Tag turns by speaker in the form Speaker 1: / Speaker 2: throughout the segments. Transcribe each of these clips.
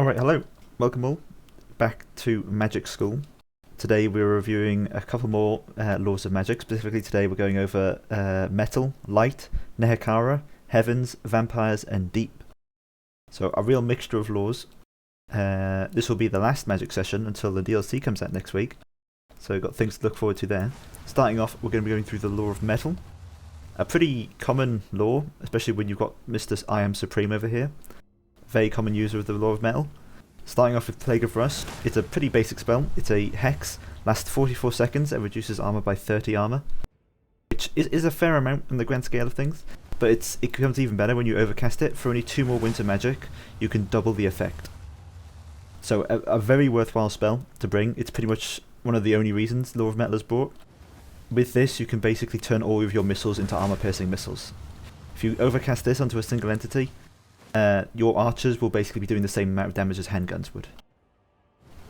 Speaker 1: Alright, hello. Welcome all back to Magic School. Today we're reviewing a couple more laws of magic. Specifically today we're going over metal, light, nehekhara, heavens, vampires and deep. So a real mixture of laws. This will be the last magic session until the DLC comes out next week. So we've got things to look forward to there. Starting off, we're going to be going through the law of metal. A pretty common law, especially when you've got Mr. I Am Supreme over here. Very common user of the law of metal. Starting off with Plague of Rust, it's a pretty basic spell. It's a hex, lasts 44 seconds and reduces armor by 30 armor, which is a fair amount in the grand scale of things, but it becomes even better when you overcast it. For only 2 more winter magic, you can double the effect. So a very worthwhile spell to bring. It's pretty much one of the only reasons Law of Metal is brought. With this, you can basically turn all of your missiles into armor-piercing missiles. If you overcast this onto a single entity, your archers will basically be doing the same amount of damage as handguns would.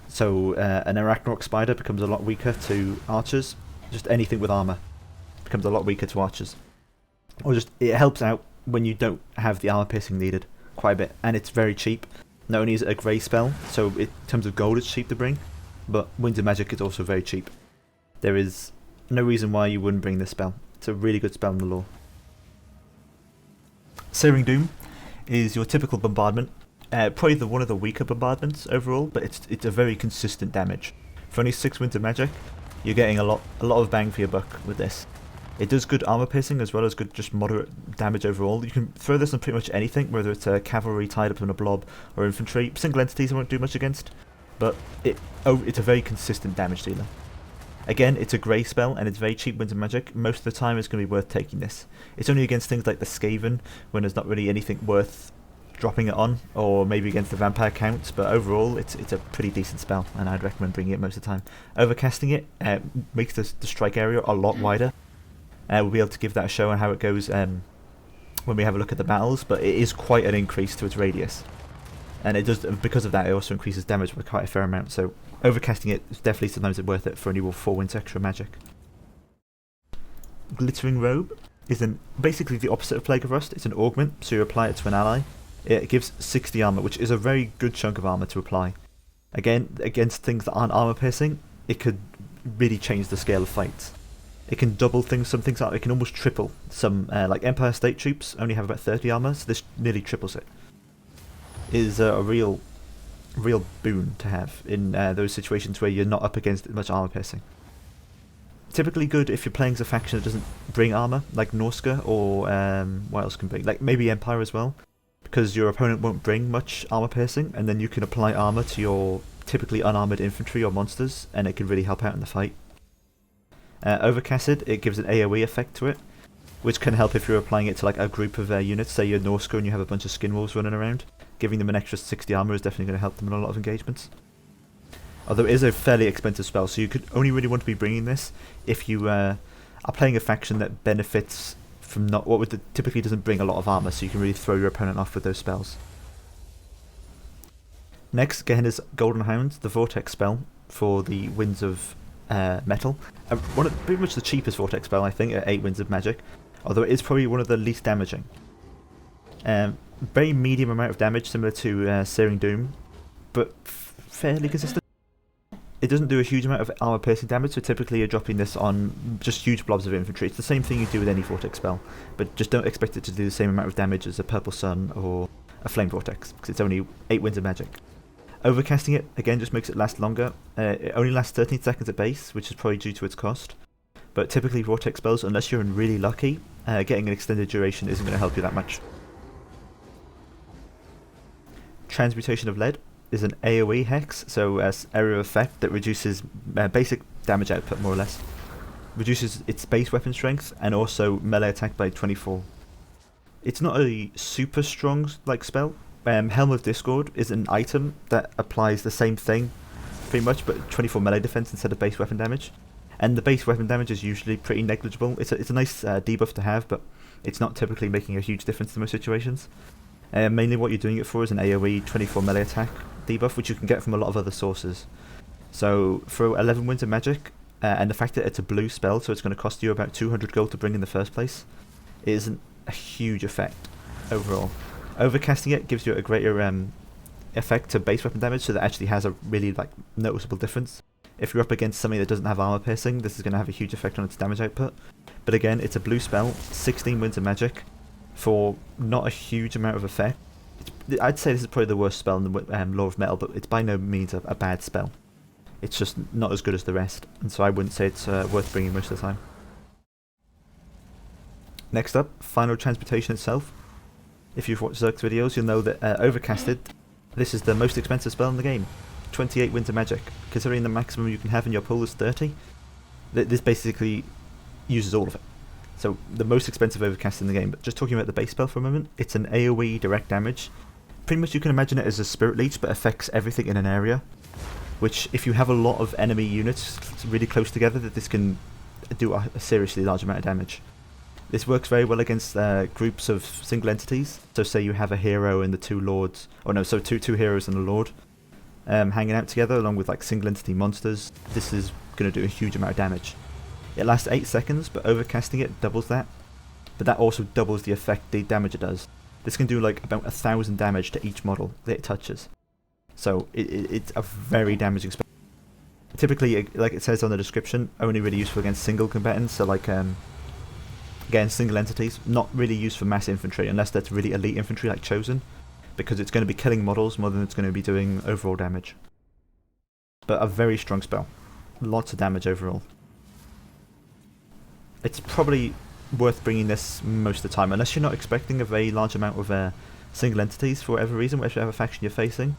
Speaker 1: So an Arachnarok spider becomes a lot weaker to archers. Just anything with armor becomes a lot weaker to archers. Or just, it helps out when you don't have the armor piercing needed quite a bit. And it's very cheap. Not only is it a grey spell, so in terms of gold it's cheap to bring, but winter magic is also very cheap. There is no reason why you wouldn't bring this spell. It's a really good spell in the lore. Searing Doom is your typical bombardment. Probably one of the weaker bombardments overall, but it's a very consistent damage. For only 6 winter magic, you're getting a lot of bang for your buck with this. It does good armor piercing as well as good just moderate damage overall. You can throw this on pretty much anything, whether it's a cavalry tied up in a blob or infantry. Single entities I won't do much against, but it's a very consistent damage dealer. Again, it's a grey spell and it's very cheap winter magic. Most of the time it's going to be worth taking this. It's only against things like the Skaven when there's not really anything worth dropping it on, or maybe against the vampire counts, but overall it's a pretty decent spell and I'd recommend bringing it most of the time. Overcasting it makes the strike area a lot wider. We'll be able to give that a show on how it goes when we have a look at the battles, but it is quite an increase to its radius. And it does, because of that, it also increases damage by quite a fair amount, so overcasting it is definitely sometimes worth it for only 4 winter extra magic. Glittering Robe is basically the opposite of Plague of Rust. It's an augment, so you apply it to an ally. It gives 60 armor, which is a very good chunk of armor to apply. Again, against things that aren't armor piercing, it could really change the scale of fights. It can double things, some things it can almost triple. Some, like Empire State troops only have about 30 armor, so this nearly triples it. It is a real boon to have in those situations where you're not up against much armor piercing. Typically good if you're playing as a faction that doesn't bring armor, like Norska, or what else can bring? Like maybe Empire as well, because your opponent won't bring much armor piercing, and then you can apply armor to your typically unarmored infantry or monsters, and it can really help out in the fight. Overcasted, it gives an AoE effect to it, which can help if you're applying it to like a group of units. Say you're Norska and you have a bunch of Skinwolves running around. Giving them an extra 60 armor is definitely going to help them in a lot of engagements. Although it is a fairly expensive spell, so you could only really want to be bringing this if you are playing a faction that benefits from typically doesn't bring a lot of armor, so you can really throw your opponent off with those spells. Next, Gehenna's Golden Hound, the Vortex spell for the Winds of Metal. Pretty much the cheapest Vortex spell, I think, at 8 Winds of Magic, although it is probably one of the least damaging. Very medium amount of damage, similar to Searing Doom, but fairly consistent. It doesn't do a huge amount of armor piercing damage, so typically you're dropping this on just huge blobs of infantry. It's the same thing you do with any Vortex spell, but just don't expect it to do the same amount of damage as a Purple Sun or a Flame Vortex, because it's only 8 Winds of Magic. Overcasting it, again, just makes it last longer. It only lasts 13 seconds at base, which is probably due to its cost. But typically Vortex spells, unless you're really lucky, getting an extended duration isn't going to help you that much. Transmutation of Lead is an AoE hex, so area of effect that reduces basic damage output, more or less. Reduces its base weapon strength and also melee attack by 24. It's not a super strong spell. Helm of Discord is an item that applies the same thing, pretty much, but 24 melee defense instead of base weapon damage. And the base weapon damage is usually pretty negligible. It's a nice debuff to have, but it's not typically making a huge difference in most situations. Mainly what you're doing it for is an AoE 24 melee attack debuff, which you can get from a lot of other sources. So for 11 Winds of Magic, and the fact that it's a blue spell, so it's going to cost you about 200 gold to bring in the first place, it isn't a huge effect overall. Overcasting it gives you a greater effect to base weapon damage, so that actually has a really like noticeable difference. If you're up against something that doesn't have armor piercing, this is going to have a huge effect on its damage output. But again, it's a blue spell, 16 winter magic, for not a huge amount of effect. I'd say this is probably the worst spell in the Law of Metal, but it's by no means a bad spell. It's just not as good as the rest, and so I wouldn't say it's worth bringing most of the time. Next up, Final Transmutation itself. If you've watched Zerk's videos, you'll know that Overcasted, this is the most expensive spell in the game. 28 winter magic. Considering the maximum you can have in your pool is 30, this basically uses all of it. So the most expensive Overcast in the game. But just talking about the base spell for a moment, it's an AoE direct damage. Pretty much you can imagine it as a Spirit Leech, but affects everything in an area. Which, if you have a lot of enemy units really close together, that this can do a seriously large amount of damage. This works very well against groups of single entities. So say you have a hero and the two lords, two heroes and a lord, hanging out together along with like single entity monsters. This is going to do a huge amount of damage. It lasts 8 seconds, but overcasting it doubles that. But that also doubles the effect, the damage it does. This can do like about 1,000 damage to each model that it touches. So it's a very damaging spell. Typically, like it says on the description, only really useful against single combatants, so like again, single entities. Not really used for mass infantry, unless that's really elite infantry like Chosen, because it's going to be killing models more than it's going to be doing overall damage. But a very strong spell. Lots of damage overall. It's probably worth bringing this most of the time, unless you're not expecting a very large amount of single entities for whatever reason, whatever faction you're facing.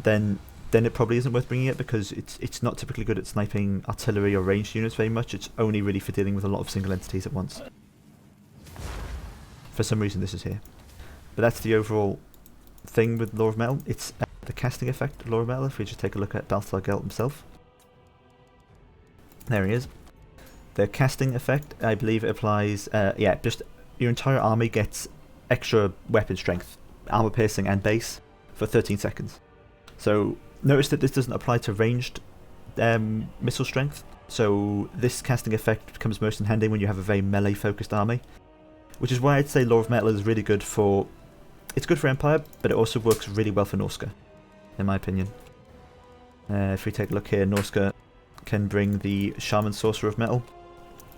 Speaker 1: Then it probably isn't worth bringing it, because it's not typically good at sniping artillery or ranged units very much. It's only really for dealing with a lot of single entities at once. For some reason this is here. But that's the overall thing with Law of Metal. It's the casting effect of Law of Metal. If we just take a look at Balthar Gelt himself. There he is. The casting effect, I believe it applies, just your entire army gets extra weapon strength, armor piercing and base, for 13 seconds. So notice that this doesn't apply to ranged missile strength, so this casting effect comes most in handy when you have a very melee focused army, which is why I'd say Law of Metal is really good for, it's good for Empire, but it also works really well for Norska, in my opinion. If we take a look here, Norska can bring the Shaman Sorcerer of Metal,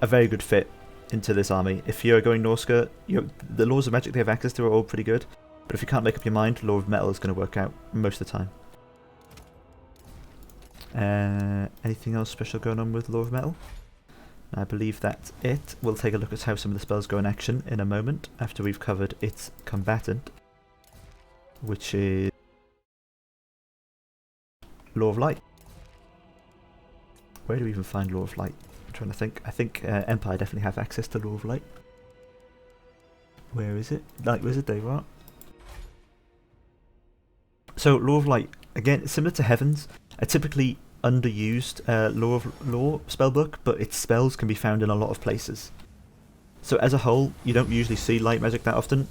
Speaker 1: a very good fit into this army. If you're going Norska, the laws of magic they have access to are all pretty good, but if you can't make up your mind, Law of Metal is going to work out most of the time. Anything else special going on with Law of Metal? I believe that's it. We'll take a look at how some of the spells go in action in a moment, after we've covered its combatant, which is Law of Light. Where do we even find Law of Light? I'm trying to think. I think Empire definitely have access to Law of Light. Where is it? Light Wizard, there you are. So Law of Light, again, similar to Heavens, a typically underused Law spellbook, but its spells can be found in a lot of places. So as a whole, you don't usually see light magic that often,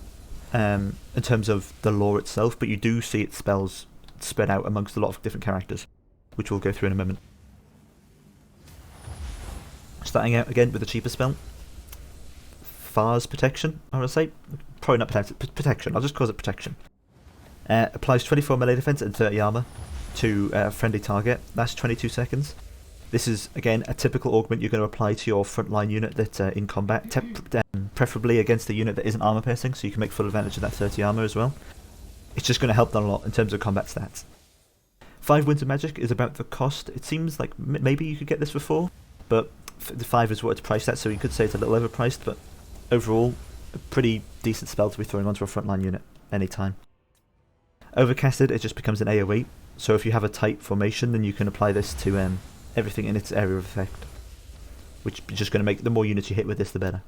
Speaker 1: in terms of the lore itself, but you do see its spells spread out amongst a lot of different characters, which we'll go through in a moment. Starting out again with the cheaper spell, Far's Protection, I want to say. Probably not Protection, I'll just call it Protection. Applies 24 melee defense and 30 armor to a friendly target. That's 22 seconds. This is, again, a typical augment you're going to apply to your frontline unit that's in combat, preferably against a unit that isn't armor piercing, so you can make full advantage of that 30 armor as well. It's just going to help them a lot in terms of combat stats. 5 winter magic is about the cost. It seems like maybe you could get this for 4, but the 5 is what it's priced at, so you could say it's a little overpriced, but overall, a pretty decent spell to be throwing onto a frontline unit anytime. Overcasted, it just becomes an AoE, so if you have a tight formation, then you can apply this to everything in its area of effect, which is just going to make the more units you hit with this, the better.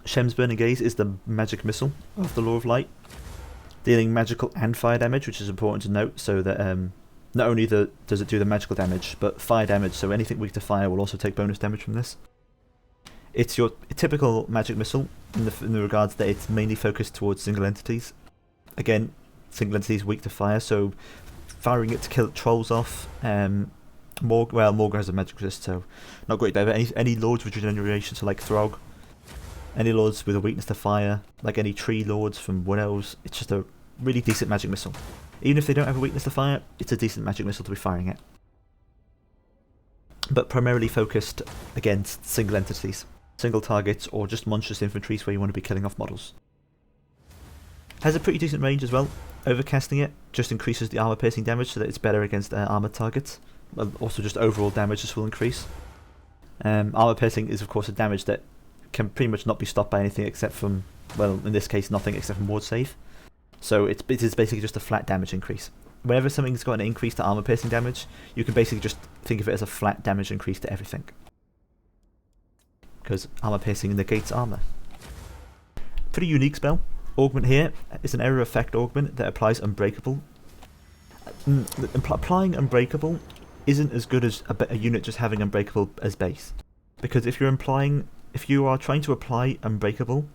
Speaker 1: Shem's Burning Gaze is the magic missile of the Law of Light, dealing magical and fire damage, which is important to note, so that not only does it do the magical damage, but fire damage, so anything weak to fire will also take bonus damage from this. It's your typical magic missile in the regards that it's mainly focused towards single entities. Again, single entities weak to fire, so firing it to kill trolls off. Morga has a magic resist, so not great there, but any lords with regeneration, so like Throg, any lords with a weakness to fire, like any tree lords from Wood Elves, it's just a really decent magic missile. Even if they don't have a weakness to fire, it's a decent magic missile to be firing at. But primarily focused against single entities, single targets, or just monstrous infantries where you want to be killing off models. Has a pretty decent range as well. Overcasting it just increases the armor piercing damage so that it's better against armored targets. Also just overall damage just will increase. Armor piercing is of course a damage that can pretty much not be stopped by anything except from, well, in this case nothing except from ward save. So it is basically just a flat damage increase. Whenever something's got an increase to armor piercing damage, you can basically just think of it as a flat damage increase to everything. Because armor piercing negates armor. Pretty unique spell. Augment here is an error effect augment that applies Unbreakable. Applying Unbreakable isn't as good as a unit just having Unbreakable as base. Because if you are trying to apply Unbreakable,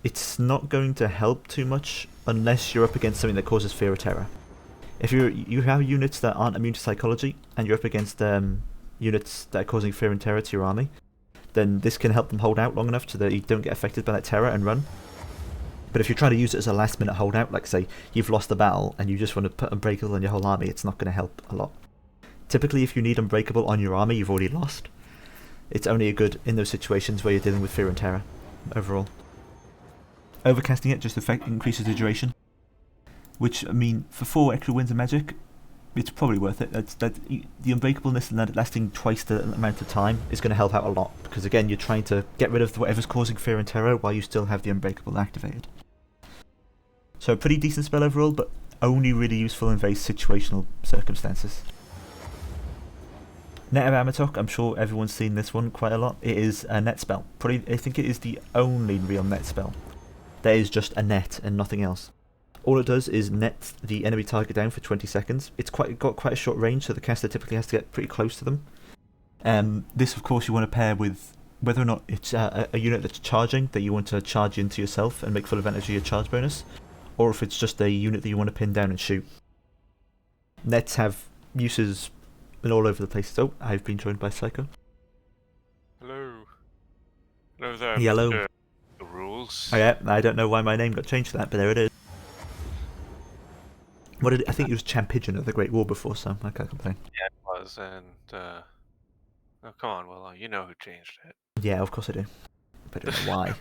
Speaker 1: it's not going to help too much unless you're up against something that causes Fear or Terror. If you have units that aren't immune to psychology, and you're up against units that are causing fear and terror to your army, then this can help them hold out long enough so that you don't get affected by that terror and run. But if you're trying to use it as a last minute holdout, like say you've lost the battle and you just want to put Unbreakable on your whole army, it's not going to help a lot. Typically if you need Unbreakable on your army, you've already lost. It's only good in those situations where you're dealing with fear and terror, overall. Overcasting it just increases the duration. Which, I mean, for 4 extra wins of magic, it's probably worth it. The Unbreakableness and that lasting twice the amount of time is going to help out a lot. Because again, you're trying to get rid of whatever's causing fear and terror while you still have the Unbreakable activated. So a pretty decent spell overall, but only really useful in very situational circumstances. Net of Amatok, I'm sure everyone's seen this one quite a lot. It is a net spell. I think it is the only real net spell. That is just a net and nothing else. All it does is net the enemy target down for 20 seconds. It's got quite a short range, so the caster typically has to get pretty close to them. This, of course, you want to pair with whether or not it's a unit that's charging, that you want to charge into yourself and make full advantage of your charge bonus, or if it's just a unit that you want to pin down and shoot. Nets have uses all over the place. So, I've been joined by Psycho.
Speaker 2: Hello. Hello there,
Speaker 1: Hello.
Speaker 2: Mr. The rules.
Speaker 1: Oh, yeah, I don't know why my name got changed to that, but there it is. I think it was Champion of the Great War before, so I can't complain.
Speaker 2: Yeah, it was, and oh, come on, Willow, you know who changed it.
Speaker 1: Yeah, of course I do. But I don't know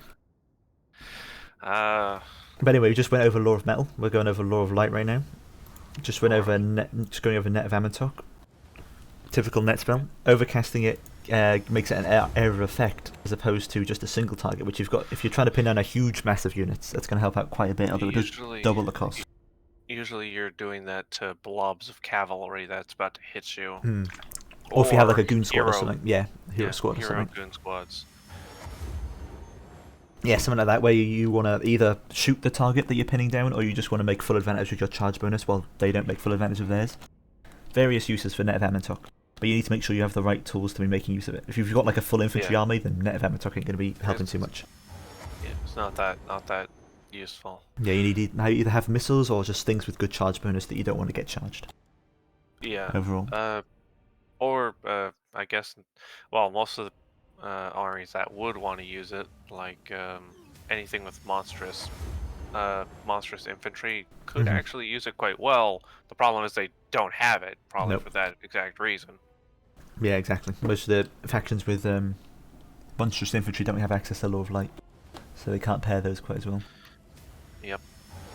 Speaker 2: why.
Speaker 1: But anyway, we just went over Law of Metal. We're going over Law of Light right now. Just going over Net of Amatok. Typical net spell. Overcasting it makes it an error effect as opposed to just a single target, which you've got. If you're trying to pin down a huge mass of units, that's going to help out quite a bit, although it does double the cost.
Speaker 2: Usually you're doing that to blobs of cavalry that's about to hit you.
Speaker 1: Or if you have like a goon squad or something. Yeah, hero squad or something.
Speaker 2: Goon squads.
Speaker 1: Yeah, something like that, where you want to either shoot the target that you're pinning down, or you just want to make full advantage of your charge bonus while they don't make full advantage of theirs. Various uses for Net of Amatok, but you need to make sure you have the right tools to be making use of it. If you've got like a full infantry army, then Net of Amatok ain't going to be helping too much.
Speaker 2: Yeah, it's not that useful.
Speaker 1: Yeah, you need either have missiles or just things with good charge bonus that you don't want to get charged.
Speaker 2: Yeah.
Speaker 1: Overall.
Speaker 2: I guess, well, most of the armies that would want to use it, like anything with monstrous infantry, could actually use it quite well. The problem is they don't have it, probably for that exact reason. Yeah,
Speaker 1: exactly. Most of the factions with monstrous infantry don't have access to Law of Light, so they can't pair those quite as well.
Speaker 2: Yep.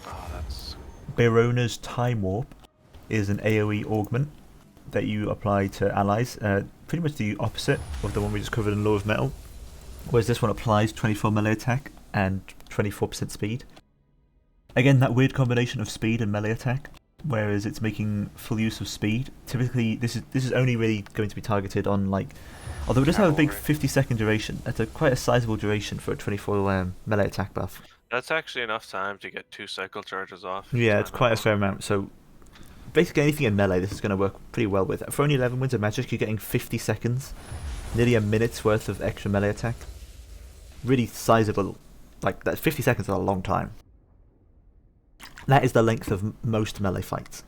Speaker 2: Oh, that's...
Speaker 1: Birona's Time Warp is an AoE augment that you apply to allies. Pretty much the opposite of the one we just covered in Law of Metal. Whereas this one applies 24 melee attack and 24% speed. Again, that weird combination of speed and melee attack, whereas it's making full use of speed. Typically, this is only really going to be targeted on, like... Although it does have a big 50-second duration, that's quite a sizable duration for a 24 melee attack buff.
Speaker 2: That's actually enough time to get 2 cycle charges off.
Speaker 1: Yeah, it's quite a fair amount. So basically anything in melee this is going to work pretty well with. For only 11 wins of magic, you're getting 50 seconds, nearly a minute's worth of extra melee attack. Really sizable. Like, that 50 seconds is a long time. That is the length of most melee fights.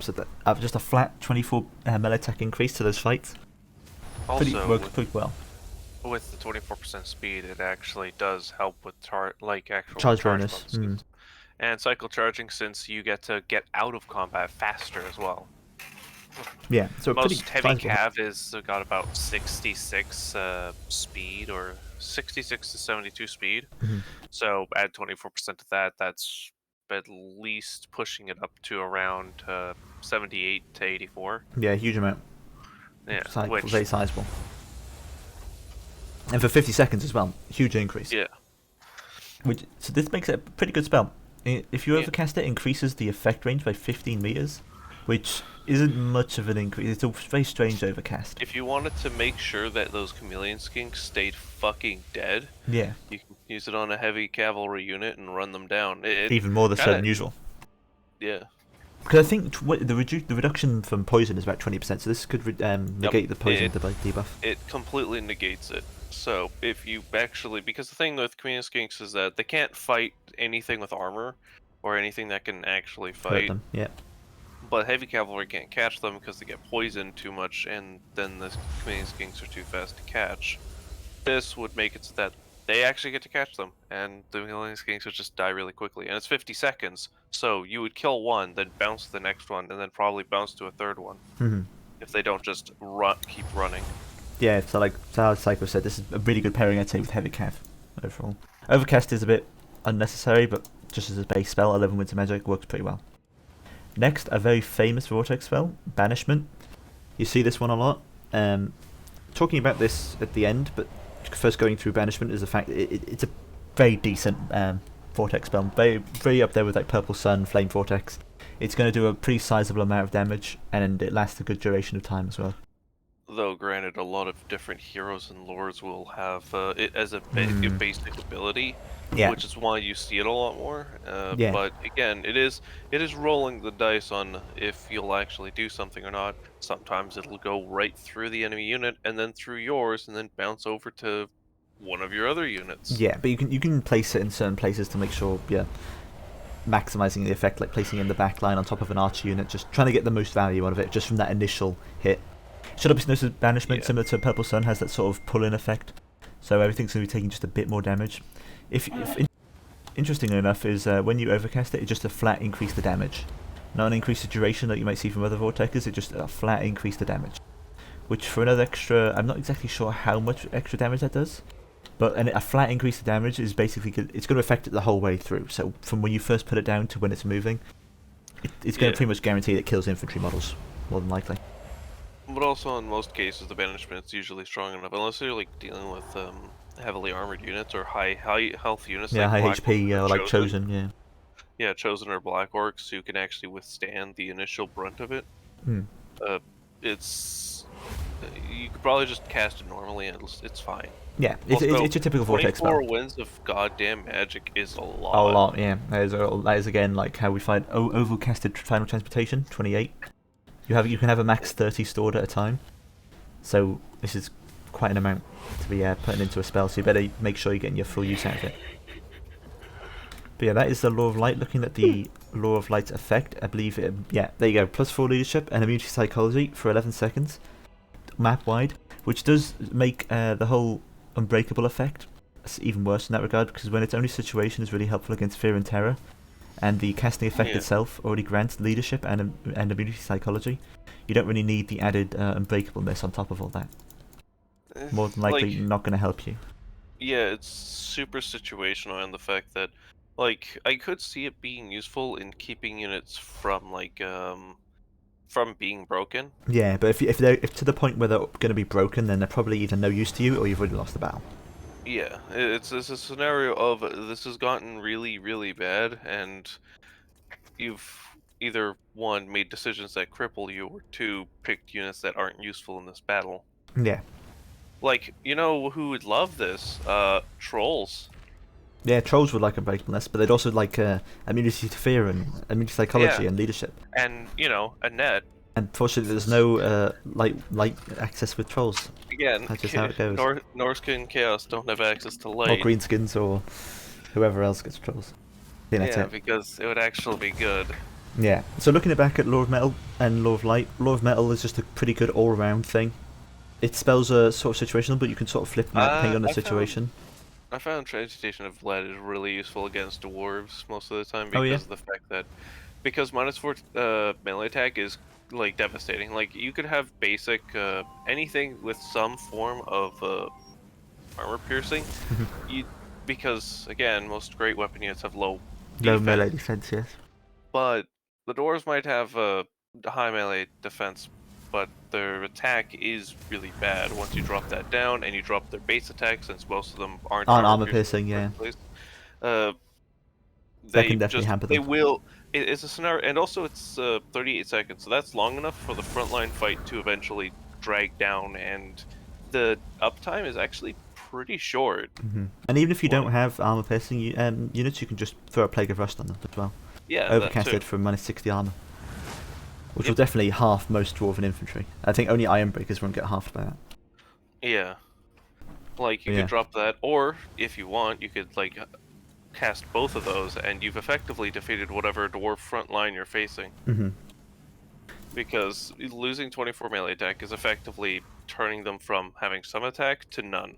Speaker 1: So that just a flat 24 melee attack increase to those fights.
Speaker 2: Also,
Speaker 1: works pretty well.
Speaker 2: With the 24% speed, it actually does help with actual
Speaker 1: charge bonus.
Speaker 2: And cycle charging, since you get to get out of combat faster as well.
Speaker 1: Yeah, so a pretty
Speaker 2: Most heavy
Speaker 1: sizable.
Speaker 2: cav is got about 66 speed, or 66 to 72 speed.
Speaker 1: Mhm.
Speaker 2: So add 24% of that, that's at least pushing it up to around 78 to 84.
Speaker 1: Yeah, a huge amount.
Speaker 2: Yeah, which,
Speaker 1: Very sizable. And for 50 seconds as well, huge increase.
Speaker 2: yeah,
Speaker 1: So this makes it a pretty good spell. If you
Speaker 2: yeah.
Speaker 1: overcast it, increases the effect range by 15 meters, which isn't much of an increase. It's a very strange overcast.
Speaker 2: If you wanted to make sure that those chameleon skinks stayed fucking dead,
Speaker 1: Yeah,
Speaker 2: you can use it on a heavy cavalry unit and run them down. It
Speaker 1: even more so
Speaker 2: kind
Speaker 1: than
Speaker 2: of,
Speaker 1: usual.
Speaker 2: yeah.
Speaker 1: Because I think the reduction from poison is about 20%, so this could negate the poison debuff.
Speaker 2: It completely negates it. So if you actually, because the thing with chameleon skinks is that they can't fight anything with armor or anything that can actually
Speaker 1: Hurt
Speaker 2: fight.
Speaker 1: them, yeah.
Speaker 2: But heavy cavalry can't catch them because they get poisoned too much, and then the chameleon skinks are too fast to catch. This would make it so that they actually get to catch them, and the chameleon skinks would just die really quickly. And it's 50 seconds, so you would kill one, then bounce to the next one, and then probably bounce to a third one. If they don't just keep running.
Speaker 1: Yeah, so like Psycho said, this is a really good pairing, I'd say, with Heavy Cav overall. Overcast is a bit unnecessary, but just as a base spell, 11 Winter Magic works pretty well. Next, a very famous Vortex spell, Banishment. You see this one a lot. Talking about this at the end, but first going through Banishment is the fact that it's a very decent Vortex spell. Very up there with like Purple Sun, Flame Vortex. It's going to do a pretty sizable amount of damage, and it lasts a good duration of time as well.
Speaker 2: Though, granted, a lot of different heroes and lords will have it as a basic ability,
Speaker 1: Yeah.
Speaker 2: which is why you see it a lot more.
Speaker 1: Yeah.
Speaker 2: But again, it is rolling the dice on if you'll actually do something or not. Sometimes it'll go right through the enemy unit and then through yours, and then bounce over to one of your other units.
Speaker 1: Yeah, but you can place it in certain places to make sure maximizing the effect, like placing it in the back line on top of an archer unit, just trying to get the most value out of it just from that initial hit. Should obviously notice Banishment, similar to Purple Sun, has that sort of pull-in effect, so everything's going to be taking just a bit more damage. Interestingly enough, is when you overcast it, it's just a flat increase the damage. Not an increase the duration that you might see from other Vortexes, it's just a flat increase the damage. Which for another extra, I'm not exactly sure how much extra damage that does, but a flat increase the damage is basically, it's going to affect it the whole way through. So from when you first put it down to when it's moving, it's going to pretty much guarantee that it kills infantry models, more than likely.
Speaker 2: But also, in most cases, the banishment's usually strong enough, unless you're like dealing with heavily armored units or high health units.
Speaker 1: Yeah,
Speaker 2: like
Speaker 1: high
Speaker 2: Black
Speaker 1: HP,
Speaker 2: Orcs or
Speaker 1: like Chosen, yeah.
Speaker 2: Yeah, Chosen or Black Orcs who can actually withstand the initial brunt of it.
Speaker 1: It's
Speaker 2: you could probably just cast it normally and it's fine.
Speaker 1: Yeah, it's your typical Vortex spell.
Speaker 2: 24 winds of goddamn magic is a lot.
Speaker 1: A lot, yeah. That is again like how we find overcasted Final Transportation, 28. You can have a max 30 stored at a time, so this is quite an amount to be putting into a spell. So you better make sure you're getting your full use out of it. But yeah, that is the Law of Light. Looking at the Law of Light's effect, I believe it. Yeah, there you go. +4 leadership and immunity psychology for 11 seconds, map wide, which does make the whole unbreakable effect even worse in that regard, because when its only situation is really helpful against fear and terror, and the casting effect itself already grants leadership and immunity psychology, you don't really need the added unbreakableness on top of all that. More than likely not going to help you.
Speaker 2: Yeah, it's super situational, and the fact that, like, I could see it being useful in keeping units from, like, from being broken.
Speaker 1: Yeah, but if to the point where they're going to be broken, then they're probably either no use to you or you've already lost the battle.
Speaker 2: Yeah, it's a scenario of this has gotten really, really bad, and you've either, one, made decisions that cripple you, or two, picked units that aren't useful in this battle.
Speaker 1: Yeah.
Speaker 2: Like, you know who would love this? Trolls.
Speaker 1: Yeah, trolls would like unbreakableness, but they'd also like immunity to fear and immunity psychology and leadership.
Speaker 2: And, you know, a net.
Speaker 1: And fortunately, there's no light access with trolls.
Speaker 2: Again,
Speaker 1: that's just how it goes.
Speaker 2: Norskin Chaos don't have access to light.
Speaker 1: Or greenskins or whoever else gets trolls.
Speaker 2: Yeah, because it would actually be good.
Speaker 1: Yeah. So looking back at Law of Metal and Law of Light, Law of Metal is just a pretty good all-round thing. Its spells are sort of situational, but you can sort of flip them out depending on the situation.
Speaker 2: I found Transmutation of Lead is really useful against dwarves most of the time
Speaker 1: Oh yeah.
Speaker 2: because of the fact that -4 melee attack is like devastating. Like you could have basic anything with some form of armor piercing. You because again most great weapon units have low
Speaker 1: Low melee
Speaker 2: defense,
Speaker 1: defense, yes.
Speaker 2: but the dwarves might have a high melee defense, but their attack is really bad once you drop that down and you drop their base attack since most of them aren't
Speaker 1: Aren't
Speaker 2: armor
Speaker 1: armor
Speaker 2: piercing in
Speaker 1: piercing,
Speaker 2: the
Speaker 1: yeah.
Speaker 2: first place. Uh,
Speaker 1: That can definitely hamper
Speaker 2: they
Speaker 1: them.
Speaker 2: will. It's a scenario, and also it's 38 seconds, so that's long enough for the frontline fight to eventually drag down, and the uptime is actually pretty short.
Speaker 1: And even if you don't
Speaker 2: Like,
Speaker 1: have armor piercing units, you can just throw a Plague of Rust on them as well.
Speaker 2: yeah, that
Speaker 1: Overcast
Speaker 2: too.
Speaker 1: it for -60 armor, which will
Speaker 2: Yep.
Speaker 1: definitely half most dwarven infantry. I think only Ironbreakers won't get halved by that.
Speaker 2: Yeah. Like you
Speaker 1: But
Speaker 2: could
Speaker 1: yeah.
Speaker 2: drop that, or if you want, you could like cast both of those, and you've effectively defeated whatever dwarf front line you're facing. Because losing 24 melee attack is effectively turning them from having some attack to none.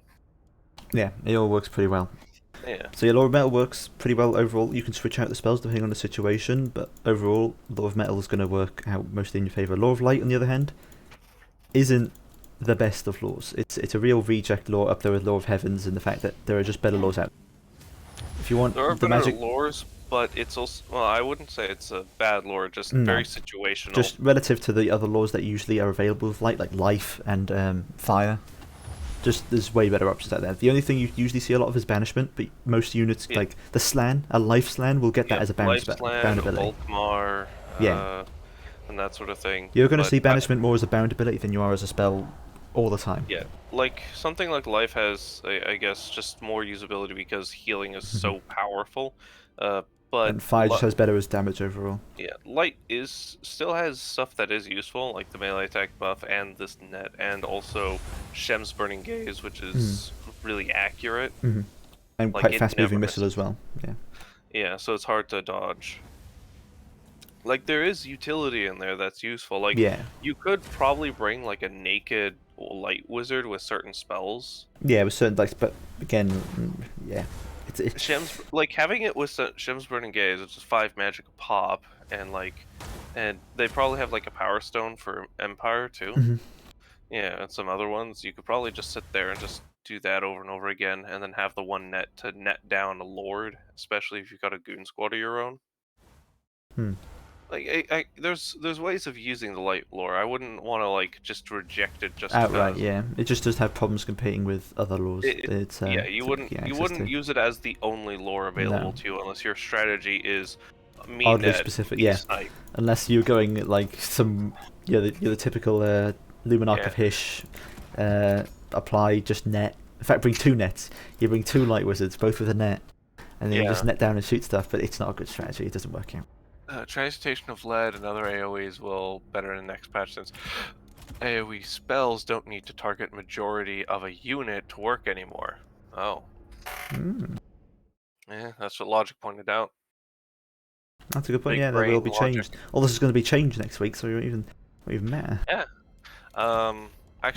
Speaker 1: Yeah, it all works pretty well.
Speaker 2: Yeah.
Speaker 1: So yeah, Law of Metal works pretty well overall. You can switch out the spells depending on the situation, but overall, Law of Metal is going to work out mostly in your favour. Law of Light, on the other hand, isn't the best of laws. It's a real reject law up there with Law of Heavens and the fact that there are just better laws out. If you
Speaker 2: There are
Speaker 1: want the
Speaker 2: better
Speaker 1: magic,
Speaker 2: lores, but it's also, well, I wouldn't say it's a bad lore, just
Speaker 1: no,
Speaker 2: very situational.
Speaker 1: just relative to the other laws that usually are available with light, like life and fire. Just there's way better options out there. The only thing you usually see a lot of is banishment, but most units
Speaker 2: Yeah.
Speaker 1: like the slan, a life slan, will get that
Speaker 2: Yeah,
Speaker 1: as a bound
Speaker 2: Lifeslan,
Speaker 1: ability.
Speaker 2: Volkmar,
Speaker 1: Yeah,
Speaker 2: and that sort of thing.
Speaker 1: you're going to
Speaker 2: But
Speaker 1: see banishment more as a bound ability than you are as a spell all the time.
Speaker 2: yeah, like something like Life has, I guess, just more usability because healing is so powerful. But
Speaker 1: And fire just has better as damage overall.
Speaker 2: yeah, Light is still has stuff that is useful, like the melee attack buff and this net, and also Shem's Burning Gaze, which is really accurate.
Speaker 1: And
Speaker 2: Like
Speaker 1: quite
Speaker 2: it
Speaker 1: fast
Speaker 2: never
Speaker 1: moving missile
Speaker 2: misses.
Speaker 1: as well. Yeah.
Speaker 2: Yeah, so it's hard to dodge. Like there is utility in there that's useful. Like
Speaker 1: Yeah.
Speaker 2: you could probably bring like a naked light wizard with certain spells.
Speaker 1: Yeah, with certain dice, but again, yeah. It's
Speaker 2: Shem's like having it with Shem's Burning Gaze, which is 5 magic a pop, and they probably have like a Power Stone for Empire too. Yeah, and some other ones. You could probably just sit there and just do that over and over again, and then have the one net to net down a Lord, especially if you've got a Goon Squad of your own. Like there's ways of using the light lore. I wouldn't want to like just reject it just
Speaker 1: outright,
Speaker 2: because.
Speaker 1: yeah. It just does have problems competing with other laws. It's
Speaker 2: Yeah, you
Speaker 1: to
Speaker 2: wouldn't
Speaker 1: get
Speaker 2: you
Speaker 1: access
Speaker 2: wouldn't
Speaker 1: to.
Speaker 2: use it as the only lore available
Speaker 1: No.
Speaker 2: to you unless your strategy is mean
Speaker 1: Oddly
Speaker 2: net,
Speaker 1: specific,
Speaker 2: be
Speaker 1: yeah.
Speaker 2: snipe.
Speaker 1: Unless you're going like some, you're the typical Luminarch
Speaker 2: Yeah.
Speaker 1: of Hish, apply just net. In fact, bring 2 nets. You bring 2 light wizards, both with a net, and then you
Speaker 2: Yeah.
Speaker 1: just net down and shoot stuff. But it's not a good strategy. It doesn't work out.
Speaker 2: Transmutation of lead and other AoEs will better in the next patch since AoE spells don't need to target majority of a unit to work anymore. Oh. Yeah, that's what Logic pointed out.
Speaker 1: That's a good point.
Speaker 2: Big
Speaker 1: Yeah, that will
Speaker 2: brain
Speaker 1: be
Speaker 2: logic.
Speaker 1: changed. All this is going to be changed next week, so it won't even matter.
Speaker 2: Yeah. Um,
Speaker 1: But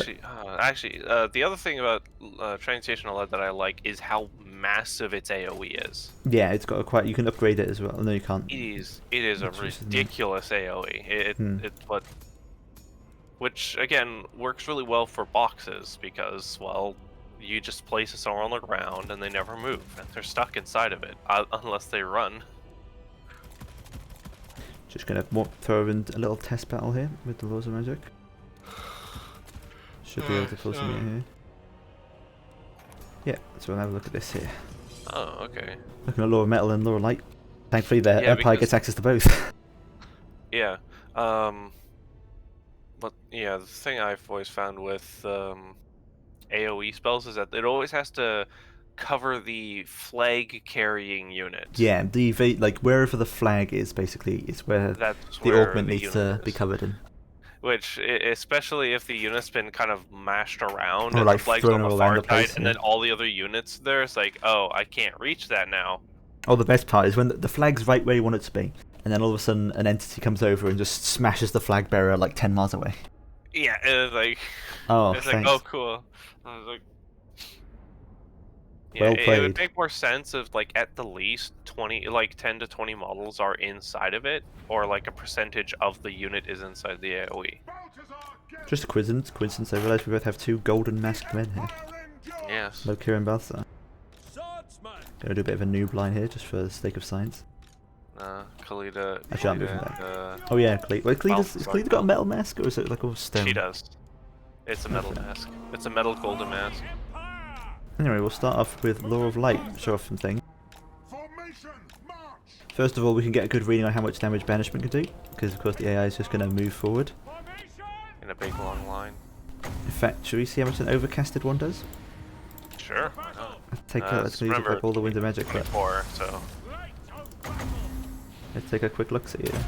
Speaker 2: the other thing about Transmutation of lead that I like is how massive its AoE is.
Speaker 1: yeah, it's got a quite. You can upgrade it as well. No, you can't.
Speaker 2: It is a
Speaker 1: Which is nice.
Speaker 2: ridiculous AoE. It's what, which again works really well for boxes because well, you just place it somewhere on the ground and they never move and they're stuck inside of it unless they run.
Speaker 1: Just gonna throw in a little test battle here with the laws of magic. Should be able to pull some here. Yeah, so we'll have a look at this here.
Speaker 2: Oh, okay.
Speaker 1: Looking at Law of Metal and Law of Light. Thankfully, the
Speaker 2: Yeah,
Speaker 1: Empire
Speaker 2: because-
Speaker 1: gets access to both.
Speaker 2: Yeah. But yeah, the thing I've always found with AoE spells is that it always has to cover the flag carrying unit.
Speaker 1: Yeah, like wherever the flag is, basically, is where
Speaker 2: That's
Speaker 1: the
Speaker 2: where
Speaker 1: augment
Speaker 2: the
Speaker 1: needs to
Speaker 2: unit
Speaker 1: be
Speaker 2: is.
Speaker 1: covered in.
Speaker 2: Which, especially if the unit's been kind of mashed around
Speaker 1: Or
Speaker 2: and
Speaker 1: like
Speaker 2: the flag's
Speaker 1: thrown
Speaker 2: on the
Speaker 1: all around
Speaker 2: far
Speaker 1: the place,
Speaker 2: side, and
Speaker 1: yeah.
Speaker 2: then all the other units there, it's like, oh, I can't reach that now.
Speaker 1: Oh, the best part is when the flag's right where you want it to be, and then all of a sudden an entity comes over and just smashes the flag bearer like 10 miles away.
Speaker 2: Yeah, it's like,
Speaker 1: Oh,
Speaker 2: it's
Speaker 1: thanks.
Speaker 2: like, oh, cool. I was like, Yeah,
Speaker 1: Well
Speaker 2: it would
Speaker 1: played.
Speaker 2: make more sense if, like, at the least 10 to 20 models are inside of it, or like a percentage of the unit is inside the AoE.
Speaker 1: Just a coincidence. I realise we both have two golden masked men here.
Speaker 2: Yes.
Speaker 1: Lokir and Balthar. Gonna do a bit of a noob line here, just for the sake of science.
Speaker 2: Khalida.
Speaker 1: Actually, I'm moving
Speaker 2: and,
Speaker 1: back. Oh yeah, Wait, has Khalida got a metal mask, or is it like all stone?
Speaker 2: She does. It's a metal mask. It's a metal golden mask.
Speaker 1: Anyway, we'll start off with Law of Light, show off some things. First of all, we can get a good reading on how much damage Banishment can do, because of course the AI is just going to move forward.
Speaker 2: In a big long line.
Speaker 1: In fact, should we see how much an overcasted one does?
Speaker 2: Sure.
Speaker 1: Let's use like all the winds of magic.
Speaker 2: So.
Speaker 1: Let's take a quick look see here.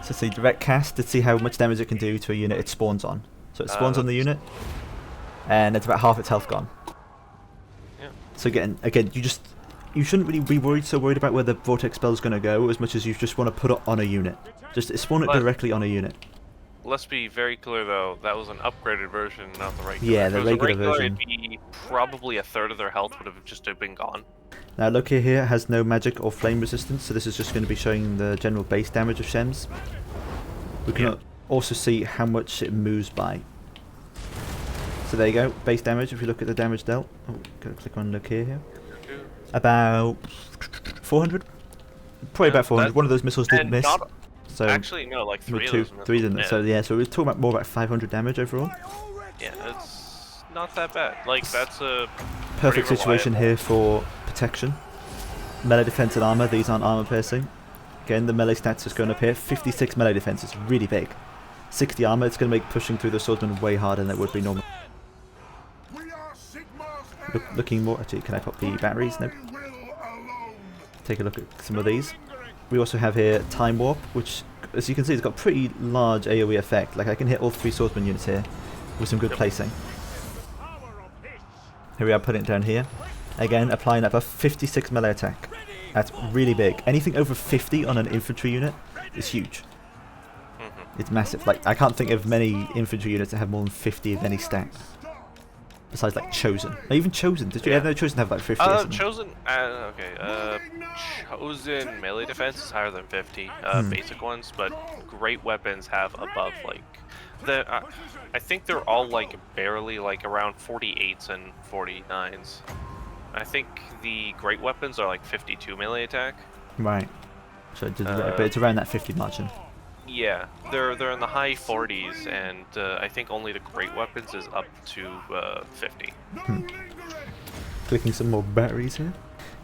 Speaker 1: So see direct cast to see how much damage it can do to a unit it spawns on. So it spawns on the unit, and it's about half its health gone.
Speaker 2: Yeah.
Speaker 1: So again, you shouldn't really be worried about where the vortex spell is going to go as much as you just want to put it on a unit. Just spawn it directly on a unit.
Speaker 2: Let's be very clear though, that was an upgraded version, not the regular.
Speaker 1: Yeah, the regular version.
Speaker 2: It'd be probably a third of their health would have just been gone.
Speaker 1: Now look here, it has no magic or flame resistance, so this is just going to be showing the general base damage of Shems. We can also see how much it moves by. So there you go, base damage. If you look at the damage dealt, go click on look here. About 400, probably about 400. One of those missiles didn't miss. So
Speaker 2: actually, no, like three of those.
Speaker 1: Three didn't. So yeah, so we're talking about more about 500 damage overall.
Speaker 2: Yeah, it's not that bad. Like that's a
Speaker 1: perfect situation here for protection. Melee defense and armor. These aren't armor piercing. Again, the melee stats is going up here. 56 melee defense is really big. 60 armor. It's going to make pushing through the swordsman way harder than it would be normal. Looking more. Actually, can I pop the batteries? Nope. Take a look at some of these. We also have here Time Warp, which, as you can see, it's got pretty large AoE effect. Like I can hit all 3 swordsman units here with some good placing. Here we are, putting it down here. Again, applying that buff, 56 melee attack. That's really big. Anything over 50 on an infantry unit is huge. It's massive. Like I can't think of many infantry units that have more than 50 of any stat. Besides like Chosen. Or even Chosen. Did you ever know Chosen have like 50 or something?
Speaker 2: Chosen, Chosen melee defense is higher than 50, basic ones, but great weapons have above like, I think they're all like barely like around 48s and 49s. I think the great weapons are like 52 melee attack.
Speaker 1: Right. So but it's around that 50 margin.
Speaker 2: Yeah, they're in the high 40s, and I think only the great weapons is up to 50.
Speaker 1: Clicking some more batteries here.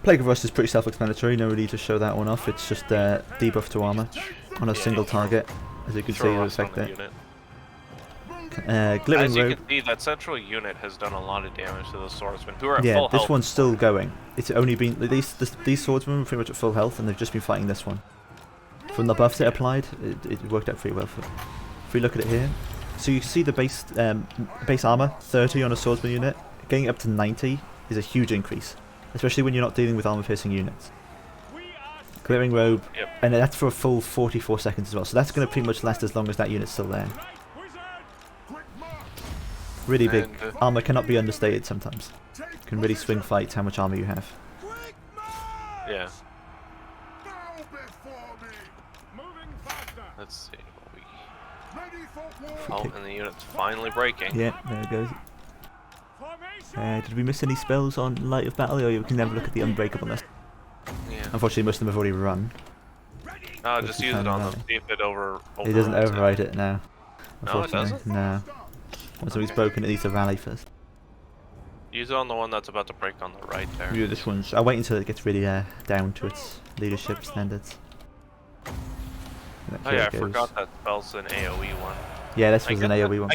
Speaker 1: Plague of Rust is pretty self-explanatory, no need to show that one off. It's just debuff to armor on a single target, as you can see the effect there. Glittering
Speaker 2: As you
Speaker 1: Robe.
Speaker 2: can see, that central unit has done a lot of damage to the swordsmen, who are at full health.
Speaker 1: Yeah, this one's still going. It's only been these swordsmen were pretty much at full health, and they've just been fighting this one. From the buffs it applied, it worked out pretty well for it. If we look at it here, so you can see the base armor, 30 on a swordsman unit. Getting up to 90 is a huge increase, especially when you're not dealing with armor-piercing units. Glittering Robe, and that's for a full 44 seconds as well, so that's going to pretty much last as long as that unit's still there. Really big. Armor cannot be understated sometimes. Can really swing fights how much armor you have.
Speaker 2: Yeah. Let's see what we... Oh, and the unit's finally breaking.
Speaker 1: Yeah, there it goes. Did we miss any spells on Light of Battle? Or you can have a look at the Unbreakableness.
Speaker 2: Yeah.
Speaker 1: Unfortunately, most of them have already run.
Speaker 2: No, just use it on them. See if it
Speaker 1: It doesn't override it now.
Speaker 2: No, it doesn't?
Speaker 1: No. Once something's broken, it needs to rally first.
Speaker 2: Use it on the one that's about to break on the right there.
Speaker 1: Yeah, this one's... I'll wait until it gets really down to its leadership standards.
Speaker 2: Oh yeah, I forgot that spell's an AoE one.
Speaker 1: Yeah, this was an AoE one.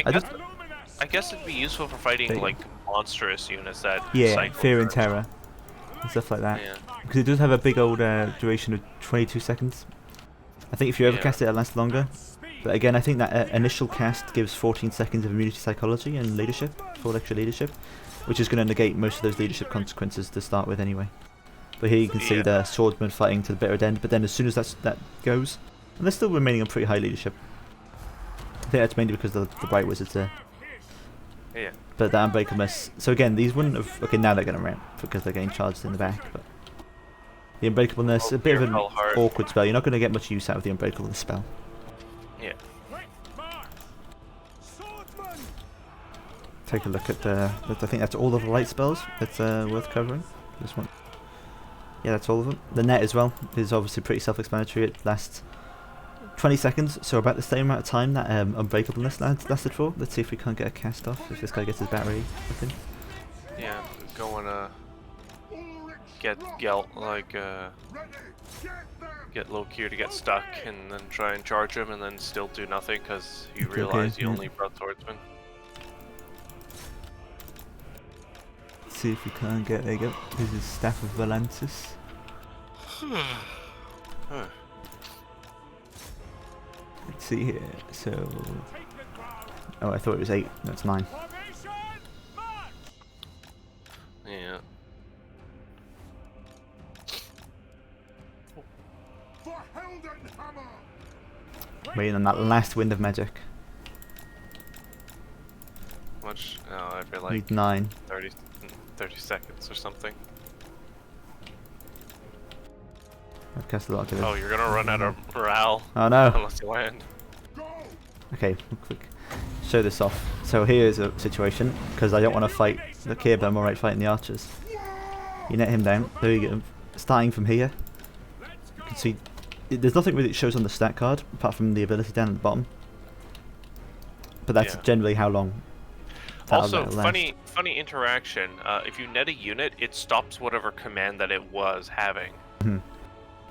Speaker 2: I guess it'd be useful for fighting like monstrous units that
Speaker 1: Fear and Terror and stuff like that.
Speaker 2: Yeah.
Speaker 1: Because it does have a big old duration of 22 seconds. I think if you overcast it, it'll last longer. But again, I think that initial cast gives 14 seconds of immunity psychology and leadership, full extra leadership, which is going to negate most of those leadership consequences to start with anyway. But here you can see the swordsman fighting to the bitter end, but then as soon as that goes, and they're still remaining on pretty high leadership. I think that's mainly because of the Bright Wizards there.
Speaker 2: Yeah.
Speaker 1: But the unbreakableness. So again, these wouldn't have. Okay, now they're going to ramp because they're getting charged in the back. But the unbreakableness,
Speaker 2: Oh,
Speaker 1: a bit of
Speaker 2: dear,
Speaker 1: an
Speaker 2: fell hard.
Speaker 1: awkward spell. You're not going to get much use out of the unbreakableness spell.
Speaker 2: Yeah.
Speaker 1: Take a look at the. I think that's all of the light spells that's worth covering. This one. Yeah, that's all of them. The net as well is obviously pretty self-explanatory. It lasts 20 seconds, so about the same amount of time that unbreakableness lasted for. Let's see if we can't get a cast off. If this guy gets his battery, I think.
Speaker 2: Yeah, going get low Q to get stuck, and then try and charge him, and then still do nothing because you realize you only brought swordsman.
Speaker 1: Let's see if we can't get. There you go. This is Staff of Valantis. Let's see here. So. Oh, I thought it was 8. That's 9.
Speaker 2: Yeah.
Speaker 1: Waiting on that last wind of magic.
Speaker 2: Much? Oh, every like
Speaker 1: Need 9.
Speaker 2: 30 seconds or something.
Speaker 1: I've cast a lot of it.
Speaker 2: Oh, you're gonna run out of morale.
Speaker 1: Oh no.
Speaker 2: Unless you land.
Speaker 1: Okay, quick. Show this off. So here's a situation, because I don't want to fight the Kir, but I'm alright fighting the archers. You net him down. There you go. Starting from here. You can see there's nothing really that shows on the stat card, apart from the ability down at the bottom. But that's generally how long.
Speaker 2: Also, funny interaction. If you net a unit, it stops whatever command that it was having.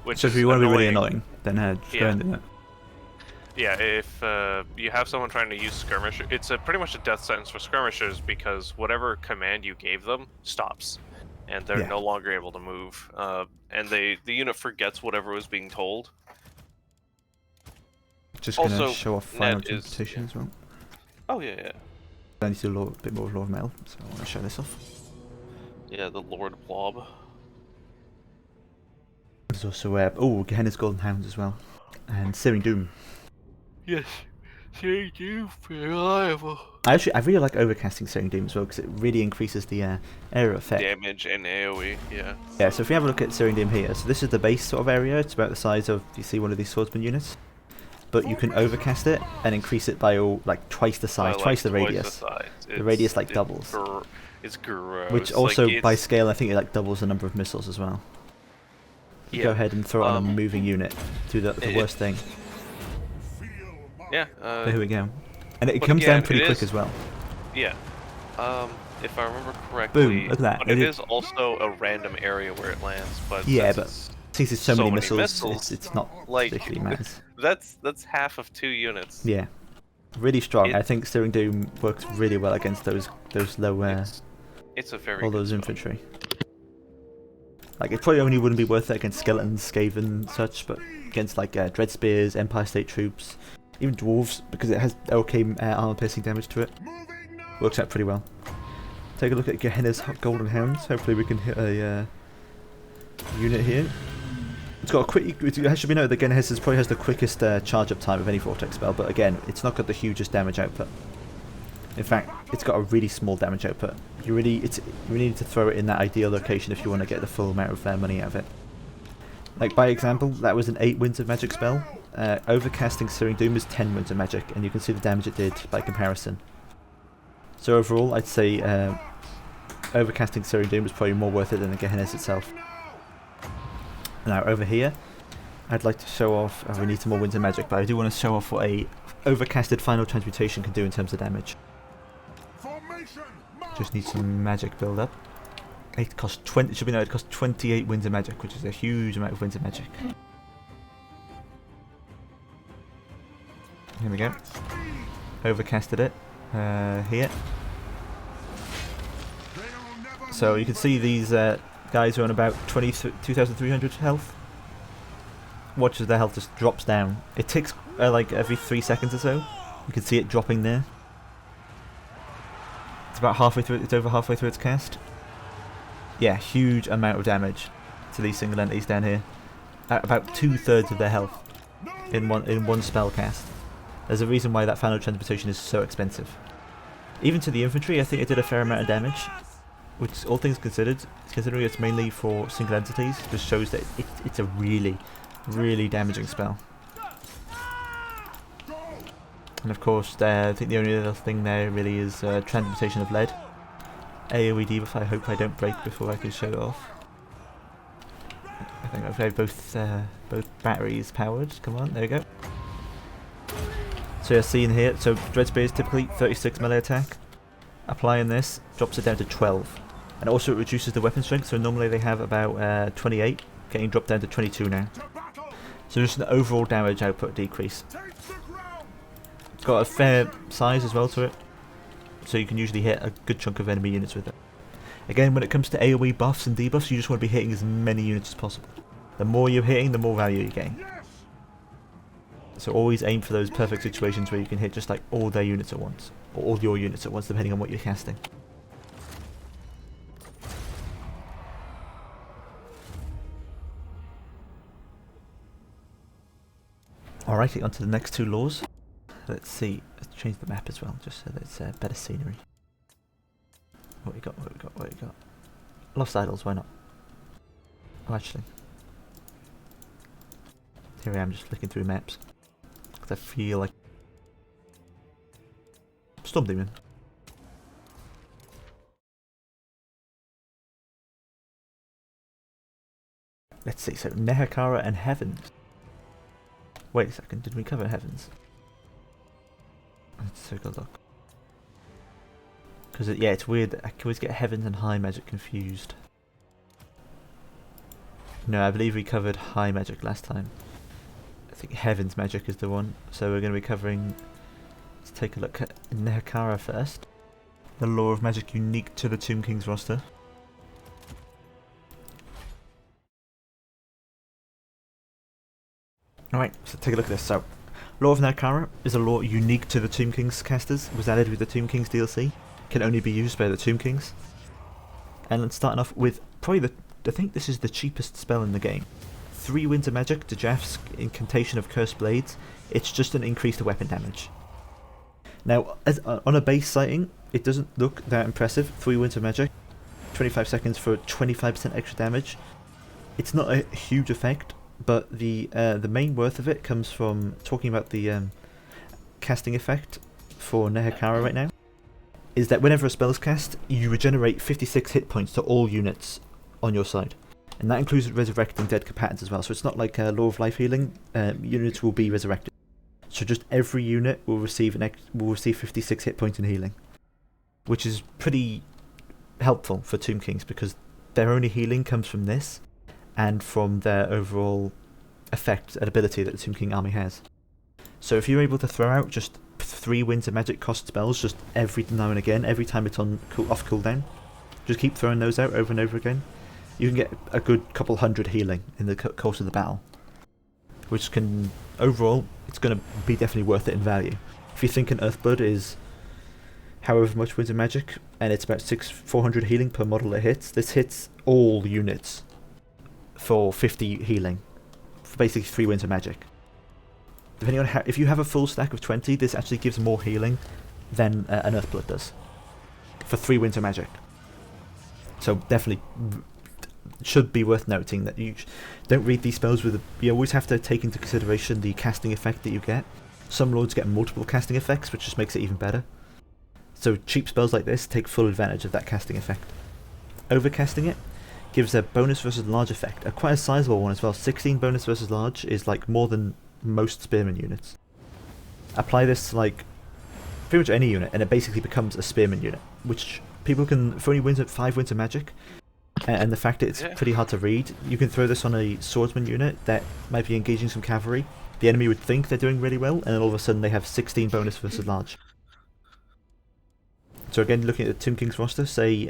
Speaker 2: Which
Speaker 1: so if you want to be really annoying, then just go and do that.
Speaker 2: Yeah, if you have someone trying to use skirmisher, it's pretty much a death sentence for skirmishers because whatever command you gave them stops, and they're no longer able to move. And the unit forgets whatever was being told.
Speaker 1: Just gonna show off final interpretation as well.
Speaker 2: Oh yeah.
Speaker 1: I need to do a bit more of Lord of Mail, so I want to show this off.
Speaker 2: Yeah, the Lord Blob.
Speaker 1: There's also Gehenna's Golden Hounds as well, and Searing Doom.
Speaker 2: Yes, Searing Doom, reliable.
Speaker 1: I really like overcasting Searing Doom as well because it really increases the area effect.
Speaker 2: Damage and AoE, yeah.
Speaker 1: Yeah, so if we have a look at Searing Doom here, so this is the base sort of area. It's about the size of, you see one of these swordsman units, but you can overcast it and increase it by twice the size, twice the radius. The radius doubles.
Speaker 2: It's gross.
Speaker 1: Which also by scale, I think it doubles the number of missiles as well. Yeah. Go ahead and throw it on a moving unit. Do the worst thing.
Speaker 2: Yeah.
Speaker 1: Here we go. And it comes down pretty quick as well.
Speaker 2: Yeah. If I remember correctly.
Speaker 1: Boom! Look at that.
Speaker 2: But it is also a random area where it lands. But
Speaker 1: yeah, but since there's so many missiles, it's not particularly matters.
Speaker 2: That's half of 2 units.
Speaker 1: Yeah. Really strong. I think Searing Doom works really well against those low.
Speaker 2: It's a very
Speaker 1: all those infantry. It probably only wouldn't be worth it against skeletons, Skaven, and such, but against Dread Spears, Empire State troops, even dwarves, because it has okay armor piercing damage to it. Works out pretty well. Take a look at Gehenna's Golden Hounds. Hopefully we can hit a unit here. It's got a quick. It should be noted that Gehenna probably has the quickest charge up time of any Vortex spell, but again, it's not got the hugest damage output. In fact, it's got a really small damage output. You really need to throw it in that ideal location if you want to get the full amount of money out of it. By example, that was an 8 Winds of Magic spell. Overcasting Searing Doom is 10 Winds of Magic, and you can see the damage it did by comparison. So overall, I'd say overcasting Searing Doom is probably more worth it than the Gehenna's itself. Now over here, I'd like to show off. We need some more Winds of Magic, but I do want to show off what a overcasted Final Transmutation can do in terms of damage. Just need some magic build up. It costs 20. It should be noted, it costs 28 Winds of Magic, which is a huge amount of Winds of Magic. Here we go. Overcasted it here. So you can see these guys are on about 2,300 health. Watch as their health just drops down. It ticks every 3 seconds or so. You can see it dropping there. It's about halfway through. It's over halfway through its cast. Yeah, huge amount of damage to these single entities down here. At about 2/3 of their health in one spell cast. There's a reason why that Final Transmutation is so expensive. Even to the infantry, I think it did a fair amount of damage, which, all things considered, considering it's mainly for single entities, just shows that it's a really, really damaging spell. And of course, I think the only other thing there really is transmutation of lead. AoE debuff, I hope I don't break before I can show it off. I think I've got both batteries powered. Come on, there we go. So you're seeing here, so Dread Spear is typically 36 melee attack. Applying this drops it down to 12. And also it reduces the weapon strength, so normally they have about 28, getting dropped down to 22 now. So just an overall damage output decrease. It's got a fair size as well to it, so you can usually hit a good chunk of enemy units with it. Again, when it comes to AoE buffs and debuffs, you just want to be hitting as many units as possible. The more you're hitting, the more value you gain. So always aim for those perfect situations where you can hit just like all their units at once, or all your units at once, depending on what you're casting. Alrighty, on to the next two laws. Let's see, let's change the map as well, just so that it's better scenery. What we got, what we got, what we got? Lost Idols, why not? Oh, actually. Here I am just flicking through maps. Because I feel like... Storm Demon. Let's see, so Nehekhara and Heavens. Wait a second, did we cover Heavens? Let's take a look. Because yeah, it's weird that I can always get Heavens and High Magic confused. No, I believe we covered High Magic last time. I think Heavens Magic is the one. So we're going to be covering... Let's take a look at nehekhara first. The Law of Magic unique to the Tomb King's roster. Alright, so take a look at this. So, Law of nehekhara is a law unique to the Tomb King's casters. It was added with the Tomb King's DLC. Can only be used by the Tomb Kings. And let's starting off with probably I think this is the cheapest spell in the game. 3 Winter Magic, Dejaf's Incantation of Cursed Blades. It's just an increase to weapon damage. Now, on a base sighting, it doesn't look that impressive. 3 Winter Magic, 25 seconds for 25% extra damage. It's not a huge effect, but the main worth of it comes from talking about the casting effect for nehekhara right now. Is that whenever a spell is cast, you regenerate 56 hit points to all units on your side. And that includes resurrecting dead combatants as well, so it's not like Law of Life Healing. Units will be resurrected. So just every unit will receive 56 hit points in healing. Which is pretty helpful for Tomb Kings, because their only healing comes from this, and from their overall effect and ability that the Tomb King army has. So if you're able to throw out just 3 Winter Magic cost spells just every now and again, every time it's on off cooldown, just keep throwing those out over and over again, you can get a good couple hundred healing in the course of the battle, which can, overall, it's going to be definitely worth it in value. If you think an Earthblood is however much Winter Magic, and it's about 400 healing per model it hits, this hits all units for 50 healing, for basically 3 Winter Magic. Depending on how, if you have a full stack of 20, this actually gives more healing than an Earthblood does, for 3 Winter Magic. So definitely should be worth noting that you don't read these spells with you always have to take into consideration the casting effect that you get. Some lords get multiple casting effects, which just makes it even better. So cheap spells like this take full advantage of that casting effect. Overcasting it gives a bonus versus large effect, quite a sizable one as well. 16 bonus versus large is like more than most spearman units. Apply this to like pretty much any unit and it basically becomes a spearman unit, which people can, for only 5 Winter Magic, and the fact that it's pretty hard to read, you can throw this on a swordsman unit that might be engaging some cavalry. The enemy would think they're doing really well, and then all of a sudden they have 16 bonus versus large. So again, looking at the Tomb King's roster, say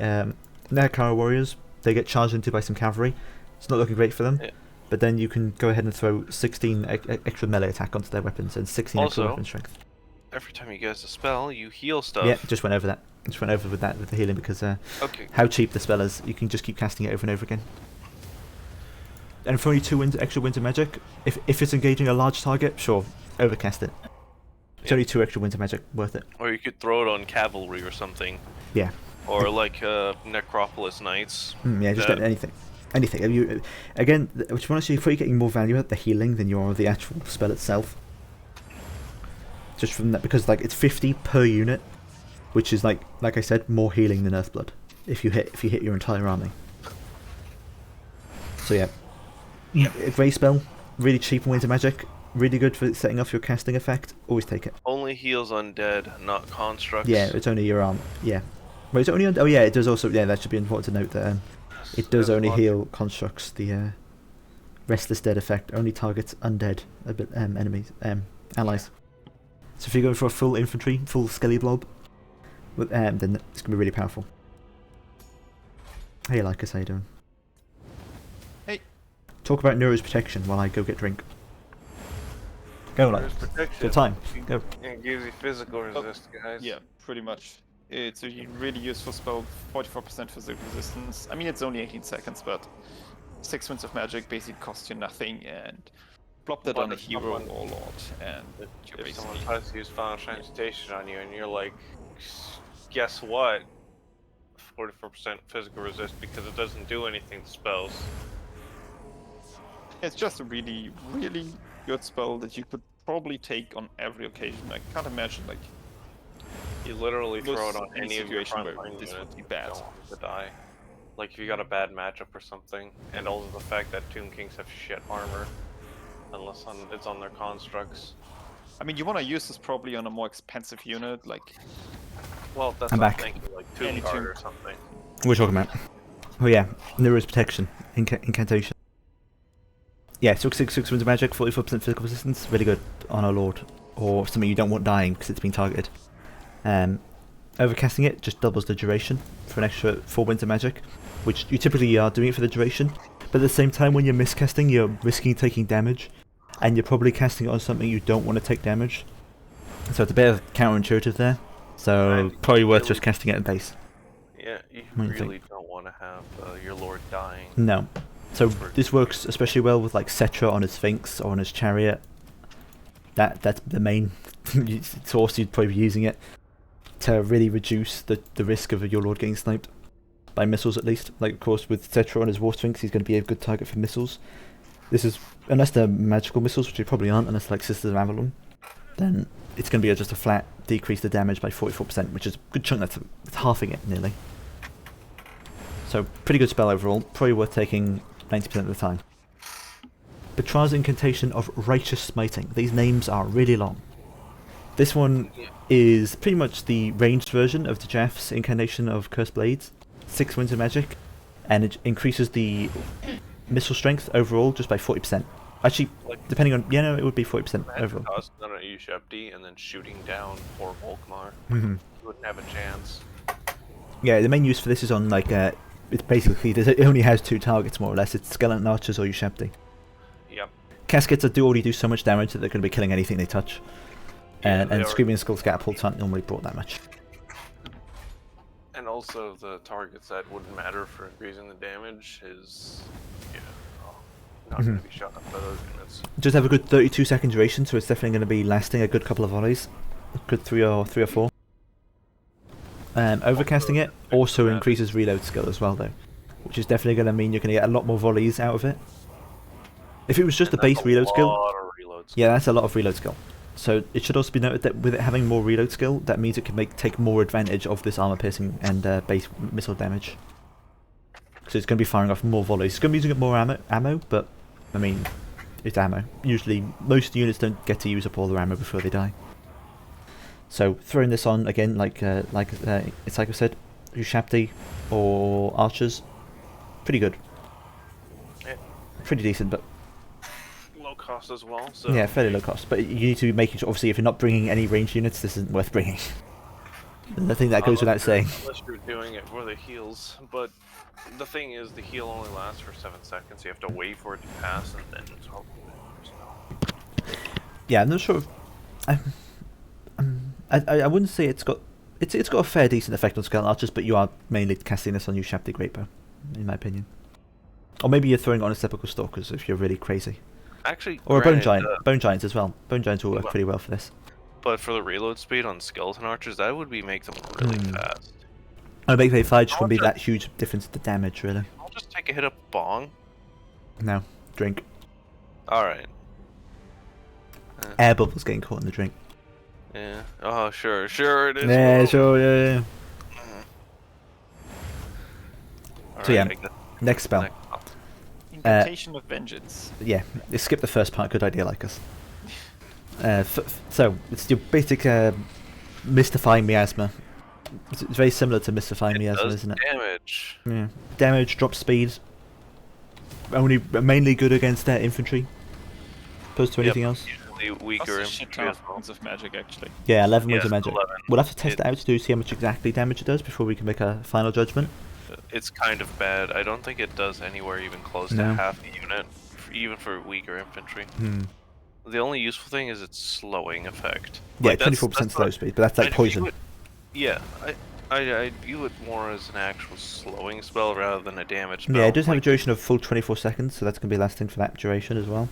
Speaker 1: nehekhara warriors, they get charged into by some cavalry. It's not looking great for them, but then you can go ahead and throw 16 extra melee attack onto their weapons and 16 extra weapon strength.
Speaker 2: Every time you guys a spell, you heal stuff.
Speaker 1: Yeah, just went over that. Just went over with that with the healing because how cheap the spell is. You can just keep casting it over and over again. And for only 2 extra Winter Magic, if it's engaging a large target, sure, overcast it. It's only 2 extra winter magic, worth it.
Speaker 2: Or you could throw it on cavalry or something.
Speaker 1: Yeah.
Speaker 2: Or like Necropolis Knights.
Speaker 1: Yeah, just anything. Anything. Again, which honestly, if you're getting more value out the healing than you are the actual spell itself. Just from that, because like it's 50 per unit, which is like I said, more healing than Earthblood. If you hit your entire army. So yeah, a grey spell, really cheap in winter magic, really good for setting off your casting effect. Always take it.
Speaker 2: Only heals undead, not constructs.
Speaker 1: Yeah, it's only your arm. Yeah, but it's only. Oh yeah, it does also. Yeah, that should be important to note that it does only heal constructs. The restless dead effect only targets undead enemies, allies. So if you're going for a full infantry, full skelly blob, then it's gonna be really powerful. Hey, Lycus, how you doing?
Speaker 3: Hey.
Speaker 1: Talk about Nero's protection while I go get drink. Go, Lycus. Full time. Go.
Speaker 4: It gives you physical resist, guys.
Speaker 3: Yeah, pretty much. It's a really useful spell, 44% physical resistance. I mean, it's only 18 seconds, but 6 winds of magic basically costs you nothing, and plop that on a hero or lord, and you're
Speaker 4: If someone
Speaker 3: basically...
Speaker 4: tries to use Final Transmutation on you and you're like, guess what? 44% physical resist because it doesn't do anything to spells.
Speaker 3: It's just a really, really good spell that you could probably take on every occasion. I can't imagine, like...
Speaker 4: You literally
Speaker 3: Those
Speaker 4: throw it on
Speaker 3: any
Speaker 4: any of your
Speaker 3: situation where
Speaker 4: frontline
Speaker 3: this
Speaker 4: units
Speaker 3: would be bad.
Speaker 4: don't want to die. Like if you got a bad matchup or something, and also the fact that Tomb Kings have shit armor, unless it's on their constructs.
Speaker 3: I mean, you want to use this probably on a more expensive unit, like...
Speaker 4: Well, that's
Speaker 1: I'm
Speaker 4: what
Speaker 1: back.
Speaker 4: I'm thinking, like Tomb
Speaker 3: Any
Speaker 4: Guard
Speaker 3: tomb.
Speaker 4: or something.
Speaker 1: We're talking about. Oh yeah, Nero's protection, incantation. Yeah, 6 winds of magic, 44% physical resistance, really good on a lord, or something you don't want dying because it's been targeted. Overcasting it just doubles the duration for an extra 4 winds of magic, which you typically are doing it for the duration, but at the same time when you're miscasting you're risking taking damage, and you're probably casting it on something you don't want to take damage. So it's a bit of counterintuitive there, so probably worth just casting it at base.
Speaker 4: Yeah, you
Speaker 1: What do you
Speaker 4: really don't want to have your lord dying.
Speaker 1: No. So this works especially well with like Cetra on his Sphinx or on his Chariot. That's the main source you'd probably be using it to really reduce the risk of your lord getting sniped by missiles at least. Like of course with Cetra on his War Sphinx he's going to be a good target for missiles. This is, unless they're magical missiles, which they probably aren't unless like Sisters of Avalon, then it's going to be just a flat decrease the damage by 44%, which is a good chunk. That's halving it nearly. So pretty good spell overall, probably worth taking 90% of the time. Betrayal's Incantation of Righteous Smiting. These names are really long. This one is pretty much the ranged version of the Jaff's Incantation of Cursed Blades. 6 winds of magic, and it increases the missile strength overall just by 40%. Actually, depending on... Yeah, no, it would be 40% overall.
Speaker 4: Cost on a Ushepti and then shooting down for Volkmar.
Speaker 1: Mm-hmm.
Speaker 4: You wouldn't have a chance.
Speaker 1: Yeah, the main use for this is on like... it's basically... It only has 2 targets more or less. It's Skeleton Archers or Ushepti.
Speaker 4: Yep.
Speaker 1: Caskets already do so much damage that they're going to be killing anything they touch.
Speaker 4: Yeah,
Speaker 1: And Screaming Skull's catapults aren't normally brought that much.
Speaker 4: And also the targets that wouldn't matter for increasing the damage is, not going to be shot up by those units.
Speaker 1: Just have a good 32-second duration, so it's definitely going to be lasting a good couple of volleys. A good 3 or 4. Overcasting it also increases reload skill as well though, which is definitely going to mean you're going to get a lot more volleys out of it. If it was just a base reload skill, yeah, that's a lot of reload skill. So it should also be noted that with it having more reload skill, that means it can take more advantage of this armor piercing and base missile damage. So it's going to be firing off more volleys. It's going to be using up more ammo, but I mean, it's ammo. Usually, most units don't get to use up all their ammo before they die. So throwing this on again, it's like I said, Ushapti or Archers, pretty good.
Speaker 4: Yeah.
Speaker 1: Pretty decent, but
Speaker 4: Low cost as well. So
Speaker 1: yeah, fairly low cost. But you need to be making sure, obviously, if you're not bringing any ranged units, this isn't worth bringing. I think that goes without saying.
Speaker 4: Unless you're doing it for the heals, but the thing is, the heal only lasts for 7 seconds. You have to wait for it to pass, and then it's all good.
Speaker 1: Yeah, I'm not sure. I wouldn't say it's got a fair decent effect on Skeleton Archers, but you are mainly casting this on Ushapti Greatbow, in my opinion. Or maybe you're throwing it on a Sepulchral Stalkers if you're really crazy.
Speaker 4: Actually,
Speaker 1: Or a
Speaker 4: granted,
Speaker 1: Bone Giant. Bone Giants as well. Bone Giants will work pretty well for this.
Speaker 2: But for the reload speed on skeleton archers, that would make them really fast.
Speaker 1: I make they fire just wouldn't be
Speaker 2: Archer-
Speaker 1: that huge difference to damage, really.
Speaker 2: I'll just take a hit of bong.
Speaker 1: No, drink.
Speaker 2: Alright.
Speaker 1: Air bubbles getting caught in the drink.
Speaker 2: Yeah. Oh, sure it is.
Speaker 1: Yeah,
Speaker 2: Whoa.
Speaker 1: sure, yeah.
Speaker 2: Alright,
Speaker 1: So yeah,
Speaker 2: I guess
Speaker 1: next spell.
Speaker 2: next-
Speaker 3: Incantation of Vengeance.
Speaker 1: Yeah, skip the first part. Good idea, like us. So it's your basic mystifying miasma. It's very similar to mystifying miasma,
Speaker 2: does
Speaker 1: isn't it?
Speaker 2: damage.
Speaker 1: Yeah. Damage, drop speed. Only mainly good against infantry, opposed to anything else.
Speaker 2: Usually weaker
Speaker 3: Plus a shit
Speaker 2: infantry
Speaker 3: ton
Speaker 2: as
Speaker 3: of
Speaker 2: well.
Speaker 3: points of magic, actually.
Speaker 1: Yeah, 11
Speaker 2: Yes,
Speaker 1: wounds of magic.
Speaker 2: 11.
Speaker 1: We'll have to test it out to see how much exactly damage it does before we can make a final judgment.
Speaker 2: It's kind of bad. I don't think it does anywhere even close
Speaker 1: No.
Speaker 2: to half the unit, even for weaker infantry. The only useful thing is its slowing effect.
Speaker 1: Yeah,
Speaker 2: Like, that's-
Speaker 1: 24%
Speaker 2: that's
Speaker 1: slow
Speaker 2: not-
Speaker 1: speed, but that's like
Speaker 2: I'd
Speaker 1: poison.
Speaker 2: view it- yeah, I view it more as an actual slowing spell rather than a damage spell.
Speaker 1: Yeah, it does have a
Speaker 2: Like,
Speaker 1: duration of full 24 seconds, so that's going to be lasting for that duration as well.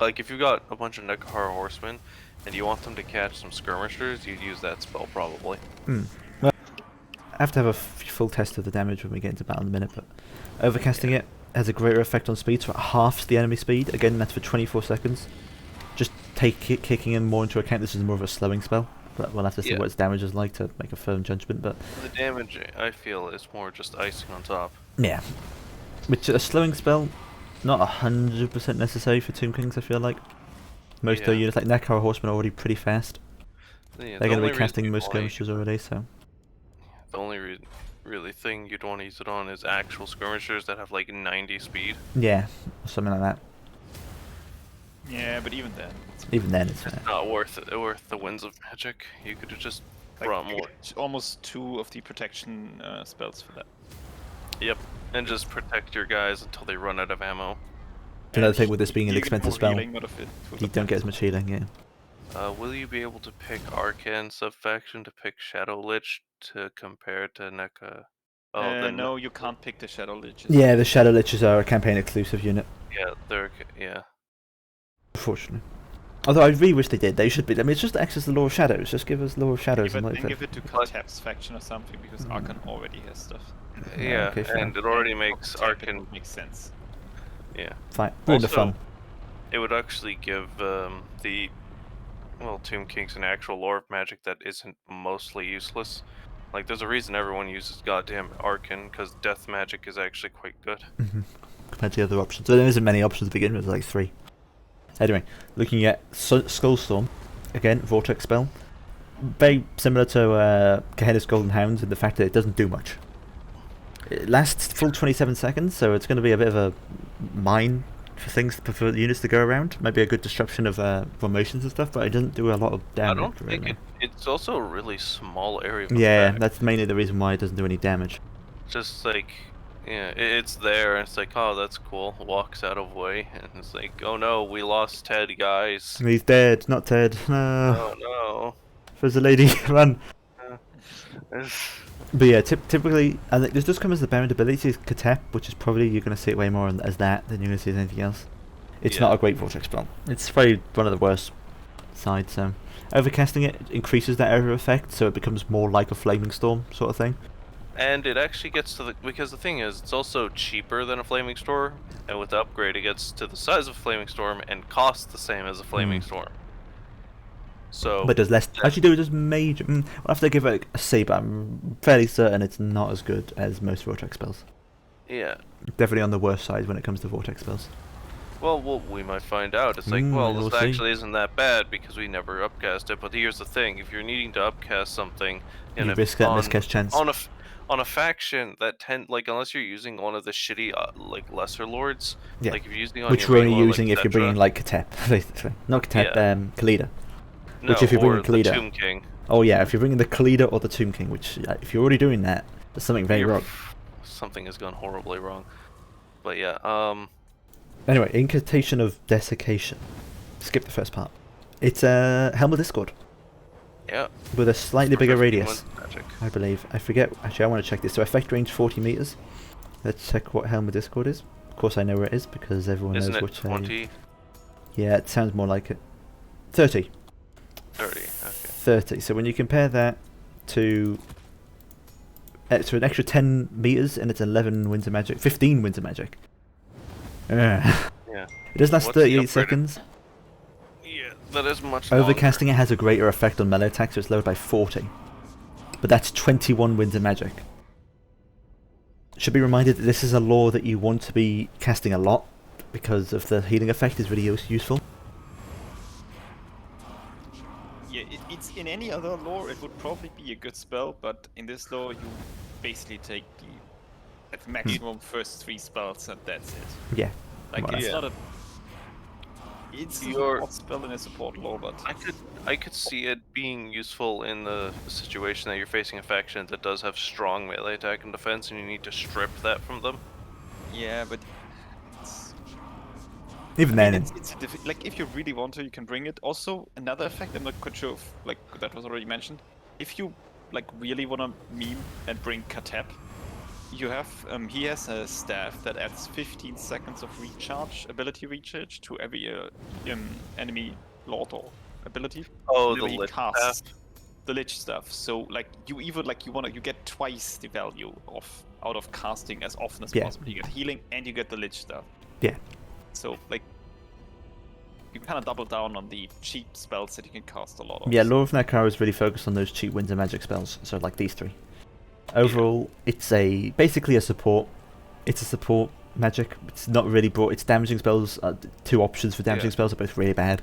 Speaker 2: like if you got a bunch of nehekhara horsemen and you want them to catch some skirmishers, you'd use that spell probably.
Speaker 1: Well, I have to have a full test of the damage when we get into battle in a minute, but overcasting it has a greater effect on speed, so it halves the enemy speed. Again, that's for 24 seconds. Just take kicking in more into account. This is more of a slowing spell, but we'll have to see
Speaker 2: Yeah.
Speaker 1: what its damage is like to make a firm judgment. But
Speaker 2: The damage, I feel, is more just icing on top.
Speaker 1: yeah, which a slowing spell, not 100% necessary for Tomb Kings. I feel like most of the
Speaker 2: Yeah.
Speaker 1: units, like nehekhara horsemen, are already pretty fast.
Speaker 2: Yeah,
Speaker 1: They're
Speaker 2: the
Speaker 1: going to
Speaker 2: only
Speaker 1: be casting
Speaker 2: reason
Speaker 1: most
Speaker 2: you'd wanna
Speaker 1: skirmishers
Speaker 2: use it-
Speaker 1: already, so
Speaker 2: The only really thing you'd want to use it on is actual skirmishers that have like 90 speed.
Speaker 1: yeah, something like that.
Speaker 3: Yeah, but even then,
Speaker 1: Even then, it's
Speaker 2: Not worth the winds of magic. You could have just brought
Speaker 3: you
Speaker 2: more.
Speaker 3: get almost 2 of the protection spells for that.
Speaker 2: Yep, and just protect your guys until they run out of ammo.
Speaker 1: another thing with this being an
Speaker 3: You get
Speaker 1: expensive
Speaker 3: more
Speaker 1: spell.
Speaker 3: healing out of it with
Speaker 1: You
Speaker 3: the
Speaker 1: don't get as much healing, yeah.
Speaker 2: Will you be able to pick Arcan subfaction to pick Shadow Lich to compare to NECA? Oh, then
Speaker 3: no, you can't pick the Shadow Liches.
Speaker 1: Yeah, the Shadow Liches are a campaign exclusive unit,
Speaker 2: yeah, yeah.
Speaker 1: unfortunately. Although I really wish they did. They should be. I mean, it's just access the Law of Shadows. Just give us Law of Shadows.
Speaker 3: But
Speaker 1: and
Speaker 3: then
Speaker 1: like that.
Speaker 3: give it to Katep's faction or something, because Arkan already has stuff.
Speaker 2: Yeah,
Speaker 1: okay, fair.
Speaker 2: and it already
Speaker 3: And
Speaker 2: makes
Speaker 3: for Katep, it
Speaker 2: Arcan.
Speaker 3: would make sense.
Speaker 2: Yeah,
Speaker 1: Fine. We're in the
Speaker 2: Also,
Speaker 1: fun.
Speaker 2: it would actually give Tomb Kings an actual lore of magic that isn't mostly useless. Like, there's a reason everyone uses goddamn Arcan, because death magic is actually quite good.
Speaker 1: Compared to the other options. So there isn't many options to begin with, like 3. Anyway, looking at Skullstorm, again, Vortex spell. Very similar to Gehenna's Golden Hounds in the fact that it doesn't do much. It lasts full 27 seconds, so it's going to be a bit of a mine for the units to go around. Maybe a good disruption of formations and stuff, but it doesn't do a lot of damage.
Speaker 2: I don't think
Speaker 1: really.
Speaker 2: it's also a really small area of
Speaker 1: Yeah,
Speaker 2: effect.
Speaker 1: that's mainly the reason why it doesn't do any damage.
Speaker 2: Just like, yeah, it's there, and it's like, oh, that's cool. Walks out of way, and it's like, oh no, we lost Ted, guys.
Speaker 1: He's dead, not Ted. No.
Speaker 2: Oh no.
Speaker 1: There's a lady, run.
Speaker 2: It's-
Speaker 1: But yeah, typically, I think this does come as the bound ability is Katep, which is probably you're going to see it way more as that than you're going to see as anything else. It's
Speaker 2: Yeah.
Speaker 1: not a great vortex spell. It's probably one of the worst sides. So overcasting it increases that area effect, so it becomes more like a flaming storm sort of thing.
Speaker 2: And it actually gets to because the thing is, it's also cheaper than a flaming storm, and with the upgrade, it gets to the size of a flaming storm and costs the same as a flaming storm. So,
Speaker 1: But does less. Actually, it does major. I'll have to give it a C, but I'm fairly certain it's not as good as most vortex spells.
Speaker 2: yeah.
Speaker 1: Definitely on the worst side when it comes to vortex spells.
Speaker 2: Well, we might find out. It's like, well,
Speaker 1: we'll
Speaker 2: this
Speaker 1: see.
Speaker 2: actually isn't that bad because we never upcast it. But here's the thing: if you're needing to upcast something,
Speaker 1: You risk that miscast chance.
Speaker 2: on a faction that unless you're using one of the shitty lesser lords,
Speaker 1: Yeah.
Speaker 2: like if you're using on
Speaker 1: Which
Speaker 2: your
Speaker 1: we're
Speaker 2: main
Speaker 1: only
Speaker 2: one,
Speaker 1: using if you're
Speaker 2: Cetra,
Speaker 1: bringing like Katep, basically. Not Katep,
Speaker 2: Yeah.
Speaker 1: Khalida.
Speaker 2: no,
Speaker 1: which if you're
Speaker 2: or
Speaker 1: bringing
Speaker 2: the
Speaker 1: Khalida-
Speaker 2: Tomb King,
Speaker 1: Oh yeah, if you're bringing the Khalida or the Tomb King, which if you're already doing that, there's something very
Speaker 2: you're-
Speaker 1: wrong.
Speaker 2: something has gone horribly wrong. But yeah,
Speaker 1: Anyway, Incantation of Desiccation. Skip the first part. It's a Helm of Discord
Speaker 2: yeah.
Speaker 1: with a slightly
Speaker 2: For
Speaker 1: bigger
Speaker 2: 15
Speaker 1: radius,
Speaker 2: months magic.
Speaker 1: I believe. I forget. Actually, I want to check this. So effect range 40 meters. Let's check what Helm of Discord is. Of course, I know where it is because everyone
Speaker 2: Isn't
Speaker 1: knows
Speaker 2: it
Speaker 1: which.
Speaker 2: 20,
Speaker 1: Yeah, it sounds more like it. 30.
Speaker 2: 30? Okay.
Speaker 1: 30. So when you compare that to an extra 10 meters and it's 11 winds of magic, 15 winds of magic.
Speaker 2: Yeah.
Speaker 1: It does last
Speaker 2: What's the
Speaker 1: 38
Speaker 2: upgraded-
Speaker 1: seconds.
Speaker 2: Yeah, that is much longer.
Speaker 1: Overcasting it has a greater effect on melee attacks, so it's lowered by 40. But that's 21 winds of magic. Should be reminded that this is a lore that you want to be casting a lot because of the healing effect is really useful.
Speaker 3: Yeah, it's in any other lore it would probably be a good spell, but in this lore you basically take the at maximum first 3 spells and that's it.
Speaker 1: Yeah.
Speaker 3: Like
Speaker 1: Well,
Speaker 3: it's
Speaker 2: yeah.
Speaker 3: not a. It's a
Speaker 2: Your-
Speaker 3: support spell in a support lore, but
Speaker 2: I could see it being useful in the situation that you're facing a faction that does have strong melee attack and defense, and you need to strip that from them.
Speaker 3: yeah, but it's,
Speaker 1: Even
Speaker 3: I mean,
Speaker 1: then,
Speaker 3: it's like if you really want to, you can bring it. Also, another effect I'm not quite sure if like that was already mentioned. If you like really want to meme and bring Katep, you have he has a staff that adds 15 seconds of recharge, ability recharge to every enemy lord or ability.
Speaker 2: Oh,
Speaker 3: whenever
Speaker 2: the
Speaker 3: he
Speaker 2: lit
Speaker 3: casts
Speaker 2: staff.
Speaker 3: the lich stuff. So like you even like you get twice the value of out of casting as often as
Speaker 1: Yeah.
Speaker 3: possible. You get healing and you get the lich stuff.
Speaker 1: yeah.
Speaker 3: So like you kind of double down on the cheap spells that you can cast a lot of.
Speaker 1: Yeah, Lore of nehekhara is really focused on those cheap winds of magic spells, so like these 3. Overall, it's basically a support. It's a support magic. It's not really brought. Its damaging spells, 2 options for damaging
Speaker 2: Yeah.
Speaker 1: spells are both really bad.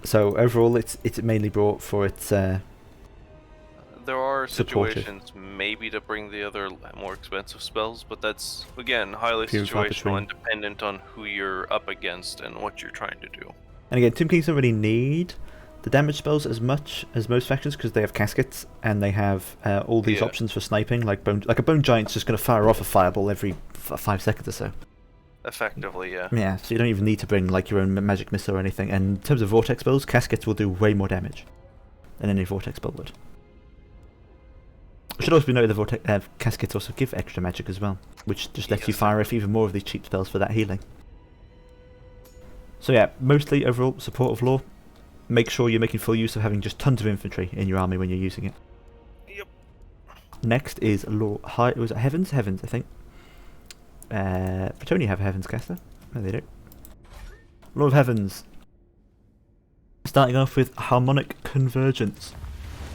Speaker 1: So overall, it's mainly brought for its.
Speaker 2: There are
Speaker 1: Supportive.
Speaker 2: situations maybe to bring the other more expensive spells, but that's again highly
Speaker 1: Few and far
Speaker 2: situational
Speaker 1: between.
Speaker 2: and dependent on who you're up against and what you're trying to do.
Speaker 1: And again, Tomb Kings don't really need the damage spells as much as most factions because they have caskets and they have all these
Speaker 2: Yeah.
Speaker 1: options for sniping. Like a bone giant's just going to fire off a fireball every 5 seconds or so.
Speaker 2: Effectively, yeah.
Speaker 1: Yeah, so you don't even need to bring like your own magic missile or anything. And in terms of vortex spells, caskets will do way more damage than any vortex spell would. It should also be noted that caskets also give extra magic as well, which just lets you
Speaker 2: Yes.
Speaker 1: fire off even more of these cheap spells for that healing. So yeah, mostly overall support of lore. Make sure you're making full use of having just tons of infantry in your army when you're using it.
Speaker 2: Yep.
Speaker 1: Next is lore high. Was it Heavens? Heavens, I think. Bretonia have a Heavens caster. No, they don't. Lord of Heavens. Starting off with Harmonic Convergence.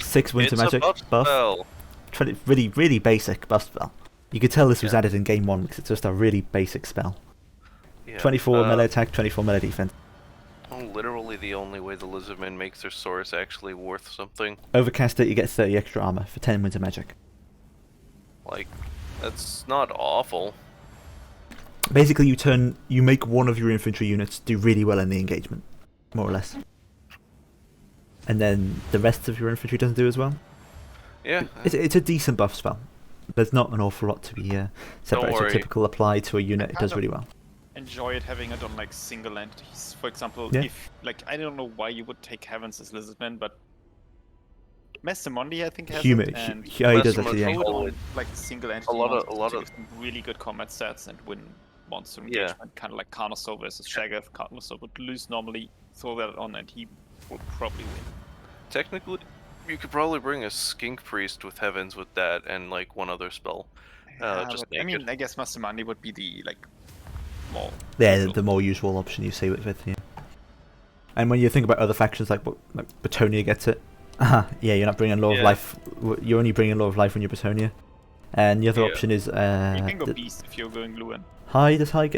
Speaker 1: 6 winds of
Speaker 2: It's a
Speaker 1: magic
Speaker 2: buff spell.
Speaker 1: Really, really basic buff spell. You could tell this was
Speaker 2: Yeah.
Speaker 1: added in game 1 because it's just a really basic spell.
Speaker 2: Yeah.
Speaker 1: 24 melee attack, 24 melee defense.
Speaker 2: Literally the only way the Lizardmen makes their source actually worth something.
Speaker 1: Overcast it, you get 30 extra armor for 10 winds of magic.
Speaker 2: Like, that's not awful.
Speaker 1: Basically, you make one of your infantry units do really well in the engagement, more or less. And then the rest of your infantry doesn't do as well.
Speaker 2: Yeah.
Speaker 1: It's a decent buff spell. There's not an awful lot to be separated.
Speaker 2: worry.
Speaker 1: Typical apply to a unit, it
Speaker 3: kind
Speaker 1: does
Speaker 3: of-
Speaker 1: really well.
Speaker 3: enjoy it having it on like single entities. For example,
Speaker 1: Yeah.
Speaker 3: if like I don't know why you would take Heavens as Lizardmen, but Master Mondi I think has
Speaker 1: Humid.
Speaker 3: it, and
Speaker 1: He does
Speaker 2: Master
Speaker 1: actually.
Speaker 2: Mondi
Speaker 1: Yeah.
Speaker 3: throw it
Speaker 2: always-
Speaker 3: on like single entity.
Speaker 2: lot of-
Speaker 3: monsters to give them really good combat stats and win monster
Speaker 2: Yeah.
Speaker 3: engagement, kind of like Carnosaur versus Shaggoth. Carnosaur would lose normally, throw that on, and he would probably win.
Speaker 2: Technically, you could probably bring a Skink Priest with Heavens with that and like one other spell. Just
Speaker 3: I mean,
Speaker 2: naked.
Speaker 3: I guess Master Mondi would be the like more.
Speaker 1: Yeah,
Speaker 3: usual.
Speaker 1: the more usual option you see with yeah. And when you think about other factions like Bretonia gets it. Yeah, you're not bringing Law of
Speaker 2: Yeah.
Speaker 1: Life. You're only bringing Law of Life when you're Bretonia. And the other
Speaker 2: Yeah.
Speaker 1: option is
Speaker 3: You can go
Speaker 1: the-
Speaker 3: Beast if you're going Luan.
Speaker 1: High. Does High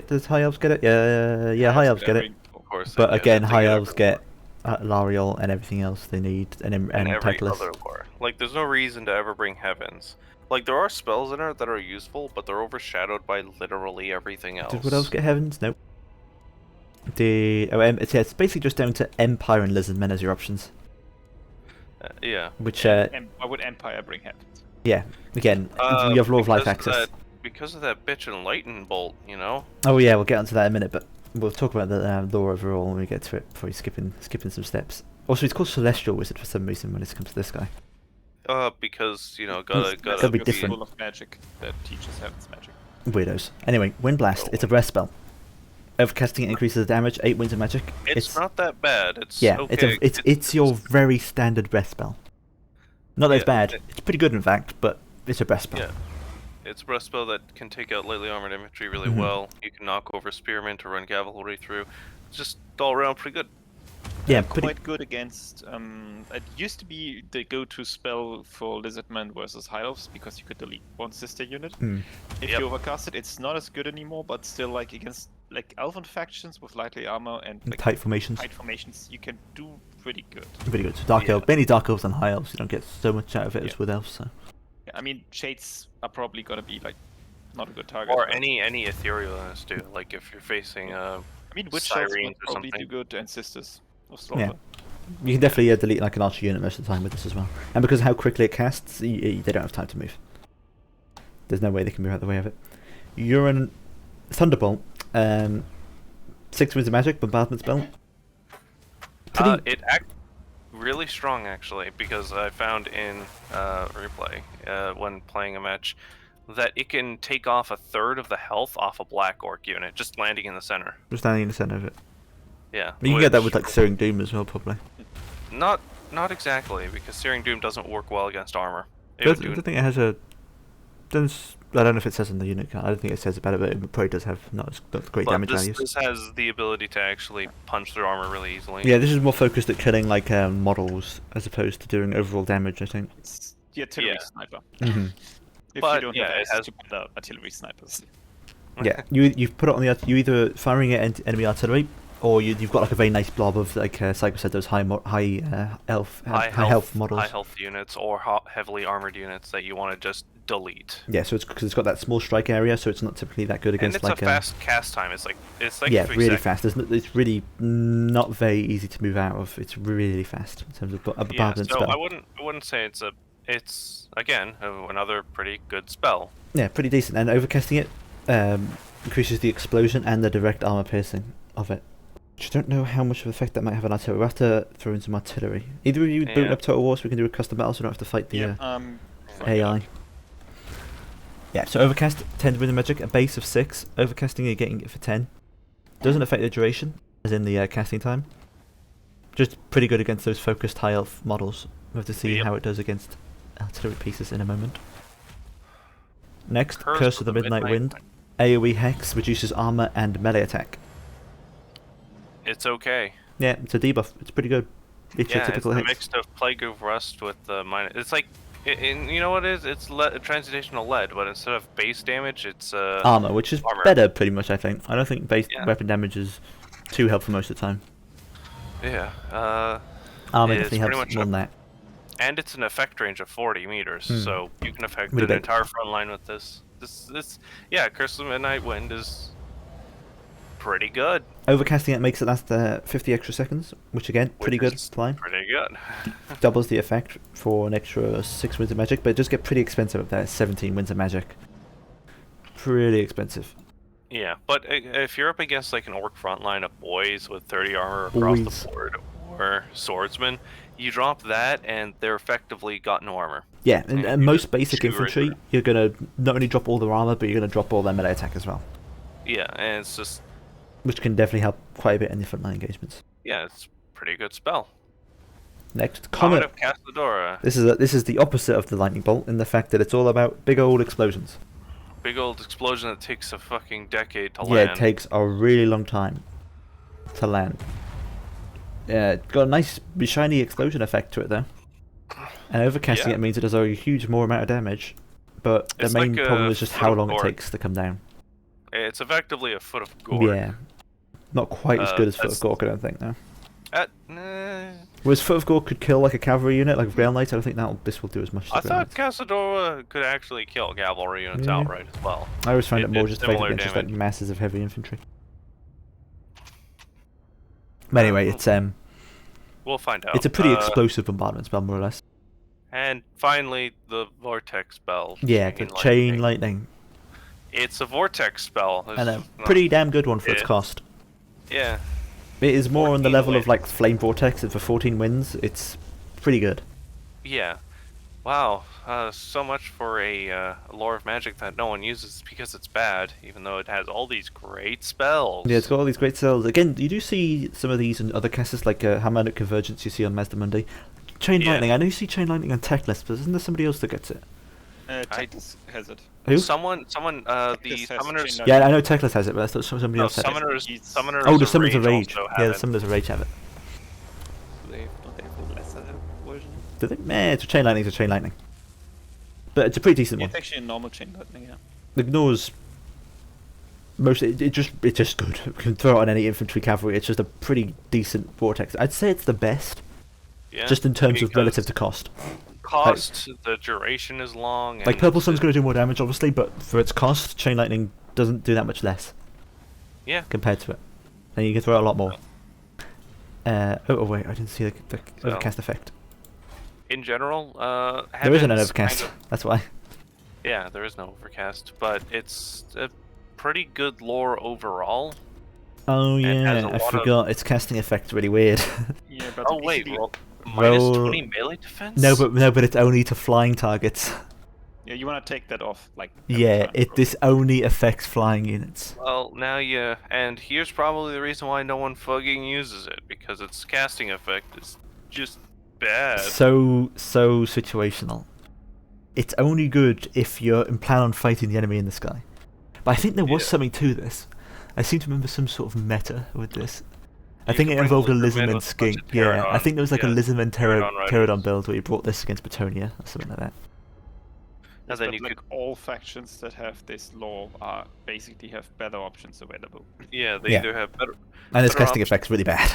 Speaker 1: Elves get it? Yeah, High Elves get it.
Speaker 2: Of course.
Speaker 1: But
Speaker 2: yeah,
Speaker 1: again,
Speaker 2: they
Speaker 1: High
Speaker 2: get
Speaker 1: Elves
Speaker 2: everyone.
Speaker 1: get Lariel and everything else they need, and
Speaker 2: and every
Speaker 1: Titleist.
Speaker 2: other lore. Like, there's no reason to ever bring Heavens. Like, there are spells in it that are useful, but they're overshadowed by literally everything else.
Speaker 1: Did what else get Heavens? Nope. It's basically just down to Empire and Lizardmen as your options.
Speaker 2: Yeah.
Speaker 1: Which,
Speaker 3: Why would Empire bring Heavens?
Speaker 1: yeah, again, you have Law of Life
Speaker 2: because
Speaker 1: access.
Speaker 2: Because of that bitch and lightning bolt, you know?
Speaker 1: Oh yeah, we'll get onto that in a minute, but we'll talk about the lore overall when we get to it before skipping some steps. Also, he's called Celestial Wizard for some reason when it comes to this guy.
Speaker 2: Because, you know,
Speaker 1: Gotta be
Speaker 3: Your
Speaker 1: different.
Speaker 3: School of Magic that teaches Heaven's magic.
Speaker 1: Weirdos. Anyway, Wind Blast.
Speaker 2: Oh.
Speaker 1: It's a breath spell. Overcasting it increases the damage. 8 winds of magic.
Speaker 2: It's not that bad. It's
Speaker 1: yeah.
Speaker 2: okay.
Speaker 1: It's your very standard breath spell. Not that it's bad. It's pretty good in fact, but it's a breath spell.
Speaker 2: Yeah. It's a breath spell that can take out lightly armored infantry really
Speaker 1: Mm-hmm.
Speaker 2: well. You can knock over spearmen to run cavalry through. It's just all around pretty good.
Speaker 1: Yeah,
Speaker 3: Quite good against. It used to be the go-to spell for Lizardmen versus High Elves because you could delete one sister unit. If
Speaker 2: Yep.
Speaker 3: you overcast it, it's not as good anymore, but still, like against like Elven factions with lightly armor and like,
Speaker 1: tight formations.
Speaker 3: tight formations, you can do pretty good.
Speaker 1: Pretty good. So dark elves, mainly dark elves and high elves. You don't get so much out of it
Speaker 3: Yeah.
Speaker 1: as with elves. So.
Speaker 3: Yeah, I mean, Shades are probably gonna be like not a good target.
Speaker 2: Or
Speaker 3: but-
Speaker 2: any ethereal units too. Like if you're facing
Speaker 3: I mean, Witch Elves
Speaker 2: Sirens
Speaker 3: would
Speaker 2: or
Speaker 3: probably
Speaker 2: something.
Speaker 3: do good, and Sisters of Slaughter.
Speaker 1: Yeah. You can definitely delete like an archer unit most of the time with this as well. And because of how quickly it casts, they don't have time to move. There's no way they can move out of the way of it. Urine Thunderbolt, 6 winds of magic, bombardment spell.
Speaker 2: it act really strong actually, because I found in replay when playing a match that it can take off a third of the health off a black orc unit just landing in the center.
Speaker 1: Just standing in the center of it.
Speaker 2: Yeah.
Speaker 1: But you can get that
Speaker 2: which-
Speaker 1: with like Searing Doom as well, probably.
Speaker 2: Not exactly, because Searing Doom doesn't work well against armor. It
Speaker 1: I
Speaker 2: would
Speaker 1: don't
Speaker 2: do
Speaker 1: think it has a. I don't know if it says in the unit card. I don't think it says about it, but it probably does have not great
Speaker 2: but
Speaker 1: damage
Speaker 2: this,
Speaker 1: values.
Speaker 2: this has the ability to actually punch through armor really easily.
Speaker 1: Yeah, this is more focused at killing like models as opposed to doing overall damage, I think.
Speaker 3: It's the artillery
Speaker 2: Yeah.
Speaker 3: sniper.
Speaker 1: Mm-hmm.
Speaker 3: If
Speaker 2: But,
Speaker 3: you don't
Speaker 2: yeah,
Speaker 3: have
Speaker 2: it
Speaker 3: access
Speaker 2: has-
Speaker 3: to the artillery snipers.
Speaker 1: Yeah, you've put it on you either firing at enemy artillery, or you've got like a very nice blob of like Cyber said, those high health models.
Speaker 2: high health units or heavily armored units that you want to just delete.
Speaker 1: Yeah, so it's because it's got that small strike area, so it's not typically that good
Speaker 2: And
Speaker 1: against
Speaker 2: it's
Speaker 1: like
Speaker 2: a fast cast time. It's like
Speaker 1: yeah,
Speaker 2: 3
Speaker 1: really
Speaker 2: seconds.
Speaker 1: fast. It's really not very easy to move out of. It's really fast in terms of a
Speaker 2: Yeah,
Speaker 1: bombardment
Speaker 2: so
Speaker 1: spell.
Speaker 2: I wouldn't say it's again another pretty good spell.
Speaker 1: Yeah, pretty decent. And overcasting it increases the explosion and the direct armor piercing of it. Which I don't know how much of effect that might have on artillery. We'll have to throw in some artillery. Either of you boot
Speaker 2: Yeah.
Speaker 1: up Total War so we can do a custom battle so we don't have to fight the AI. Yeah, so overcast 10 with the magic, a base of 6. Overcasting you're getting it for 10. Doesn't affect the duration, as in the casting time. Just pretty good against those focused high elf models. We'll have to see
Speaker 2: Yep.
Speaker 1: how it does against artillery pieces in a moment. Next,
Speaker 2: Curse
Speaker 1: Curse
Speaker 2: of
Speaker 1: of the
Speaker 2: the
Speaker 1: Midnight
Speaker 2: Midnight
Speaker 1: Wind. AoE Hex reduces armor and melee attack.
Speaker 2: It's okay.
Speaker 1: Yeah, it's a debuff. It's pretty good. It's your
Speaker 2: Yeah, it's
Speaker 1: typical
Speaker 2: a
Speaker 1: Hex.
Speaker 2: mix of Plague of Rust with the minus. It's like, you know what it is? It's transitational lead, but instead of base damage, it's
Speaker 1: Armor, which is
Speaker 2: armor.
Speaker 1: better pretty much, I think. I don't think base
Speaker 2: Yeah.
Speaker 1: weapon damage is too helpful most of the time.
Speaker 2: Yeah.
Speaker 1: Armor
Speaker 2: It's
Speaker 1: definitely
Speaker 2: pretty
Speaker 1: helps
Speaker 2: much
Speaker 1: more than that.
Speaker 2: And it's an effect range of 40 meters, so you can affect
Speaker 1: Really
Speaker 2: the
Speaker 1: big.
Speaker 2: entire front line with this. Yeah, Curse of the Midnight Wind is pretty good.
Speaker 1: Overcasting it makes it last 50 extra seconds, which again, pretty
Speaker 2: Which
Speaker 1: good
Speaker 2: is
Speaker 1: climb.
Speaker 2: Pretty good.
Speaker 1: Doubles the effect for an extra 6 winds of magic, but it does get pretty expensive up there, 17 winds of magic. Pretty expensive.
Speaker 2: Yeah, but if you're up against like an orc front line of boys with 30 armor across
Speaker 1: Boys.
Speaker 2: the board, or swordsmen, you drop that and they're effectively got no armor.
Speaker 1: Yeah, and
Speaker 2: Yeah,
Speaker 1: most
Speaker 2: you
Speaker 1: basic
Speaker 2: shoot right
Speaker 1: infantry,
Speaker 2: through.
Speaker 1: you're going to not only drop all their armor, but you're going to drop all their melee attack as well,
Speaker 2: Yeah, and it's just,
Speaker 1: which can definitely help quite a bit in the frontline engagements.
Speaker 2: yeah, it's a pretty good spell.
Speaker 1: Next,
Speaker 2: Comet
Speaker 1: Comet.
Speaker 2: of Casadora.
Speaker 1: This is the opposite of the lightning bolt in the fact that it's all about big old explosions.
Speaker 2: Big old explosion that takes a fucking decade to
Speaker 1: Yeah,
Speaker 2: land.
Speaker 1: it takes a really long time to land. Yeah, it's got a nice shiny explosion effect to it though. And overcasting
Speaker 2: Yeah.
Speaker 1: it means it does a huge more amount of damage, but the
Speaker 2: It's
Speaker 1: main
Speaker 2: like a
Speaker 1: problem is just
Speaker 2: foot
Speaker 1: how
Speaker 2: of
Speaker 1: long it
Speaker 2: gore.
Speaker 1: takes to come down.
Speaker 2: It's effectively a foot of gore.
Speaker 1: Yeah, not quite as good as Foot of
Speaker 2: that's-
Speaker 1: Gork, I don't think. No.
Speaker 2: Nah.
Speaker 1: Whereas Foot of Gork could kill like a cavalry unit, like a Grail Knight. I don't think this will do as much. As
Speaker 2: I
Speaker 1: the Grail
Speaker 2: thought
Speaker 1: Knights.
Speaker 2: Casadora could actually kill cavalry units
Speaker 1: Yeah.
Speaker 2: outright as well.
Speaker 1: I always find it more
Speaker 2: it's
Speaker 1: just effective
Speaker 2: similar
Speaker 1: against just like
Speaker 2: damage.
Speaker 1: masses of heavy infantry. But anyway, it's
Speaker 2: We'll find out.
Speaker 1: it's a pretty
Speaker 2: Uh,
Speaker 1: explosive bombardment spell, more or less.
Speaker 2: And finally, the vortex spell.
Speaker 1: Yeah, the
Speaker 2: Chain
Speaker 1: chain lightning,
Speaker 2: It's a vortex spell. It's
Speaker 1: and a
Speaker 2: not-
Speaker 1: pretty damn good one for its
Speaker 2: Yeah.
Speaker 1: cost.
Speaker 2: Yeah.
Speaker 1: It is more on the
Speaker 2: 14
Speaker 1: level of
Speaker 2: winds.
Speaker 1: like Flame Vortex, and for 14 wins, it's pretty good.
Speaker 2: Yeah. Wow, so much for a lore of magic that no one uses because it's bad, even though it has all these great spells.
Speaker 1: Yeah, it's got all these great cells. Again, you do see some of these in other classes, like Harmonic Convergence you see on Mazdamundi. Chain
Speaker 2: Yeah.
Speaker 1: Lightning, I know you see Chain Lightning on Techless, but isn't there somebody else that gets it?
Speaker 3: Titus has it.
Speaker 1: Who?
Speaker 2: Someone, the
Speaker 3: This has
Speaker 2: summoners.
Speaker 3: chain
Speaker 1: Yeah, I know Techless has it, but I thought somebody
Speaker 2: No,
Speaker 1: else had it.
Speaker 2: summoners.
Speaker 1: Oh, the
Speaker 2: of
Speaker 1: Summons of Rage.
Speaker 2: also
Speaker 1: Yeah,
Speaker 2: have
Speaker 1: the
Speaker 2: it.
Speaker 1: Summons of Rage have it.
Speaker 3: Don't they have a lesser version?
Speaker 1: Do they? Meh, it's a Chain Lightning, it's a Chain Lightning. But it's a pretty decent
Speaker 3: Yeah,
Speaker 1: one.
Speaker 3: it's actually a normal chain lightning, yeah.
Speaker 1: Ignores most. It's just good. You can throw it on any infantry cavalry. It's just a pretty decent vortex. I'd say it's the best,
Speaker 2: Yeah,
Speaker 1: just in terms of
Speaker 2: because
Speaker 1: relative to cost.
Speaker 2: cost. The duration is long.
Speaker 1: Like
Speaker 2: and
Speaker 1: Purple Sun's going to do more damage, obviously, but for its cost, Chain Lightning doesn't do that much less.
Speaker 2: Yeah.
Speaker 1: Compared to it, and you can throw out a lot more. Oh wait, I didn't see the
Speaker 2: So,
Speaker 1: overcast effect.
Speaker 2: In general,
Speaker 1: There isn't an
Speaker 2: Heaven's
Speaker 1: overcast.
Speaker 2: kind of-
Speaker 1: That's why.
Speaker 2: yeah, there is no overcast, but it's a pretty good lore overall.
Speaker 1: Oh
Speaker 2: has
Speaker 1: yeah,
Speaker 2: a
Speaker 1: I
Speaker 2: lot of-
Speaker 1: forgot. Its casting effect's really weird.
Speaker 3: Yeah, but
Speaker 2: Oh wait,
Speaker 3: basically-
Speaker 2: minus
Speaker 1: Roll-
Speaker 2: 20 melee defense.
Speaker 1: no, but it's only to flying targets.
Speaker 3: yeah, you want to take that off, like. every
Speaker 1: Yeah,
Speaker 3: turn,
Speaker 1: this only affects flying units.
Speaker 2: Well, now yeah, and here's probably the reason why no one fucking uses it, because its casting effect is just bad.
Speaker 1: So situational. It's only good if you're plan on fighting the enemy in the sky. But I think there was
Speaker 2: Yeah.
Speaker 1: something to this. I seem to remember some sort of meta with this. I
Speaker 2: You
Speaker 1: think
Speaker 2: could
Speaker 1: it
Speaker 2: bring
Speaker 1: involved a
Speaker 2: Lizardmen
Speaker 1: Lizardman
Speaker 2: with a bunch
Speaker 1: skink.
Speaker 2: of
Speaker 1: Yeah, I
Speaker 2: Pterodon.
Speaker 1: think there was like
Speaker 2: Yeah,
Speaker 1: a Lizardman
Speaker 2: Pterodon
Speaker 1: Pterodon
Speaker 2: riders.
Speaker 1: build where you brought this against Bretonia or something like that.
Speaker 2: And then
Speaker 3: but
Speaker 2: you
Speaker 3: like
Speaker 2: could,
Speaker 3: all factions that have this law are basically have better options available.
Speaker 2: yeah, they
Speaker 1: Yeah.
Speaker 2: either have better.
Speaker 1: And its
Speaker 2: Better
Speaker 1: casting
Speaker 2: options.
Speaker 1: effect's really bad.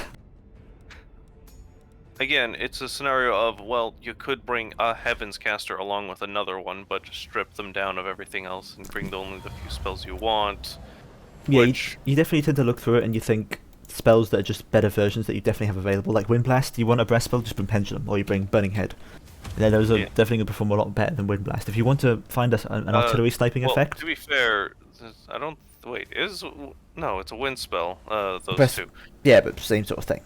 Speaker 2: Again, it's a scenario of, well, you could bring a Heaven's Caster along with another one, but just strip them down of everything else and bring only the few spells you want.
Speaker 1: Yeah,
Speaker 2: Which-
Speaker 1: you definitely tend to look through it and you think spells that are just better versions that you definitely have available. Like Wind Blast, you want a breast spell, just bring Pendulum, or you bring Burning Head. And then those are
Speaker 2: Yeah.
Speaker 1: definitely going to perform a lot better than Wind Blast. If you want to find an artillery sniping
Speaker 2: Well,
Speaker 1: effect,
Speaker 2: to be fair, I don't. Wait, no, it's a wind spell. Those
Speaker 1: Breast-
Speaker 2: two.
Speaker 1: yeah, but same sort of thing.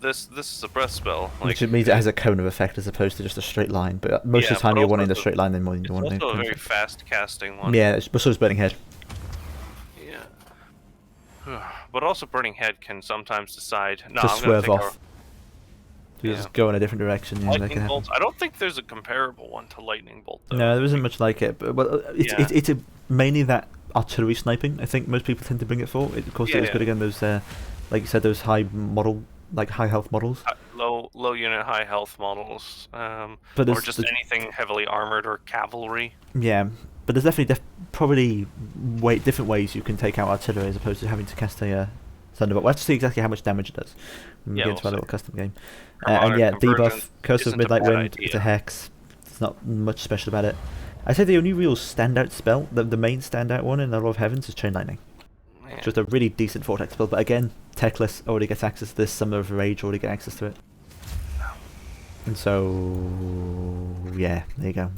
Speaker 2: This is a breath spell.
Speaker 1: Which means it has a cone of effect as opposed to just a straight line. But most of
Speaker 2: Yeah,
Speaker 1: the time
Speaker 2: but
Speaker 1: you're
Speaker 2: also
Speaker 1: wanting the
Speaker 2: the-
Speaker 1: straight line than more than
Speaker 2: It's
Speaker 1: you want a
Speaker 2: also a
Speaker 1: cone of
Speaker 2: very
Speaker 1: effect.
Speaker 2: fast casting one.
Speaker 1: Yeah, but so is Burning Head.
Speaker 2: Yeah. But also, Burning Head can sometimes decide. No,
Speaker 1: to
Speaker 2: I'm gonna
Speaker 1: swerve
Speaker 2: take
Speaker 1: off. You
Speaker 2: yeah.
Speaker 1: just go in a different direction. Yeah, that can
Speaker 2: Lightning
Speaker 1: happen.
Speaker 2: Bolt. I don't think there's a comparable one to Lightning Bolt. Though.
Speaker 1: No, there isn't much like it. But well,
Speaker 2: Yeah.
Speaker 1: it's mainly that artillery sniping. I think most people tend to bring it for. Of course, it was
Speaker 2: Yeah.
Speaker 1: good again. Those, like you said, those high health models.
Speaker 2: Low unit, high health models.
Speaker 1: But
Speaker 2: Or
Speaker 1: there's
Speaker 2: just
Speaker 1: the-
Speaker 2: anything heavily armored or cavalry.
Speaker 1: Yeah, but there's definitely probably different ways you can take out artillery as opposed to having to cast a Thunderbolt. We'll have to see exactly how much damage it does when we
Speaker 2: Yeah,
Speaker 1: get
Speaker 2: we'll
Speaker 1: into our
Speaker 2: see.
Speaker 1: little custom game.
Speaker 2: Harmonic
Speaker 1: And yeah, debuff,
Speaker 2: Convergence
Speaker 1: Curse of
Speaker 2: isn't a
Speaker 1: Midnight
Speaker 2: bad
Speaker 1: Wind, it's a
Speaker 2: idea.
Speaker 1: hex. There's not much special about it. I'd say the only real standout spell, the main standout one in the Lord of Heavens is Chain Lightning.
Speaker 2: Yeah.
Speaker 1: Just a really decent vortex spell, but again, Techless already gets access to this, Summer of Rage already get access to it. And so, yeah, there you go.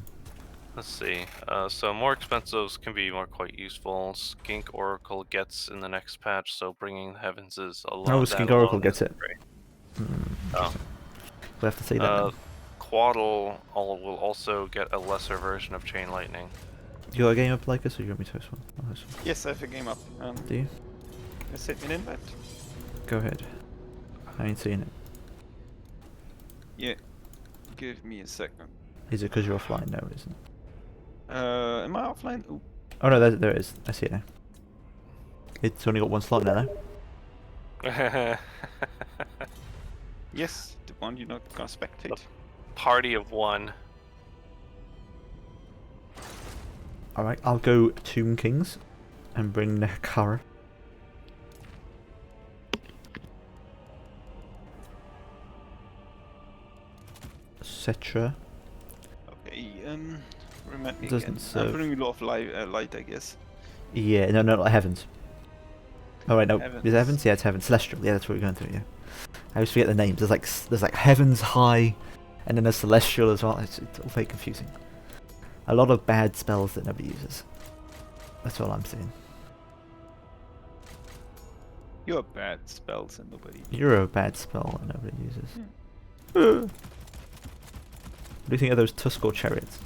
Speaker 2: Let's see. So more expensives can be quite useful. Skink Oracle gets in the next patch, so bringing the Heavens is a lot.
Speaker 1: Oh,
Speaker 2: that
Speaker 1: Skink Oracle
Speaker 2: alone
Speaker 1: gets
Speaker 2: is
Speaker 1: it.
Speaker 2: great.
Speaker 1: Oh. We'll have to see that. then.
Speaker 2: Quaddle will also get a lesser version of Chain Lightning.
Speaker 1: You got a game up like us, or you want me to host one? I'll host one.
Speaker 3: Yes, I have a game up.
Speaker 1: Do you?
Speaker 3: Send me an invite.
Speaker 1: Go ahead. I ain't seen it.
Speaker 3: Yeah. Give me a second.
Speaker 1: Is it because you're offline? No, it isn't.
Speaker 3: Am I offline? Ooh.
Speaker 1: Oh no, there it is. I see it now. It's only got one slot now, though.
Speaker 3: Yes, the one you're not gonna spectate.
Speaker 2: Party of one.
Speaker 1: Alright, I'll go Tomb Kings and bring nehekhara. Etc.
Speaker 3: Okay, remind me
Speaker 1: Doesn't
Speaker 3: again.
Speaker 1: serve.
Speaker 3: I'm putting Law of Light, I guess.
Speaker 1: Yeah, no, not Heavens. Oh wait, no, is
Speaker 3: Heavens.
Speaker 1: it Heavens? Yeah, it's Heavens. Celestial. Yeah, that's what we're going through. Yeah, I always forget the names. There's like Heavens High, and then there's Celestial as well. It's all very confusing. A lot of bad spells that nobody uses. That's all I'm seeing.
Speaker 3: You're bad spells and nobody.
Speaker 1: You're a bad spell that nobody uses. do you think of those Tuskor chariots?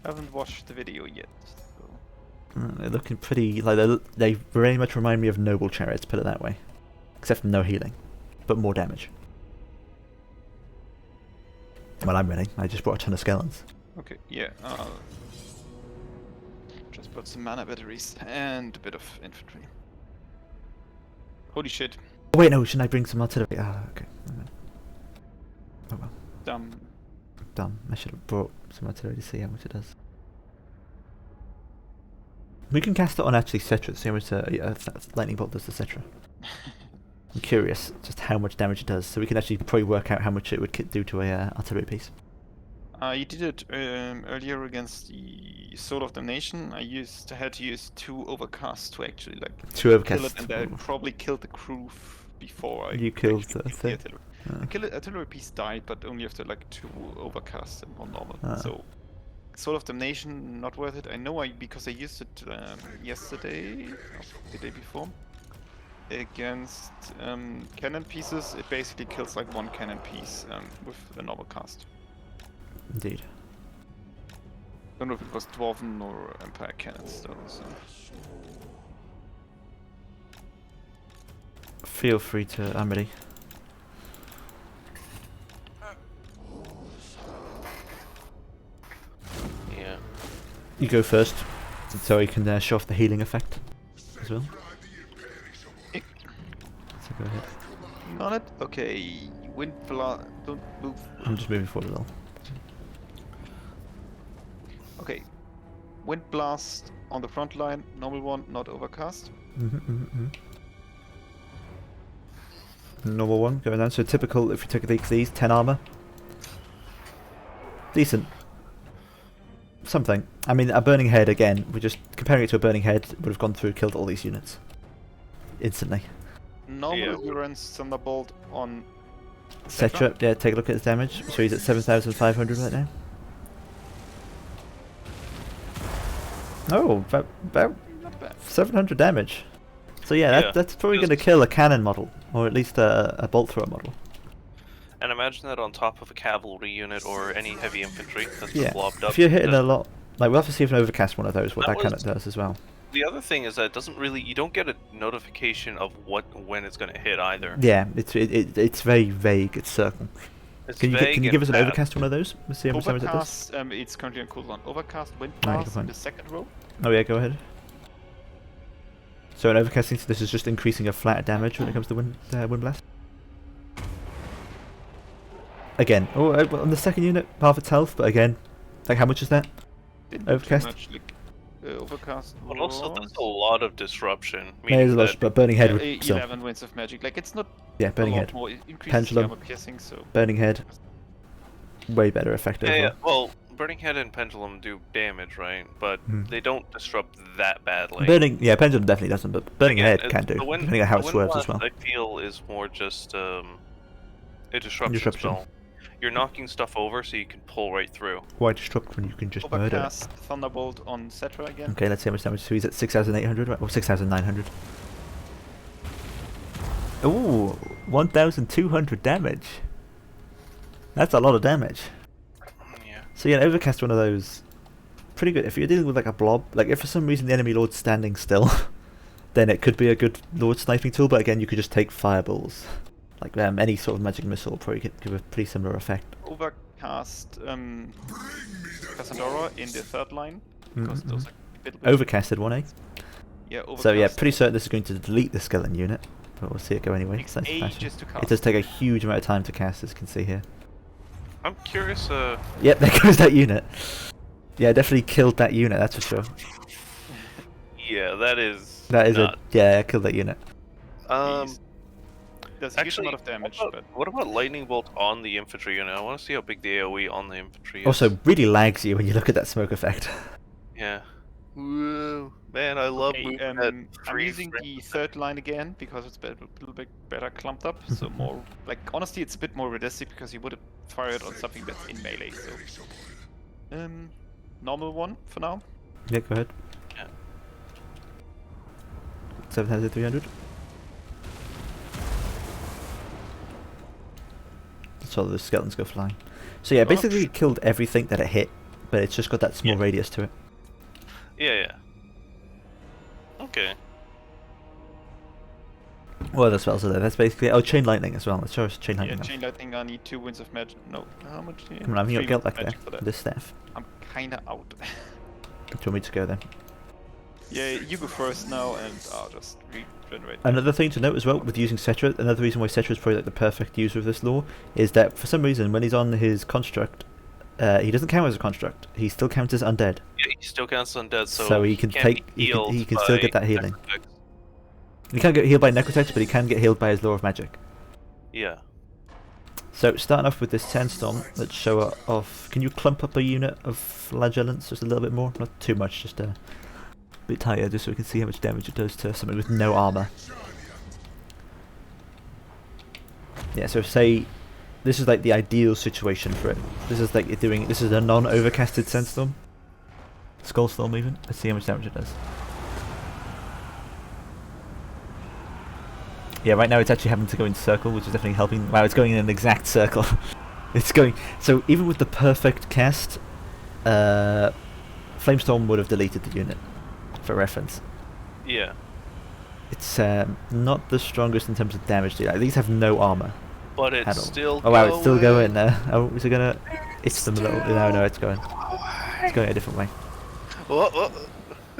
Speaker 3: I haven't watched the video yet. So.
Speaker 1: They're looking pretty like they very much remind me of noble chariots. Put it that way, except for no healing, but more damage. Well, I'm ready. I just brought a ton of skeletons.
Speaker 3: Okay, yeah. Just put some mana batteries and a bit of infantry. Holy shit.
Speaker 1: Oh, wait, no. Shouldn't I bring some artillery? Ah, okay. Oh well. Dumb. I should have brought some artillery to see how much it does. We can cast it on actually Cetra to see how much lightning bolt does to Cetra. I'm curious just how much damage it does, so we can actually probably work out how much it would do to a artillery piece.
Speaker 3: You did it earlier against the Soul of Damnation. I had to use 2 overcasts to actually
Speaker 1: Two
Speaker 3: kill
Speaker 1: overcasts.
Speaker 3: it, and I probably killed the crew before I
Speaker 1: You killed
Speaker 3: actually
Speaker 1: the
Speaker 3: killed
Speaker 1: thing?
Speaker 3: artillery. Artillery piece died, but only after 2 overcasts and 1 normal.
Speaker 1: Ah.
Speaker 3: So Soul of Damnation not worth it. I know because I used it yesterday, or the day before, against cannon pieces. It basically kills 1 cannon piece with a normal cast.
Speaker 1: Indeed.
Speaker 3: Don't know if it was Dwarven or Empire cannons though, so.
Speaker 1: Feel free to... I'm ready.
Speaker 2: Yeah.
Speaker 1: You go first, so you can show off the healing effect as well. So go ahead.
Speaker 3: On it? Okay, wind blast, don't move.
Speaker 1: I'm just moving forward a little.
Speaker 3: Okay, wind blast on the front line, normal one, not overcast.
Speaker 1: Normal one, going down. So typical, if you took these 10 armor. Decent. Something. I mean, a burning head, again, we're just comparing it to a burning head, would have gone through, killed all these units. Instantly.
Speaker 3: Normal Endurance Thunderbolt on
Speaker 1: Cetra, yeah, take a look at his damage. So he's at 7,500 right now. Oh, about
Speaker 3: not bad.
Speaker 1: 700 damage. So yeah, that's probably going to kill a cannon model, or at least a bolt thrower model.
Speaker 2: And imagine that on top of a cavalry unit or any heavy infantry that's been
Speaker 1: Yeah,
Speaker 2: blobbed up.
Speaker 1: if you're hitting a lot, we'll have to see if an overcast one of those, what that cannon does as well.
Speaker 2: The other thing is that it doesn't really, you don't get a notification of when it's going to hit either.
Speaker 1: Yeah, it's very vague. It's certain. Can you give us an overcast one of those? Let's see how much damage it does.
Speaker 3: Overcast, it's currently on cooldown. Overcast, wind
Speaker 1: Right,
Speaker 3: blast in the second row.
Speaker 1: Oh yeah, go ahead. So an overcasting, so this is just increasing a flat damage when it comes to wind blast. Again, on the second unit, half its health, but again, how much is that?
Speaker 3: Didn't do too
Speaker 1: Overcast?
Speaker 3: much, overcast.
Speaker 2: But also, there's a lot of disruption.
Speaker 1: There's a lot, but burning head would
Speaker 3: 11 winds of magic. It's not
Speaker 1: burning
Speaker 3: a lot
Speaker 1: head.
Speaker 3: more. It increases
Speaker 1: Pendulum.
Speaker 3: armor piercing, so.
Speaker 1: Burning head, way better effect overall.
Speaker 2: Yeah, well, Burning Head and Pendulum do damage, right? But they don't disrupt that badly.
Speaker 1: Pendulum definitely doesn't, but burning head can do,
Speaker 2: the
Speaker 1: depending on how it swerves as
Speaker 2: blast,
Speaker 1: well.
Speaker 2: I feel is more just a disruption
Speaker 1: Disruption.
Speaker 2: spell. You're knocking stuff over so you can pull right through.
Speaker 1: Why disrupt when you can just murder it?
Speaker 3: Overcast, Thunderbolt on Cetra again.
Speaker 1: Okay, let's see how much damage. So he's at 6,800, right? Or 6,900. Ooh, 1,200 damage. That's a lot of damage.
Speaker 2: Yeah.
Speaker 1: So yeah, an overcast one of those, pretty good. If you're dealing with a blob, if for some reason the enemy lord's standing still, then it could be a good lord sniping tool. But again, you could just take fireballs. Any sort of magic missile will probably give a pretty similar effect.
Speaker 3: Overcast, Cassandra in the third line. Because those are a bit
Speaker 1: Overcasted 1A.
Speaker 3: Yeah, overcast.
Speaker 1: So yeah, pretty certain this is going to delete the skeleton unit, but we'll see it go anyway.
Speaker 3: Takes
Speaker 1: So that's fashion.
Speaker 3: ages to cast.
Speaker 1: It does take a huge amount of time to cast, as you can see here.
Speaker 2: I'm curious.
Speaker 1: Yep, there goes that unit. Yeah, definitely killed that unit. That's for sure.
Speaker 2: Yeah, that is.
Speaker 1: I killed that unit.
Speaker 3: Does a huge amount of damage,
Speaker 2: what about Lightning Bolt on the infantry unit? I want to see how big the AoE on the infantry is.
Speaker 1: Also, really lags you when you look at that smoke effect.
Speaker 2: Yeah. Whoa. Man, I love moving at
Speaker 3: I'm
Speaker 2: 3
Speaker 3: using the third line again because it's a little bit better clumped up. So more, honestly, it's a bit more realistic because you would have fired on something that's in melee. So, normal one for now.
Speaker 1: Yeah, go ahead.
Speaker 2: Yeah. 7,300.
Speaker 1: so the skeletons go flying. So yeah, basically it killed everything that it hit, but it's just got that small radius to it.
Speaker 2: Yeah. Okay.
Speaker 1: What other spells are there? That's basically chain lightning as well. Let's show us chain lightning.
Speaker 3: Yeah, chain lightning. I need 2 winds of magic. No, how much do you?
Speaker 1: Come on, I haven't got
Speaker 3: 3
Speaker 1: guilt
Speaker 3: winds
Speaker 1: back
Speaker 3: of
Speaker 1: there.
Speaker 3: magic for that.
Speaker 1: This staff.
Speaker 3: I'm kinda out.
Speaker 1: Do you want me to go then?
Speaker 3: Yeah, you go first now, and I'll just regenerate.
Speaker 1: Another thing to note as well with using Cetra, another reason why Cetra is probably like the perfect user of this lore, is that for some reason when he's on his construct, he doesn't count as a construct. He still counts as undead.
Speaker 2: Yeah, he still counts undead,
Speaker 1: So he can
Speaker 2: can't
Speaker 1: take,
Speaker 2: be healed
Speaker 1: he can still get
Speaker 2: by
Speaker 1: that healing.
Speaker 2: necrotex.
Speaker 1: He can't get healed by necrotex, but he can get healed by his lore of magic.
Speaker 2: Yeah.
Speaker 1: So starting off with this sandstorm, let's show off. Can you clump up a unit of flagellants just a little bit more? Not too much, just a bit tighter, just so we can see how much damage it does to somebody with no armor. Yeah, so say this is like the ideal situation for it. This is like this is a non-overcasted sandstorm. Skullstorm even. Let's see how much damage it does. Yeah, right now it's actually having to go in circle, which is definitely helping. Wow, it's going in an exact circle. It's going... So even with the perfect cast, Flamestorm would have deleted the unit, for reference.
Speaker 2: Yeah.
Speaker 1: It's not the strongest in terms of damage. These have no armor.
Speaker 2: But it's
Speaker 1: at all.
Speaker 2: still
Speaker 1: Oh wow, it's still going. Oh, is it gonna... It's them a little... No, it's going. It's going a different way.
Speaker 2: Whoa.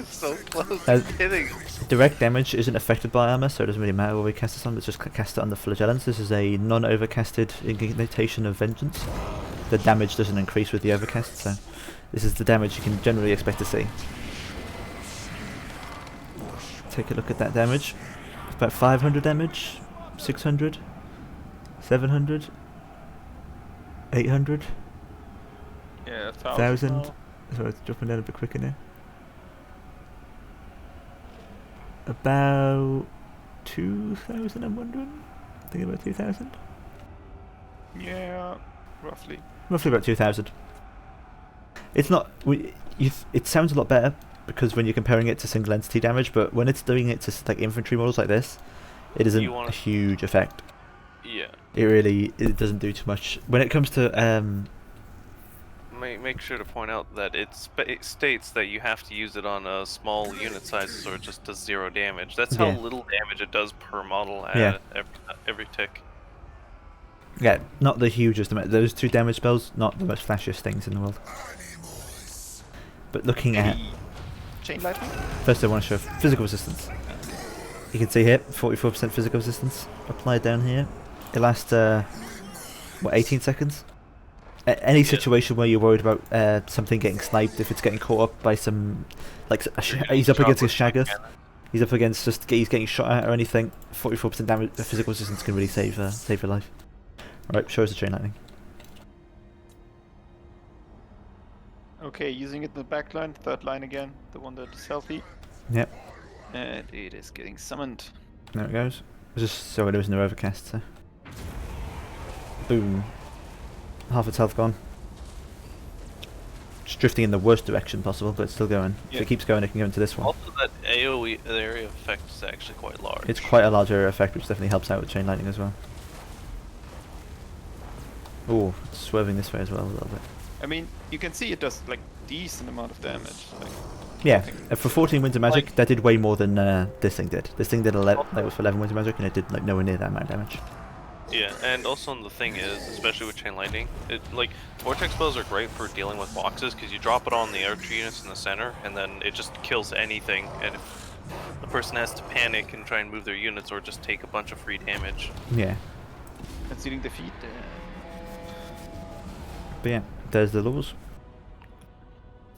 Speaker 2: So close to hitting.
Speaker 1: Direct damage isn't affected by armor, so it doesn't really matter where we cast this on. Let's just cast it on the flagellants. This is a non-overcasted incantation of vengeance. The damage doesn't increase with the overcast, so this is the damage you can generally expect to see. Take a look at that damage. It's about 500 damage, 600, 700, 800,
Speaker 3: Yeah,
Speaker 1: 1,000. Sorry, it's dropping down a bit quicker now. About 2,000, I'm wondering? I think about 2,000?
Speaker 3: Yeah, roughly.
Speaker 1: Roughly about 2,000. It's not... it sounds a lot better, because when you're comparing it to single entity damage, but when it's doing it to like infantry models like this, it isn't a huge effect.
Speaker 2: Yeah.
Speaker 1: It doesn't do too much. When it comes to...
Speaker 2: Make sure to point out that it states that you have to use it on small unit sizes or it just does 0 damage. That's how little damage it does per model at every tick.
Speaker 1: Yeah, not the hugest amount. Those 2 damage spells, not the most flashiest things in the world. But looking at...
Speaker 3: Chain lightning?
Speaker 1: First I want to show physical resistance. You can see here, 44% physical resistance applied down here. It lasts, 18 seconds? Any situation where you're worried about something getting sniped, if it's getting caught up by some, like he's up against a Shaggoth, he's up against he's getting shot at or anything, 44% damage, physical resistance can really save your life. Alright, show us the chain lightning.
Speaker 3: Okay, using it in the back line, 3rd line again, the one that is healthy.
Speaker 1: Yep.
Speaker 3: And it is getting summoned.
Speaker 1: There it goes. Just so it was no overcast, so. Boom. Half its health gone. Just drifting in the worst direction possible, but it's still going. If it keeps going, it can go into this one.
Speaker 2: Also, that AoE area effect is actually quite large.
Speaker 1: It's quite a large area effect, which definitely helps out with chain lightning as well. Oh, it's swerving this way as well a little bit.
Speaker 3: I mean, you can see it does like decent amount of damage. Like,
Speaker 1: yeah, for 14 winds of magic, that did way more than this thing did. This thing did 11. That was for 11 winds of magic, and it did like nowhere near that amount of damage.
Speaker 2: Yeah, and also the thing is, especially with chain lightning, vortex spells are great for dealing with boxes because you drop it on the archer units in the center, and then it just kills anything. And if the person has to panic and try and move their units, or just take a bunch of free damage.
Speaker 1: Yeah.
Speaker 3: Considering defeat.
Speaker 1: But yeah, there's the laws.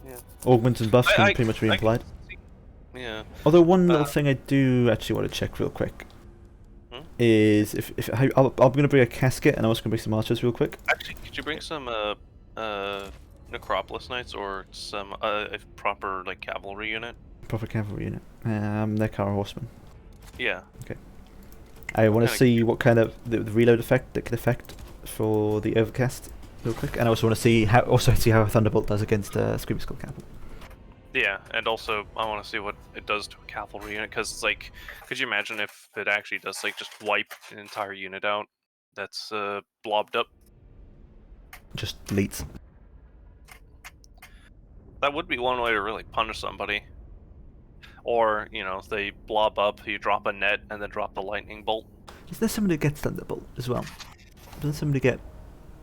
Speaker 2: Yeah.
Speaker 1: Augments and buffs can pretty much be implied.
Speaker 2: Yeah.
Speaker 1: Although one little thing I do actually want to check real quick. Is I'm gonna bring a casket and I'm also gonna bring some archers real quick.
Speaker 2: Actually, could you bring some Necropolis Knights or some a proper like cavalry unit?
Speaker 1: Proper cavalry unit. Nehekhara horsemen.
Speaker 2: Yeah.
Speaker 1: Okay. I want to see what kind of the reload effect that could affect for the overcast real quick, and I also want to see how a thunderbolt does against Screaming Skull cavalry.
Speaker 2: Yeah, and also I want to see what it does to a cavalry unit, because it's like, could you imagine if it actually does like just wipe an entire unit out that's blobbed up?
Speaker 1: just deletes.
Speaker 2: That would be one way to really punish somebody. Or, you know, if they blob up, you drop a net and then drop the lightning bolt.
Speaker 1: Is there somebody that gets Thunderbolt as well? Doesn't somebody get...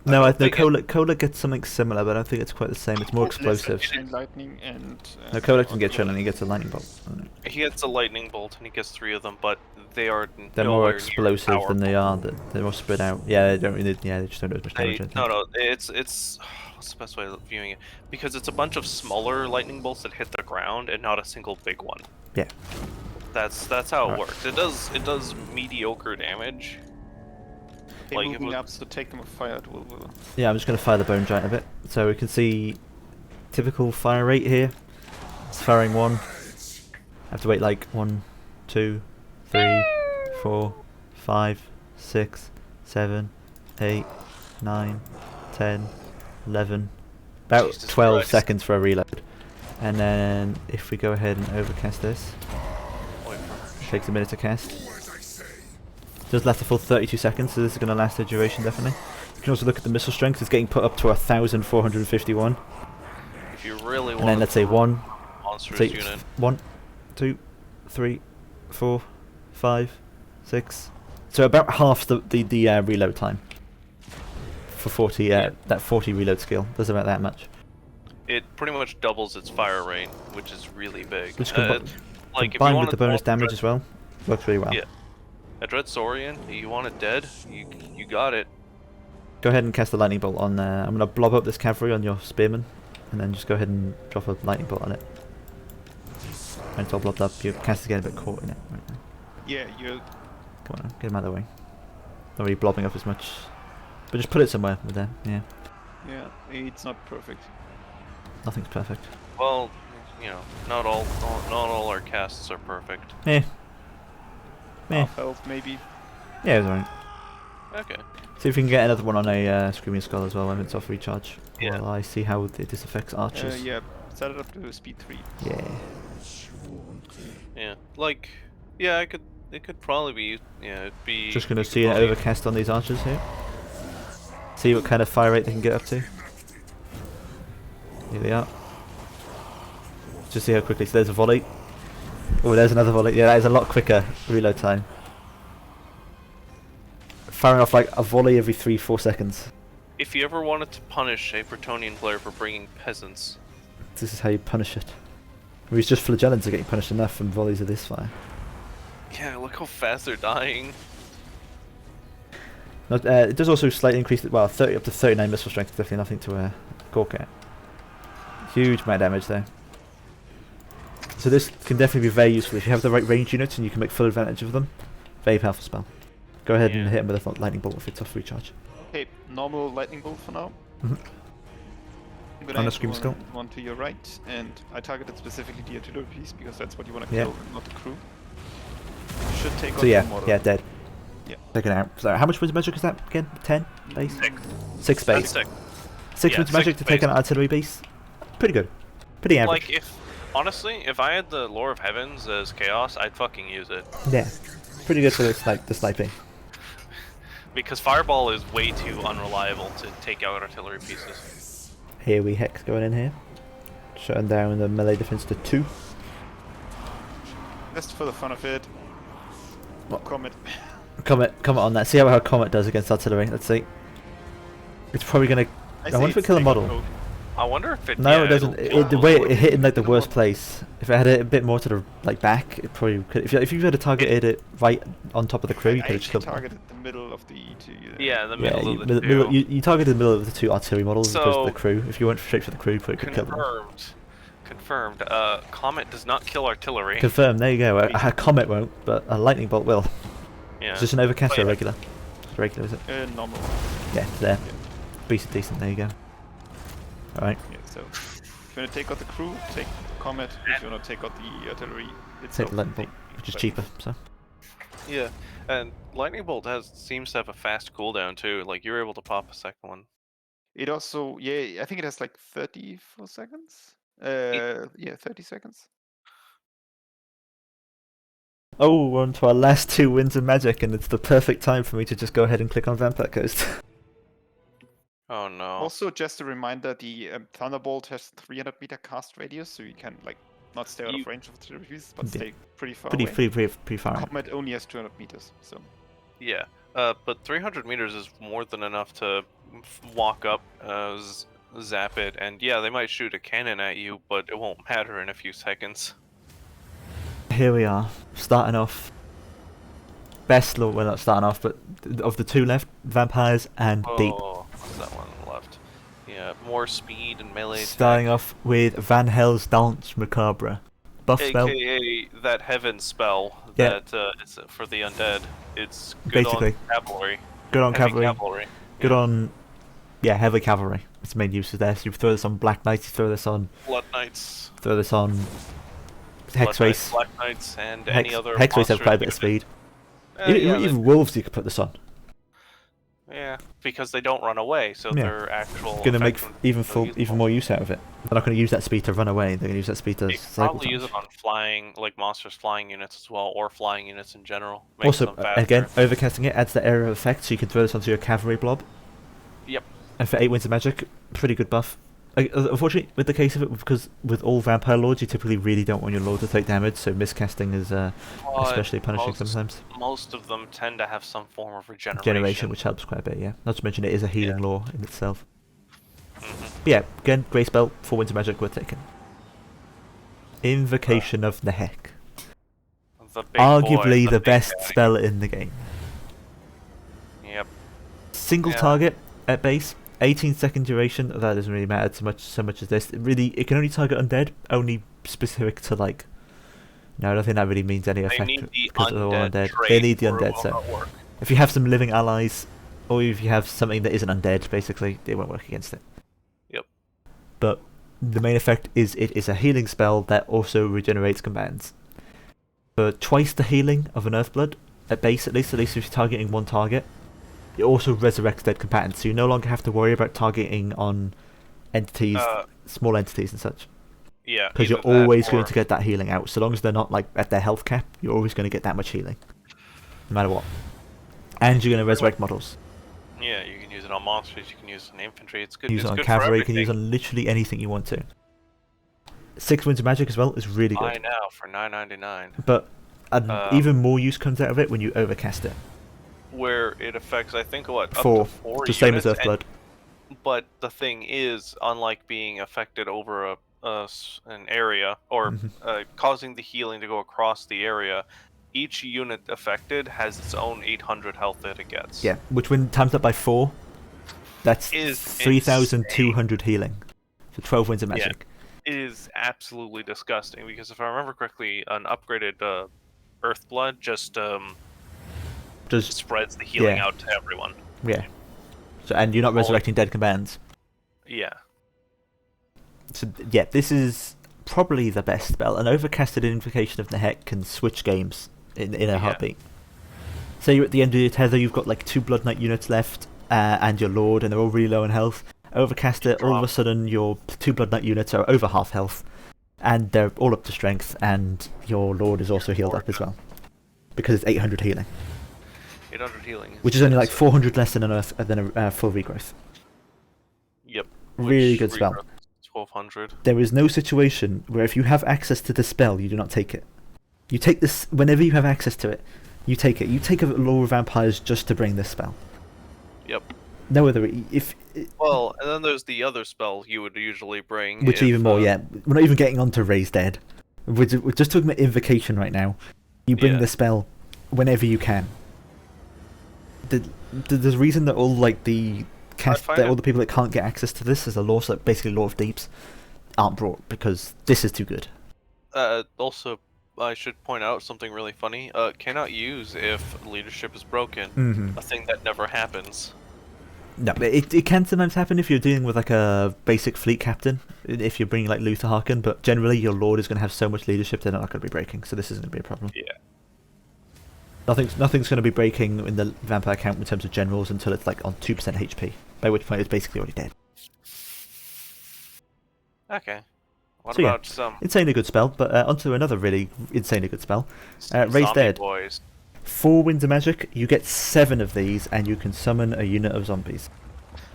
Speaker 2: I
Speaker 1: No,
Speaker 2: don't
Speaker 1: I know
Speaker 2: think
Speaker 1: Cola gets something similar, but I don't think it's quite the same. It's more explosive.
Speaker 3: Chain lightning and.
Speaker 1: No, Cola doesn't get Chain Lightning, he gets a Lightning Bolt.
Speaker 2: He gets a lightning bolt and he gets 3 of them, but they are
Speaker 1: They're
Speaker 2: nowhere
Speaker 1: more
Speaker 2: near
Speaker 1: explosive than they are. They're more spread out. Yeah, they don't really. Yeah, they just don't do as much damage. I think.
Speaker 2: No, it's what's the best way of viewing it? Because it's a bunch of smaller lightning bolts that hit the ground and not a single big one.
Speaker 1: Yeah.
Speaker 2: That's how it works. It does mediocre damage.
Speaker 3: Hey,
Speaker 2: Like,
Speaker 3: moving up, so take them with fire. It will.
Speaker 1: Yeah, I'm just going to fire the Bone Giant a bit. So we can see typical fire rate here. It's firing 1. I have to wait like 1, 2, 3, 4, 5, 6, 7, 8, 9, 10, 11. About
Speaker 2: Jesus
Speaker 1: 12
Speaker 2: Christ.
Speaker 1: seconds for a reload. And then if we go ahead and overcast this, it takes a minute to cast. Does last a full 32 seconds, so this is going to last a duration definitely. You can also look at the missile strength, it's getting put up to 1,451.
Speaker 2: If you really want
Speaker 1: And then let's say 1,
Speaker 2: monstrous
Speaker 1: say
Speaker 2: unit.
Speaker 1: 1, 2, 3, 4, 5, 6. So about half the reload time. For 40, that 40 reload skill, does about that much.
Speaker 2: It pretty much doubles its fire rate, which is really big.
Speaker 1: Which
Speaker 2: like if you
Speaker 1: combined with
Speaker 2: want
Speaker 1: the bonus damage as well, works really well.
Speaker 2: Yeah. A Dread Saurian, you want it dead? You got it.
Speaker 1: Go ahead and cast the lightning bolt on I'm going to blob up this cavalry on your spearman, and then just go ahead and drop a lightning bolt on it. When it's all blobbed up, your casters get a bit caught in it right now.
Speaker 3: Yeah, you.
Speaker 1: Come on, get him out of the way. Not really blobbing up as much. But just put it somewhere with them, yeah.
Speaker 3: Yeah, it's not perfect.
Speaker 1: Nothing's perfect.
Speaker 2: Well, you know, not all our casts are perfect.
Speaker 1: Eh. Eh.
Speaker 3: Half health, maybe.
Speaker 1: Yeah, it's alright.
Speaker 2: Okay.
Speaker 1: See if we can get another one on a Screaming Skull as well when it's off recharge.
Speaker 2: Yeah.
Speaker 1: While I see how this affects archers.
Speaker 3: Yeah, set it up to speed 3.
Speaker 1: Yeah.
Speaker 2: Yeah. Like, yeah, it could probably be, yeah, it'd be...
Speaker 1: Just going to
Speaker 2: you could
Speaker 1: see an
Speaker 2: probably-
Speaker 1: overcast on these archers here. See what kind of fire rate they can get up to. Here they are. Just see how quickly. So there's a volley. Oh, there's another volley. Yeah, that is a lot quicker reload time. Firing off like a volley every 3-4 seconds.
Speaker 2: If you ever wanted to punish a Bretonian player for bringing peasants,
Speaker 1: This is how you punish it. Whereas just flagellants are getting punished enough from volleys of this fire.
Speaker 2: yeah, look how fast they're dying.
Speaker 1: Not, it does also slightly increase, 30 up to 39 missile strength is definitely nothing to gawk at. Huge amount of damage there. So this can definitely be very useful if you have the right range units and you can make full advantage of them. Very powerful spell. Go ahead and
Speaker 2: Yeah.
Speaker 1: hit him with a lightning bolt if it's off recharge.
Speaker 3: Okay, normal lightning bolt for now.
Speaker 1: Mhm.
Speaker 3: I'm gonna
Speaker 1: On the
Speaker 3: aim
Speaker 1: scream
Speaker 3: for
Speaker 1: skull.
Speaker 3: one to your right, and I targeted specifically the artillery piece because that's what you want to
Speaker 1: Yeah.
Speaker 3: kill, not the crew. You should take
Speaker 1: So
Speaker 3: out
Speaker 1: yeah,
Speaker 3: the model.
Speaker 1: yeah, dead.
Speaker 3: Yeah.
Speaker 1: Taken out. So how much wins magic is that again? 10 base?
Speaker 2: 6.
Speaker 1: 6
Speaker 2: That's
Speaker 1: base.
Speaker 2: 6.
Speaker 1: 6
Speaker 2: Yeah,
Speaker 1: wins magic
Speaker 2: 6
Speaker 1: to take
Speaker 2: base.
Speaker 1: out an artillery base. Pretty good. Pretty average.
Speaker 2: Like, honestly, if I had the Lore of Heavens as Chaos, I'd fucking use it.
Speaker 1: Yeah. Pretty good for the sniping.
Speaker 2: Because Fireball is way too unreliable to take out artillery pieces.
Speaker 1: Here we Hex going in here. Shutting down the melee defense to 2.
Speaker 3: Just for the fun of it.
Speaker 1: What?
Speaker 3: Comet.
Speaker 1: Comment on that. See how Comet does against artillery. Let's see. It's probably gonna. I
Speaker 3: say
Speaker 1: wonder if it
Speaker 3: it's
Speaker 1: kill a
Speaker 3: take
Speaker 1: model.
Speaker 3: out.
Speaker 2: I wonder if it.
Speaker 1: No,
Speaker 2: yeah,
Speaker 1: it doesn't.
Speaker 2: it'll
Speaker 1: The
Speaker 2: kill
Speaker 1: way
Speaker 2: the-
Speaker 1: it hit in like the
Speaker 3: kill
Speaker 1: worst
Speaker 3: model.
Speaker 1: place. If it had it a bit more to the back, it probably could. If you had targeted it right on top of the crew, you
Speaker 3: I
Speaker 1: could have just
Speaker 3: actually
Speaker 1: killed them.
Speaker 3: targeted the middle of the two.
Speaker 2: Yeah, the
Speaker 1: Yeah,
Speaker 2: middle
Speaker 1: you,
Speaker 2: of the
Speaker 1: middle-
Speaker 2: two.
Speaker 1: you targeted the middle of the 2 artillery models as opposed to
Speaker 2: So-
Speaker 1: the crew. If you went straight for the crew, you probably could kill them.
Speaker 2: Confirmed. Comet does not kill artillery.
Speaker 1: Confirmed. There you go. A comet won't, but a lightning bolt will.
Speaker 2: Yeah.
Speaker 1: Is this an overcast or a
Speaker 2: Wait.
Speaker 1: regular? Regular, is it?
Speaker 3: Normal.
Speaker 1: Yeah, it's there. Decent. There you go. All right.
Speaker 3: Yeah, so if you want to take out the crew, take Comet. If you want to take out the artillery, it's
Speaker 1: Take the lightning bolt, which is cheaper. So.
Speaker 2: Yeah, and Lightning Bolt seems to have a fast cooldown too. Like you're able to pop a second one.
Speaker 3: It also, yeah, I think it has like 34 seconds. Yeah, 30 seconds.
Speaker 1: Oh, we're on to our last 2 wins of magic, and it's the perfect time for me to just go ahead and click on Vampire Coast.
Speaker 2: Oh no.
Speaker 3: Also, just a reminder, the Thunderbolt has 300-meter cast radius, so you can like not stay out of range of the beast, but
Speaker 1: Yeah.
Speaker 3: stay pretty far
Speaker 1: Pretty,
Speaker 3: away.
Speaker 1: pretty far out.
Speaker 3: Comet only has 200 meters, so
Speaker 2: Yeah, but 300 meters is more than enough to walk up, zap it, and yeah, they might shoot a cannon at you, but it won't matter in a few seconds.
Speaker 1: Here we are, starting off. Best lord, well not starting off, but of the two left, vampires and deep.
Speaker 2: Oh, what's that one left? Yeah, more speed and melee attack.
Speaker 1: Starting off with Van Hel's Dance Macabre. Buff spell.
Speaker 2: AKA that heaven spell
Speaker 1: Yeah.
Speaker 2: that is for the undead. It's good
Speaker 1: Basically.
Speaker 2: on cavalry.
Speaker 1: Good on
Speaker 2: Heavy
Speaker 1: cavalry. Good on, yeah, heavy cavalry. Its main use is there. So you throw this on Black Knights, you throw this on,
Speaker 2: Blood Knights.
Speaker 1: throw this on
Speaker 2: Blood
Speaker 1: Hex
Speaker 2: Knights,
Speaker 1: Race.
Speaker 2: Black Knights, and any other
Speaker 1: Hex Race has
Speaker 2: monster
Speaker 1: quite a bit of
Speaker 2: unit.
Speaker 1: speed.
Speaker 2: Yeah,
Speaker 1: Even wolves you could put this on.
Speaker 2: yeah, because they don't run away, so
Speaker 1: Yeah.
Speaker 2: they're actual.
Speaker 1: Going to make
Speaker 2: effective-
Speaker 1: even more use out of it. They're not going to use that speed to run away. They're going to use that speed to
Speaker 2: They could
Speaker 1: cycle
Speaker 2: probably use
Speaker 1: damage.
Speaker 2: it on flying, like monsters flying units as well, or flying units in general. Makes
Speaker 1: Also,
Speaker 2: them faster.
Speaker 1: again, overcasting it adds the area of effect, so you can throw this onto your cavalry blob.
Speaker 2: Yep.
Speaker 1: And for 8 Winds of Magic, pretty good buff. Unfortunately, with the case of it, because with all vampire lords, you typically really don't want your lord to take damage, so miscasting is
Speaker 2: But
Speaker 1: especially punishing sometimes.
Speaker 2: Most of them tend to have some form of regeneration.
Speaker 1: Generation, which helps quite a bit, yeah. Not to mention it is a healing
Speaker 2: Yeah.
Speaker 1: lore in itself.
Speaker 2: Mhm.
Speaker 1: But yeah, again, Grey Spell, 4 Winds of Magic, we're taking. Invocation of Nehek.
Speaker 2: The big
Speaker 1: Arguably
Speaker 2: boy,
Speaker 1: the
Speaker 2: big
Speaker 1: best
Speaker 2: daddy.
Speaker 1: spell in the game.
Speaker 2: Yep.
Speaker 1: Single
Speaker 2: Yeah.
Speaker 1: target at base, 18-second duration. That doesn't really matter so much as this. It can only target undead, only specific to like. No, I don't think that really means any
Speaker 2: They
Speaker 1: effect
Speaker 2: need the
Speaker 1: because they're all
Speaker 2: undead
Speaker 1: undead.
Speaker 2: trait
Speaker 1: They need the
Speaker 2: or it
Speaker 1: undead
Speaker 2: will
Speaker 1: set.
Speaker 2: not work.
Speaker 1: If you have some living allies, or if you have something that isn't undead, basically, they won't work against it.
Speaker 2: Yep.
Speaker 1: But the main effect is it is a healing spell that also regenerates commands. For twice the healing of an Earthblood, at base at least if you're targeting one target, it also resurrects dead combatants, so you no longer have to worry about targeting on entities, small entities and such.
Speaker 2: Yeah.
Speaker 1: Because you're
Speaker 2: either that
Speaker 1: always
Speaker 2: or-
Speaker 1: going to get that healing out. So long as they're not like at their health cap, you're always going to get that much healing. No matter what. And you're going to resurrect models.
Speaker 2: Yeah, you can use it on monsters. You can use it on infantry. It's good.
Speaker 1: Use
Speaker 2: it's
Speaker 1: it on
Speaker 2: good
Speaker 1: cavalry,
Speaker 2: for
Speaker 1: you can use it
Speaker 2: everything.
Speaker 1: on literally anything you want to. 6 Winds of Magic as well is really
Speaker 2: Buy
Speaker 1: good.
Speaker 2: now for $9.99.
Speaker 1: But even
Speaker 2: Um,
Speaker 1: more use comes out of it when you overcast it.
Speaker 2: Where it affects, I think, what, up
Speaker 1: 4.
Speaker 2: to 4
Speaker 1: The same as
Speaker 2: units, and-
Speaker 1: Earthblood.
Speaker 2: But the thing is, unlike being affected over an area, or
Speaker 1: Mhm.
Speaker 2: causing the healing to go across the area, each unit affected has its own 800 health that it gets.
Speaker 1: Yeah, which when times up by 4, that's
Speaker 2: Is
Speaker 1: 3,200 healing. For 12 Winds of
Speaker 2: Yeah.
Speaker 1: Magic.
Speaker 2: It is absolutely disgusting, because if I remember correctly, an upgraded Earthblood just spreads the healing
Speaker 1: Yeah.
Speaker 2: out to everyone.
Speaker 1: Yeah. So, and you're not
Speaker 2: Only-
Speaker 1: resurrecting dead commands.
Speaker 2: Yeah.
Speaker 1: So yeah, this is probably the best spell. An overcasted Invocation of Nehek can switch games in a
Speaker 2: Yeah.
Speaker 1: heartbeat. Say you're at the end of your tether, you've got like 2 Blood Knight units left, and your Lord, and they're all really low in health. Overcast it, all of a sudden your 2 Blood Knight units are over half health, and they're all up to strength, and your Lord is also healed up as well. Because it's 800 healing.
Speaker 2: 800 healing.
Speaker 1: Which is only like 400 less than a full regrowth.
Speaker 2: Yep.
Speaker 1: Really
Speaker 2: Which
Speaker 1: good spell.
Speaker 2: regrowth is 1200.
Speaker 1: There is no situation where if you have access to the spell, you do not take it. You take this whenever you have access to it. You take it. You take a Lore of Vampires just to bring this spell.
Speaker 2: Yep.
Speaker 1: No other.
Speaker 2: Well, and then there's the other spell you would usually bring.
Speaker 1: Which
Speaker 2: if,
Speaker 1: even more, yeah. We're not even getting on to Raise Dead. We're just talking about Invocation right now. You bring
Speaker 2: Yeah.
Speaker 1: the spell whenever you can. There's a reason that all like the
Speaker 2: find
Speaker 1: all
Speaker 2: it-
Speaker 1: the people that can't get access to this as a lore, so basically Lore of Deeps, aren't brought because this is too good.
Speaker 2: Also, I should point out something really funny. Cannot use if leadership is broken.
Speaker 1: Mm-hmm.
Speaker 2: A thing that never happens.
Speaker 1: No, but it can sometimes happen if you're dealing with like a basic fleet captain, if you're bringing like Luther Harkin, but generally your lord is going to have so much leadership they're not going to be breaking, so this isn't going to be a problem.
Speaker 2: Yeah.
Speaker 1: Nothing's going to be breaking in the vampire count in terms of generals until it's like on 2% HP, by which point it's basically already dead.
Speaker 2: Okay. What
Speaker 1: So yeah,
Speaker 2: about some
Speaker 1: Insanely good spell, but onto another really insanely good spell. Raise
Speaker 2: zombie
Speaker 1: Dead.
Speaker 2: boys?
Speaker 1: 4 Winds of Magic, you get 7 of these and you can summon a unit of zombies.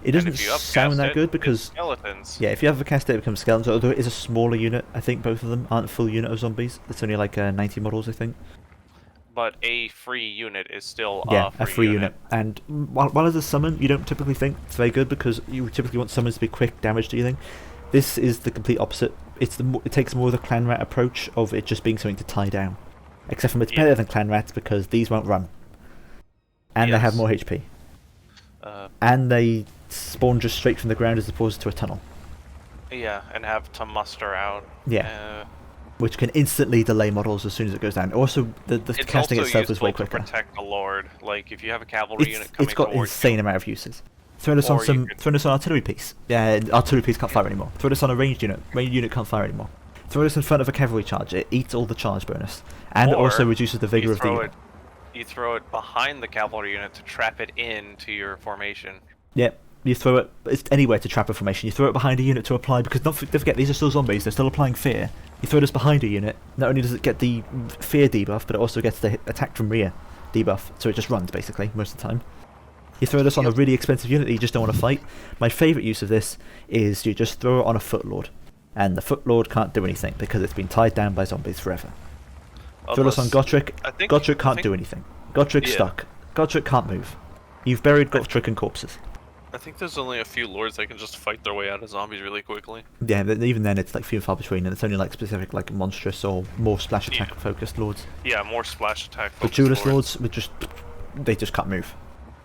Speaker 1: It
Speaker 2: And
Speaker 1: doesn't
Speaker 2: if you upcast
Speaker 1: sound that
Speaker 2: it,
Speaker 1: good
Speaker 2: it's
Speaker 1: because
Speaker 2: skeletons.
Speaker 1: yeah, if you have a cast it becomes skeletons. Although it is a smaller unit, I think both of them aren't a full unit of zombies. It's only like 90 models, I think.
Speaker 2: But a free unit is still
Speaker 1: Yeah,
Speaker 2: a
Speaker 1: a free unit. And while as a summon, you don't typically think it's very good because you typically want summons to be quick damage dealing. This is the complete opposite. It takes more of the clan rat approach of it just being something to tie down. Except for it's better than clan rats because these won't run. And they have more HP. And they spawn just straight from the ground as opposed to a tunnel.
Speaker 2: Yeah, and have to muster out.
Speaker 1: Yeah. Which can instantly delay models as soon as it goes down. Also, the casting itself is way quicker.
Speaker 2: To protect the lord. Like if you have a cavalry unit coming
Speaker 1: it's got
Speaker 2: towards
Speaker 1: insane
Speaker 2: you,
Speaker 1: amount of uses. Throw this on some. Throw this on artillery piece. Yeah, artillery piece can't fire anymore. Throw this on a ranged unit. Ranged unit can't fire anymore. Throw this in front of a cavalry charge. It eats all the charge bonus, and also reduces the vigor of the unit.
Speaker 2: You throw it behind the cavalry unit to trap it into your formation.
Speaker 1: Yep. You throw it. It's anywhere to trap a formation. You throw it behind a unit to apply because don't forget these are still zombies. They're still applying fear. You throw this behind a unit. Not only does it get the fear debuff, but it also gets the attack from rear debuff. So it just runs basically most of the time. You throw this on a really expensive unit that you just don't want to fight. My favourite use of this is you just throw it on a footlord, and the footlord can't do anything because it's been tied down by zombies forever. Throw this on Gotrek. Gotrek can't do anything. Gotrek's stuck. Gotrek can't move. You've buried Gotrek in corpses.
Speaker 2: I think there's only a few lords that can just fight their way out of zombies really quickly.
Speaker 1: Yeah, but even then it's like few and far between, and it's only like specific like monstrous or more splash attack focused lords.
Speaker 2: Yeah, more splash attack
Speaker 1: focused. The duelist lords would they just can't move.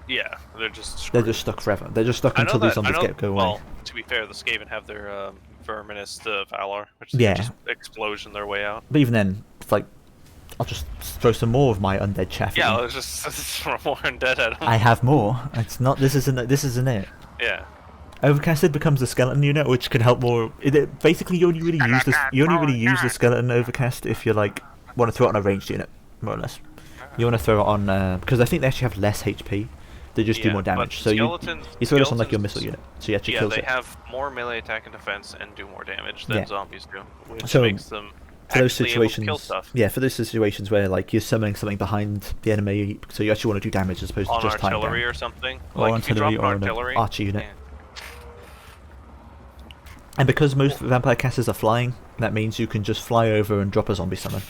Speaker 2: Yeah, they're just screwed.
Speaker 1: They're just stuck forever. They're just stuck until these zombies go away.
Speaker 2: Well, to be fair, the Skaven have their Verminous Valor, which is just explosion their way out.
Speaker 1: But even then, it's like, I'll just throw some more of my undead chaff.
Speaker 2: Yeah, let's just throw more undead at them.
Speaker 1: I have more. It's not. This isn't it.
Speaker 2: Yeah.
Speaker 1: Overcasted becomes a skeleton unit, which can help more. Basically, you only really use this. You only really use the skeleton overcast if you like want to throw it on a ranged unit, more or less. You want to throw it on because I think they actually have less HP. They just do more damage. So you throw this on like your missile unit, so you actually kills it.
Speaker 2: Yeah, they have more melee attack and defense and do more damage than zombies do, which makes them
Speaker 1: for those situations,
Speaker 2: able to kill stuff.
Speaker 1: Yeah, for those situations where like you're summoning something behind the enemy, so you actually want to do damage as opposed to just tying down.
Speaker 2: On artillery or something.
Speaker 1: Or
Speaker 2: like
Speaker 1: artillery or an archer unit. And because most vampire casters are flying, that means you can just fly over and drop a zombie summon.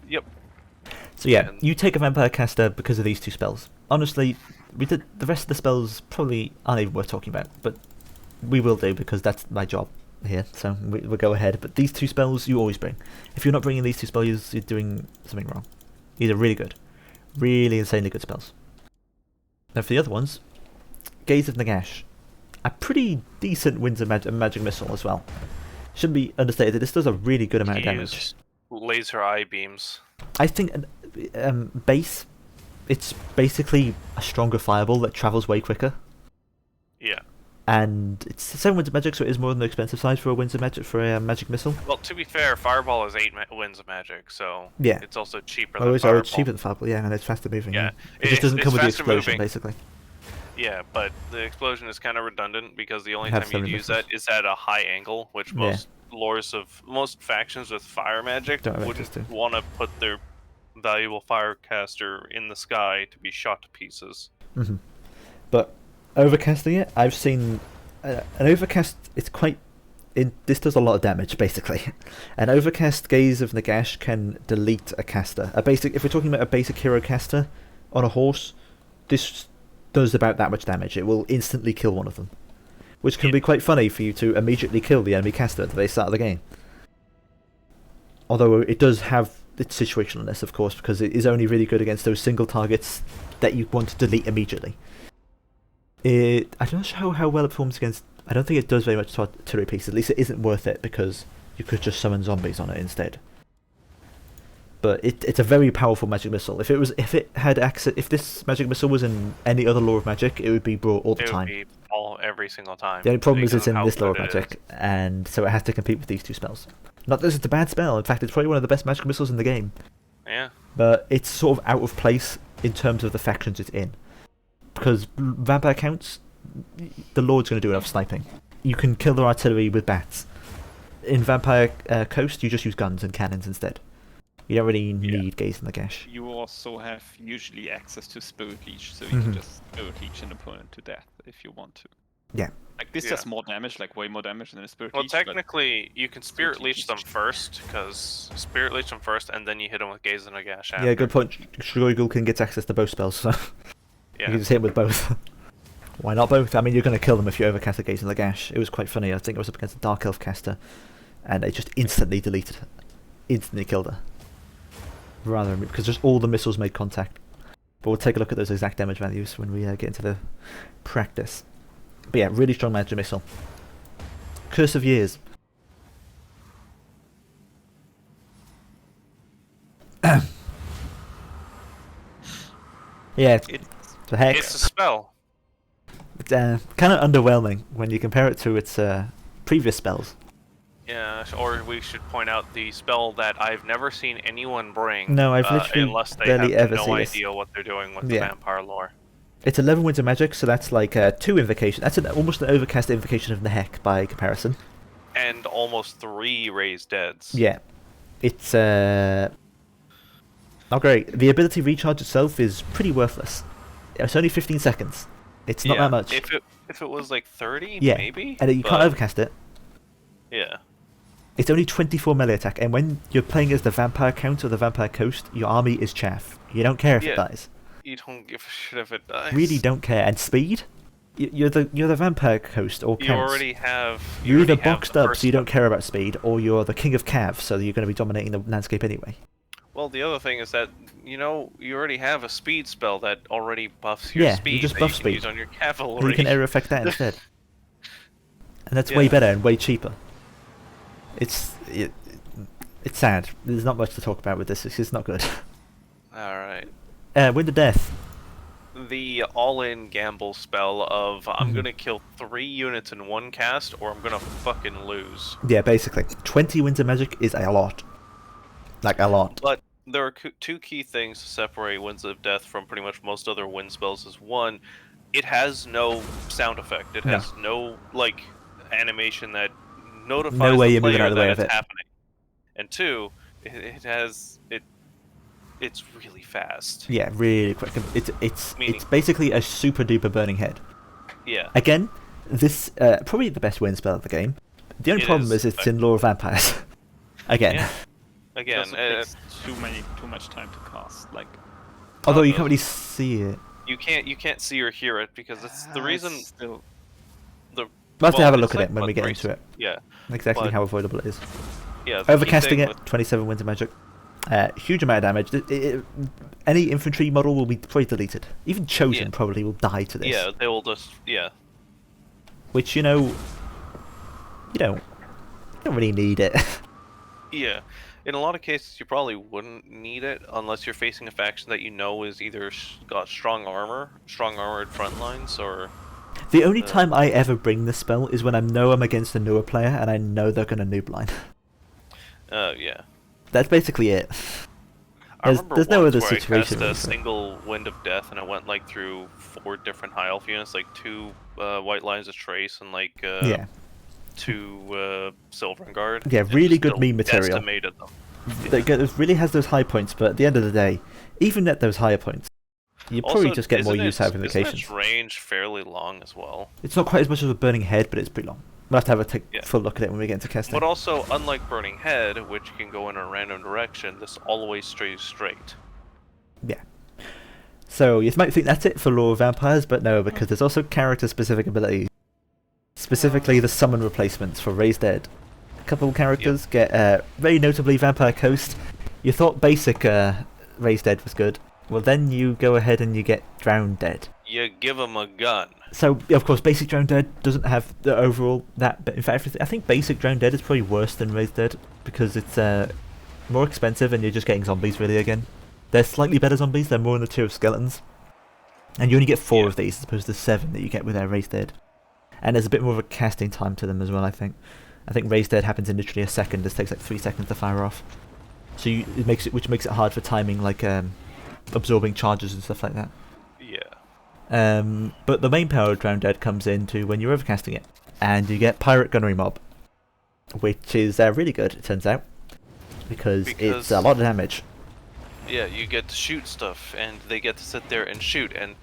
Speaker 2: Yep.
Speaker 1: So yeah, you take a vampire caster because of these two spells. Honestly, the rest of the spells probably aren't even worth talking about, but we will do because that's my job here, so we'll go ahead. But these two spells you always bring. If you're not bringing these two spells, you're doing something wrong. These are really good. Really insanely good spells. Now for the other ones, Gaze of Nagash. A pretty decent Winds of Magic Missile as well. Shouldn't be understated that this does a really good amount of damage.
Speaker 2: Laser eye beams.
Speaker 1: I think base, it's basically a stronger fireball that travels way quicker.
Speaker 2: Yeah.
Speaker 1: And it's the same Winds of Magic, so it is more on the expensive side for a Winds of Magic magic missile.
Speaker 2: Well, to be fair, Fireball is 8 Winds of Magic, so
Speaker 1: yeah,
Speaker 2: it's also cheaper than Fireball.
Speaker 1: Oh, it's cheaper than Fireball, yeah, and it's faster moving.
Speaker 2: Yeah,
Speaker 1: it just doesn't come with the explosion, basically.
Speaker 2: Yeah, but the explosion is kind of redundant because the only time you'd use that is at a high angle, which most factions with fire magic wouldn't want to put their valuable firecaster in the sky to be shot to pieces.
Speaker 1: Mm-hmm. But overcasting it, I've seen an overcast. It's quite. This does a lot of damage, basically. An overcast Gaze of Nagash can delete a caster. If we're talking about a basic hero caster on a horse, this does about that much damage. It will instantly kill one of them, which can be quite funny for you to immediately kill the enemy caster at the very start of the game. Although it does have its situationalness, of course, because it is only really good against those single targets that you want to delete immediately. I don't know how well it performs against. I don't think it does very much to artillery pieces. At least it isn't worth it because you could just summon zombies on it instead. But it's a very powerful magic missile. If it had access, if this magic missile was in any other lore of magic, it would be brought all the time.
Speaker 2: It would be every single time.
Speaker 1: The only problem is it's in this lore of magic, and so it has to compete with these two spells. Not that it's a bad spell. In fact, it's probably one of the best magic missiles in the game.
Speaker 2: Yeah.
Speaker 1: But it's sort of out of place in terms of the factions it's in, because vampire counts, the Lord's going to do enough sniping. You can kill their artillery with bats. In Vampire Coast, you just use guns and cannons instead. You don't really need Gaze in Nagash.
Speaker 3: You also have usually access to Spirit Leech, so you can just Spirit Leech an opponent to death if you want to.
Speaker 1: Yeah.
Speaker 3: Like this does more damage, like way more damage than a Spirit
Speaker 2: Well,
Speaker 3: Leech. but
Speaker 2: technically, you can Spirit
Speaker 3: Leech
Speaker 2: Leech
Speaker 3: is
Speaker 2: them
Speaker 3: cheap.
Speaker 2: first, because Spirit Leech them first, and then you hit them with Gaze and a Gash after.
Speaker 1: Yeah, good point. Shoryugul can get access to both spells, so you
Speaker 2: Yeah.
Speaker 1: can just hit him with both. Why not both? I mean, you're going to kill them if you overcast a Gaze and Lagash. It was quite funny. I think I was up against a Dark Elf caster, and it just instantly deleted her. Instantly killed her. Rather, because just all the missiles made contact. But we'll take a look at those exact damage values when we get into the practice. But yeah, really strong magic missile. Curse of Years. Yeah, the heck.
Speaker 2: It's a spell.
Speaker 1: It's kind of underwhelming when you compare it to its previous spells.
Speaker 2: Yeah, or we should point out the spell that I've never seen anyone bring.
Speaker 1: No, I've literally
Speaker 2: unless they
Speaker 1: barely
Speaker 2: have
Speaker 1: ever
Speaker 2: no
Speaker 1: seen this.
Speaker 2: idea what they're doing with the
Speaker 1: Yeah.
Speaker 2: vampire lore.
Speaker 1: It's 11 Winds of Magic, so that's like 2 Invocation. That's almost an overcast Invocation of Nehek by comparison.
Speaker 2: And almost 3 raised deads.
Speaker 1: Yeah. It's not great. The ability recharge itself is pretty worthless. It's only 15 seconds. It's not that much.
Speaker 2: If it was like 30,
Speaker 1: Yeah,
Speaker 2: maybe.
Speaker 1: and you can't
Speaker 2: but-
Speaker 1: overcast it.
Speaker 2: Yeah.
Speaker 1: It's only 24 melee attack, and when you're playing as the Vampire Count or the Vampire Coast, your army is chaff. You don't care if it
Speaker 2: Yeah.
Speaker 1: dies.
Speaker 2: You don't give a shit if it dies.
Speaker 1: Really don't care. And speed? You're the Vampire Coast or
Speaker 2: You
Speaker 1: Counts.
Speaker 2: already have.
Speaker 1: You're either
Speaker 2: already have
Speaker 1: boxed
Speaker 2: the
Speaker 1: up
Speaker 2: first
Speaker 1: so you don't
Speaker 2: one.
Speaker 1: care about speed, or you're the King of Cav, so you're going to be dominating the landscape anyway.
Speaker 2: Well, the other thing is that you already have a speed spell that already buffs your
Speaker 1: Yeah, you
Speaker 2: speed.
Speaker 1: just
Speaker 2: that
Speaker 1: buff
Speaker 2: you can
Speaker 1: speed.
Speaker 2: use on your
Speaker 1: And
Speaker 2: cavalry.
Speaker 1: you can air effect that instead. And that's way
Speaker 2: Yeah.
Speaker 1: better and way cheaper. It's sad. There's not much to talk about with this. It's just not good.
Speaker 2: All right.
Speaker 1: Wind of Death.
Speaker 2: The all-in gamble spell of I'm
Speaker 1: Mhm.
Speaker 2: gonna kill 3 units in one cast, or I'm gonna fucking lose.
Speaker 1: Yeah, basically. 20 Winds of Magic is a lot. Like, a lot.
Speaker 2: But there are two key things to separate Winds of Death from pretty much most other wind spells. Is one, it has no sound effect. It
Speaker 1: No.
Speaker 2: has no like animation that notifies
Speaker 1: No way
Speaker 2: the
Speaker 1: you're moving
Speaker 2: player
Speaker 1: out of the way
Speaker 2: that
Speaker 1: of
Speaker 2: it's
Speaker 1: it.
Speaker 2: happening. And two, it's really fast.
Speaker 1: Yeah, really quick. It's
Speaker 2: Meaning-
Speaker 1: basically a super duper burning head.
Speaker 2: Yeah.
Speaker 1: Again, this probably the best wind spell of the game. The only
Speaker 2: It
Speaker 1: problem
Speaker 2: is,
Speaker 1: is it's in Lore of Vampires. Again.
Speaker 2: Yeah.
Speaker 3: it
Speaker 2: Again,
Speaker 3: also takes too much time to cast. Like
Speaker 1: Although you
Speaker 2: no.
Speaker 1: can't really see it.
Speaker 2: you can't see or hear it because it's the reason
Speaker 3: it's still
Speaker 2: the.
Speaker 1: We'll have to
Speaker 2: well,
Speaker 1: have a
Speaker 2: it's
Speaker 1: look at
Speaker 2: like
Speaker 1: it when we get
Speaker 2: blood
Speaker 1: into it.
Speaker 2: Yeah.
Speaker 1: Exactly
Speaker 2: but-
Speaker 1: how avoidable it is.
Speaker 2: Yeah. the key
Speaker 1: Overcasting
Speaker 2: thing
Speaker 1: it,
Speaker 2: with-
Speaker 1: 27 Winds of Magic. Huge amount of damage. Any infantry model will be probably deleted. Even Chosen
Speaker 2: Yeah.
Speaker 1: probably will die to this.
Speaker 2: Yeah, they will just
Speaker 1: Which, you don't really need it.
Speaker 2: Yeah. In a lot of cases, you probably wouldn't need it unless you're facing a faction that you know is either got strong armored front lines, or
Speaker 1: The only time I ever bring this spell is when I know I'm against a newer player and I know they're going to noob line.
Speaker 2: yeah.
Speaker 1: That's basically it.
Speaker 2: I
Speaker 1: There's
Speaker 2: remember
Speaker 1: no
Speaker 2: once
Speaker 1: other
Speaker 2: where
Speaker 1: situation
Speaker 2: I
Speaker 1: really
Speaker 2: cast
Speaker 1: for
Speaker 2: a
Speaker 1: it.
Speaker 2: single Wind of Death, and I went like through 4 different high elf units, like 2 white lines of trace and like
Speaker 1: Yeah.
Speaker 2: 2 silver guard.
Speaker 1: Yeah,
Speaker 2: and
Speaker 1: really
Speaker 2: just
Speaker 1: good
Speaker 2: still
Speaker 1: meme material.
Speaker 2: Decimated them.
Speaker 1: It really has those high points, but at the end of the day, even at those higher points, you probably
Speaker 2: Also,
Speaker 1: just get more
Speaker 2: isn't
Speaker 1: use out of
Speaker 2: Isn't
Speaker 1: invocations.
Speaker 2: its range fairly long as well?
Speaker 1: It's not quite as much of a burning head, but it's pretty long. We'll have to have a
Speaker 2: Yeah.
Speaker 1: full look at it when we get into casting.
Speaker 2: But also, unlike Burning Head, which can go in a random direction, this always stays straight.
Speaker 1: Yeah. So you might think that's it for Lore of Vampires, but no, because there's also character-specific abilities. Specifically, the summon replacements for Raised Dead. A couple of characters get, very notably, Vampire Coast. You thought basic Raised Dead was good. Well, then you go ahead and you get Drowned Dead.
Speaker 2: You give him a gun.
Speaker 1: So, of course, basic Drowned Dead doesn't have the overall that. But in fact, I think basic Drowned Dead is probably worse than Raised Dead because it's more expensive and you're just getting zombies really again. They're slightly better zombies. They're more in the tier of skeletons, and you only get 4
Speaker 2: Yeah.
Speaker 1: of these as opposed to 7 that you get with Raised Dead. And there's a bit more of a casting time to them as well. I think Raised Dead happens in literally a second. This takes like 3 seconds to fire off. So which makes it hard for timing, like absorbing charges and stuff like that.
Speaker 2: Yeah.
Speaker 1: But the main power of Drowned Dead comes into when you're overcasting it, and you get Pirate Gunnery Mob, which is really good, it turns out, because it's a lot of damage.
Speaker 2: Yeah, you get to shoot stuff, and they get to sit there and shoot, and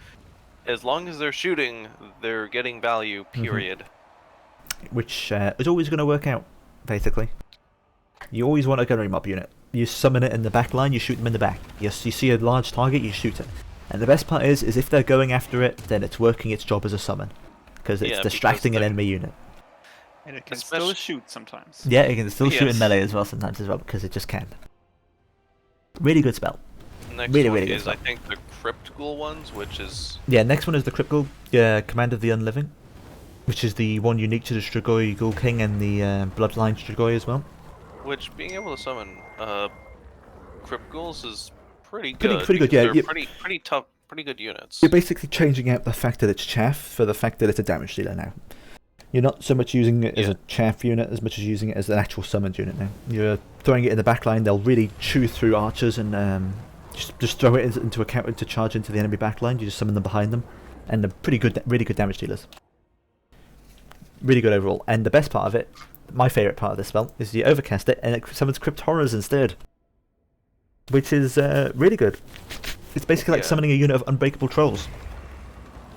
Speaker 2: as long as they're shooting, they're getting value. Period.
Speaker 1: Which is always going to work out, basically. You always want a gunnery mob unit. You summon it in the back line, you shoot them in the back. You see a large target, you shoot it. And the best part is if they're going after it, then it's working its job as a summon. Because it's distracting an enemy unit.
Speaker 3: And it can still shoot sometimes.
Speaker 1: Yeah, it can still shoot in melee as well sometimes as well, because it just can. Really good spell.
Speaker 2: Next
Speaker 1: really,
Speaker 2: one
Speaker 1: really good
Speaker 2: is,
Speaker 1: spell.
Speaker 2: I think, the Crypt Ghoul ones, which is...
Speaker 1: Yeah, next one is the Crypt Ghoul, Command of the Unliving. Which is the one unique to the Strigoi Ghoul King and the Bloodline Strigoi as well.
Speaker 2: Which, being able to summon Crypt Ghouls is pretty good.
Speaker 1: Pretty good, yeah.
Speaker 2: They're pretty tough, pretty good units.
Speaker 1: You're basically changing out the fact that it's chaff for the fact that it's a damage dealer now. You're not so much using it as a chaff unit as much as using it as an actual summoned unit now. You're throwing it in the back line, they'll really chew through archers and just throw it into a counter to charge into the enemy back line. You just summon them behind them. And they're really good damage dealers. Really good overall. And the best part of it, my favourite part of this spell, is you overcast it and it summons Crypt Horrors instead. Which is really good. It's basically like summoning a unit of Unbreakable Trolls.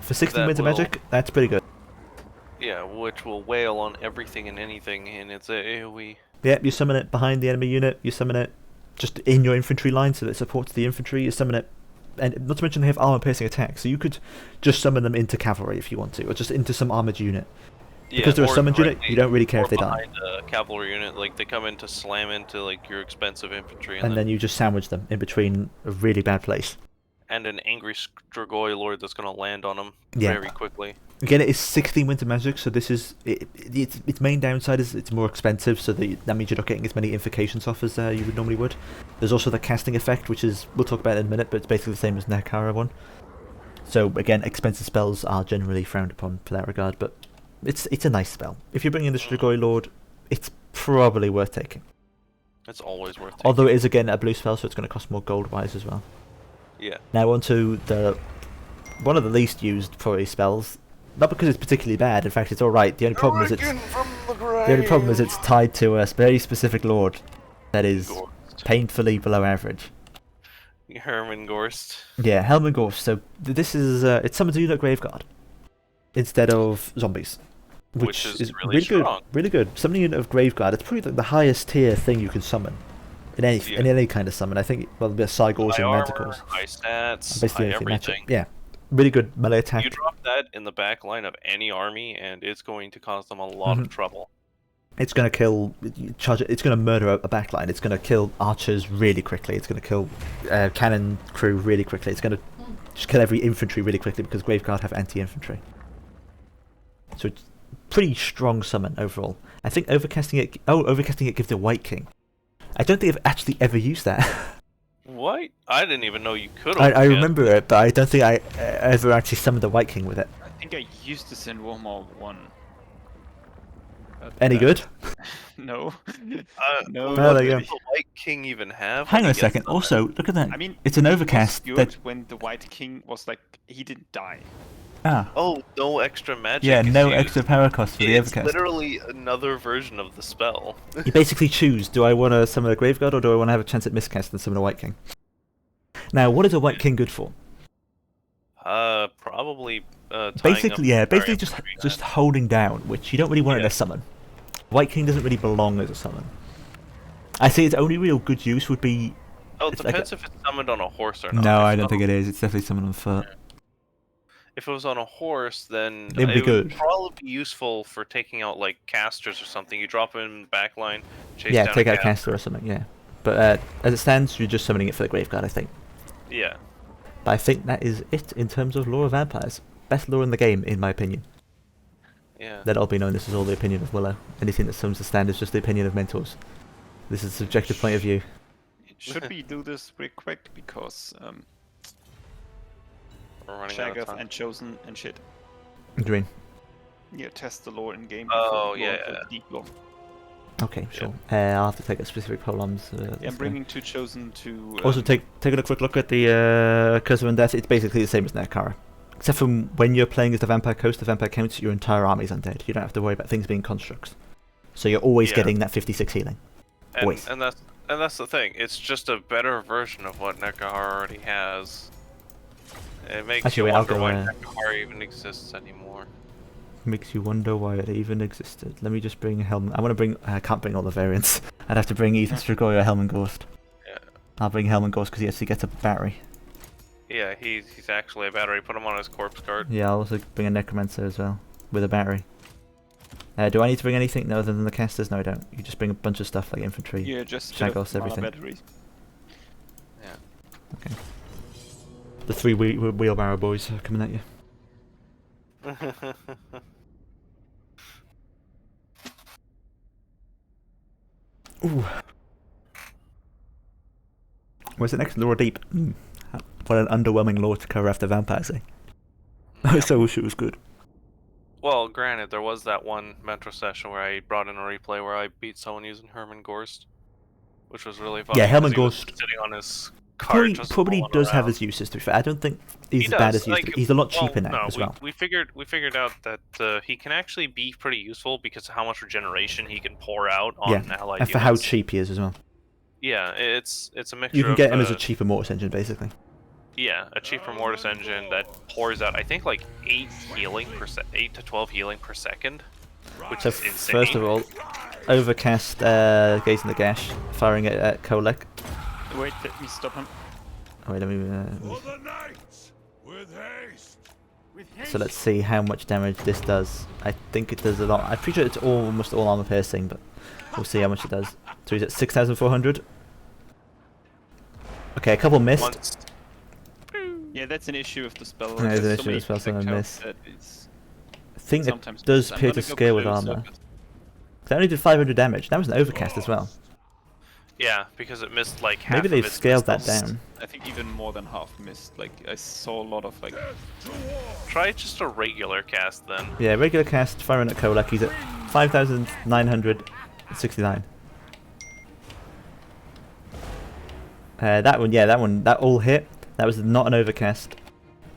Speaker 1: For 16 winds of magic, that's pretty good.
Speaker 2: Yeah, which will wail on everything and anything in its AoE.
Speaker 1: Yeah, you summon it behind the enemy unit, you summon it just in your infantry line so that it supports the infantry, you summon it, and not to mention they have armor piercing attack, so you could just summon them into cavalry if you want to, or just into some armored unit. Because they're a summoned unit, you don't really care if they die.
Speaker 2: A cavalry unit, like they come in to slam into like your expensive infantry,
Speaker 1: and then you just sandwich them in between a really bad place.
Speaker 2: And an angry Strigoi Lord that's going to land on them very quickly.
Speaker 1: Again, it is 16 winter magic, so this is its main downside is it's more expensive, so that means you're not getting as many invocations off as you would normally would. There's also the casting effect, which is we'll talk about in a minute, but it's basically the same as nehekhara one. So again, expensive spells are generally frowned upon for that regard, but it's a nice spell. If you're bringing the Strigoi Lord, it's probably worth taking.
Speaker 2: It's always worth taking.
Speaker 1: Although it is again a blue spell, so it's going to cost more gold wise as well.
Speaker 2: Yeah.
Speaker 1: Now on to one of the least used probably spells. Not because it's particularly bad. In fact, it's all right. The only problem is it's tied to a very specific lord that is painfully below average.
Speaker 2: Hermangorst.
Speaker 1: Yeah, Helmengorst. So this is it summons a unit Graveguard instead of zombies, which is really
Speaker 2: strong.
Speaker 1: good. Really good. Summoning a unit of Graveguard. It's probably like the highest tier thing you can summon. In any kind of summon, I think. Well, there's Cygors and Manticores.
Speaker 2: High stats,
Speaker 1: basically
Speaker 2: high
Speaker 1: everything.
Speaker 2: everything.
Speaker 1: Yeah, really good melee attack.
Speaker 2: You drop that in the back line of any army, and it's going to cause them a lot of trouble.
Speaker 1: It's going to kill, it's going to murder a backline. It's going to kill archers really quickly. It's going to kill cannon crew really quickly. It's going to just kill every infantry really quickly because Graveguard have anti-infantry. So it's pretty strong summon overall. I think overcasting it gives the White King. I don't think I've actually ever used that.
Speaker 2: What? I didn't even know you could.
Speaker 1: I remember it, but I don't think I ever actually summoned the White King with it.
Speaker 3: I think I used this in Warhammer 1.
Speaker 1: Any good?
Speaker 3: No.
Speaker 2: No.
Speaker 1: Oh, there you
Speaker 2: Does the White King even have?
Speaker 1: Hang on a second. Also, look at that.
Speaker 3: I mean,
Speaker 1: it's an overcast.
Speaker 3: It was good when the White King was like, he didn't die.
Speaker 1: Ah.
Speaker 2: Oh, no extra magic.
Speaker 1: Yeah, no
Speaker 2: used.
Speaker 1: extra power cost for the overcast.
Speaker 2: It's literally another version of the spell.
Speaker 1: You basically choose, do I want to summon a Graveguard or do I want to have a chance at miscast and summon a White King? Now, what is a White King good for?
Speaker 2: Probably
Speaker 1: basically just holding down, which you don't really want in a summon. White King doesn't really belong as a summon. I say its only real good use would be...
Speaker 2: Oh, it depends if it's summoned on a horse or not.
Speaker 1: No, I don't think it is. It's definitely summoned on foot.
Speaker 2: Yeah. If it was on a horse, then
Speaker 1: it would
Speaker 2: probably be useful for taking out like casters or something. You drop it in the back line, chase down
Speaker 1: take
Speaker 2: a
Speaker 1: out a caster or something, yeah. But as it stands, you're just summoning it for the Graveguard, I think.
Speaker 2: Yeah.
Speaker 1: But I think that is it in terms of lore of vampires. Best lore in the game, in my opinion.
Speaker 2: Yeah.
Speaker 1: Let it all be known, this is all the opinion of Willow. Anything that sums the stand is just the opinion of mentors. This is a subjective point of view.
Speaker 3: Should we do this real quick? Because
Speaker 2: we're running out of
Speaker 3: Shaggoth
Speaker 2: time.
Speaker 3: and Chosen and shit.
Speaker 1: What do you mean?
Speaker 3: Yeah, test the lore in game.
Speaker 2: Oh,
Speaker 3: before
Speaker 2: yeah,
Speaker 3: the
Speaker 2: yeah.
Speaker 3: deep lore.
Speaker 1: Okay, sure. I'll have to take a specific problems.
Speaker 3: Yeah, I'm bringing two Chosen to...
Speaker 1: Also, taking a quick look at the Curse of Undeath. It's basically the same as nehekhara. Except for when you're playing as the Vampire Coast, the Vampire Counts, your entire army's undead. You don't have to worry about things being constructs. So you're always getting that 56 healing. Always.
Speaker 2: And that's the thing. It's just a better version of what nehekhara already has. It makes
Speaker 1: Actually,
Speaker 2: you
Speaker 1: wait, I'll
Speaker 2: wonder
Speaker 1: go,
Speaker 2: why nehekhara even exists anymore.
Speaker 1: Makes you wonder why it even existed. Let me just bring Helm. I want to bring. I can't bring all the variants. I'd have to bring either Strigoi or Helm Ghost.
Speaker 2: Yeah.
Speaker 1: I'll bring Helm Ghost because he actually gets a battery.
Speaker 2: Yeah, he's actually a battery. Put him on his corpse card.
Speaker 1: Yeah, I'll also bring a Necromancer as well with a battery. Do I need to bring anything other than the casters? No, I don't. You just bring a bunch of stuff like infantry.
Speaker 3: Yeah, just
Speaker 1: Shackles, everything.
Speaker 3: batteries.
Speaker 2: Yeah.
Speaker 1: Okay. The three wheelbarrow boys are coming at you. Ooh. Where's the next? Lore Deep. What an underwhelming lore to cover after Vampires, eh? I so wish it was good.
Speaker 2: Well, granted, there was that one mentor session where I brought in a replay where I beat someone using Herman Gorst, which was really funny.
Speaker 1: Yeah, Herman
Speaker 2: 'cause he was
Speaker 1: Gorst
Speaker 2: sitting on his cart, just
Speaker 1: probably
Speaker 2: rolling
Speaker 1: does have
Speaker 2: around.
Speaker 1: his uses, to be fair. I don't think he's
Speaker 2: He
Speaker 1: as bad
Speaker 2: does,
Speaker 1: as he used to
Speaker 2: like,
Speaker 1: be. He's a lot
Speaker 2: well,
Speaker 1: cheaper now
Speaker 2: no,
Speaker 1: as well.
Speaker 2: we figured out that he can actually be pretty useful because of how much regeneration he can pour out on allied
Speaker 1: And for how
Speaker 2: units.
Speaker 1: cheap he is as well.
Speaker 2: Yeah, it's a mixture.
Speaker 1: You can get him
Speaker 2: of,
Speaker 1: as a cheaper Mortis engine, basically.
Speaker 2: yeah, a cheaper Mortis engine that pours out, I think, like 8 to 12 healing per second, which
Speaker 1: So
Speaker 2: is insane.
Speaker 1: first of all, Overcast, Gaze in the Gash, firing it at Kolek.
Speaker 3: Wait, let me stop him.
Speaker 1: Oh, wait, let me.
Speaker 5: For the knights, with haste.
Speaker 1: So let's see how much damage this does. I think it does a lot. I'm pretty sure it's almost all armor piercing, but we'll see how much it does. So he's at 6,400. Okay, a couple missed.
Speaker 2: Once,
Speaker 3: Yeah, that's an issue with the spell.
Speaker 1: Yeah, there's an
Speaker 3: There's
Speaker 1: issue with the spell, some
Speaker 3: projectiles
Speaker 1: miss.
Speaker 3: that is
Speaker 1: I think it
Speaker 3: sometimes
Speaker 1: does
Speaker 3: missed. I'm
Speaker 1: appear to
Speaker 3: gonna go
Speaker 1: scale with
Speaker 3: blue
Speaker 1: armor.
Speaker 3: circuit.
Speaker 1: They only did 500 damage. That was an Overcast as well.
Speaker 2: yeah, because it missed like half
Speaker 1: Maybe
Speaker 2: of
Speaker 1: they've
Speaker 2: its
Speaker 1: scaled that
Speaker 2: missiles.
Speaker 1: down.
Speaker 3: I think even more than half missed. Like I saw a lot of like.
Speaker 2: Try just a regular cast then.
Speaker 1: Yeah, regular cast, firing at Kolek. He's at 5,969. That all hit. That was not an Overcast.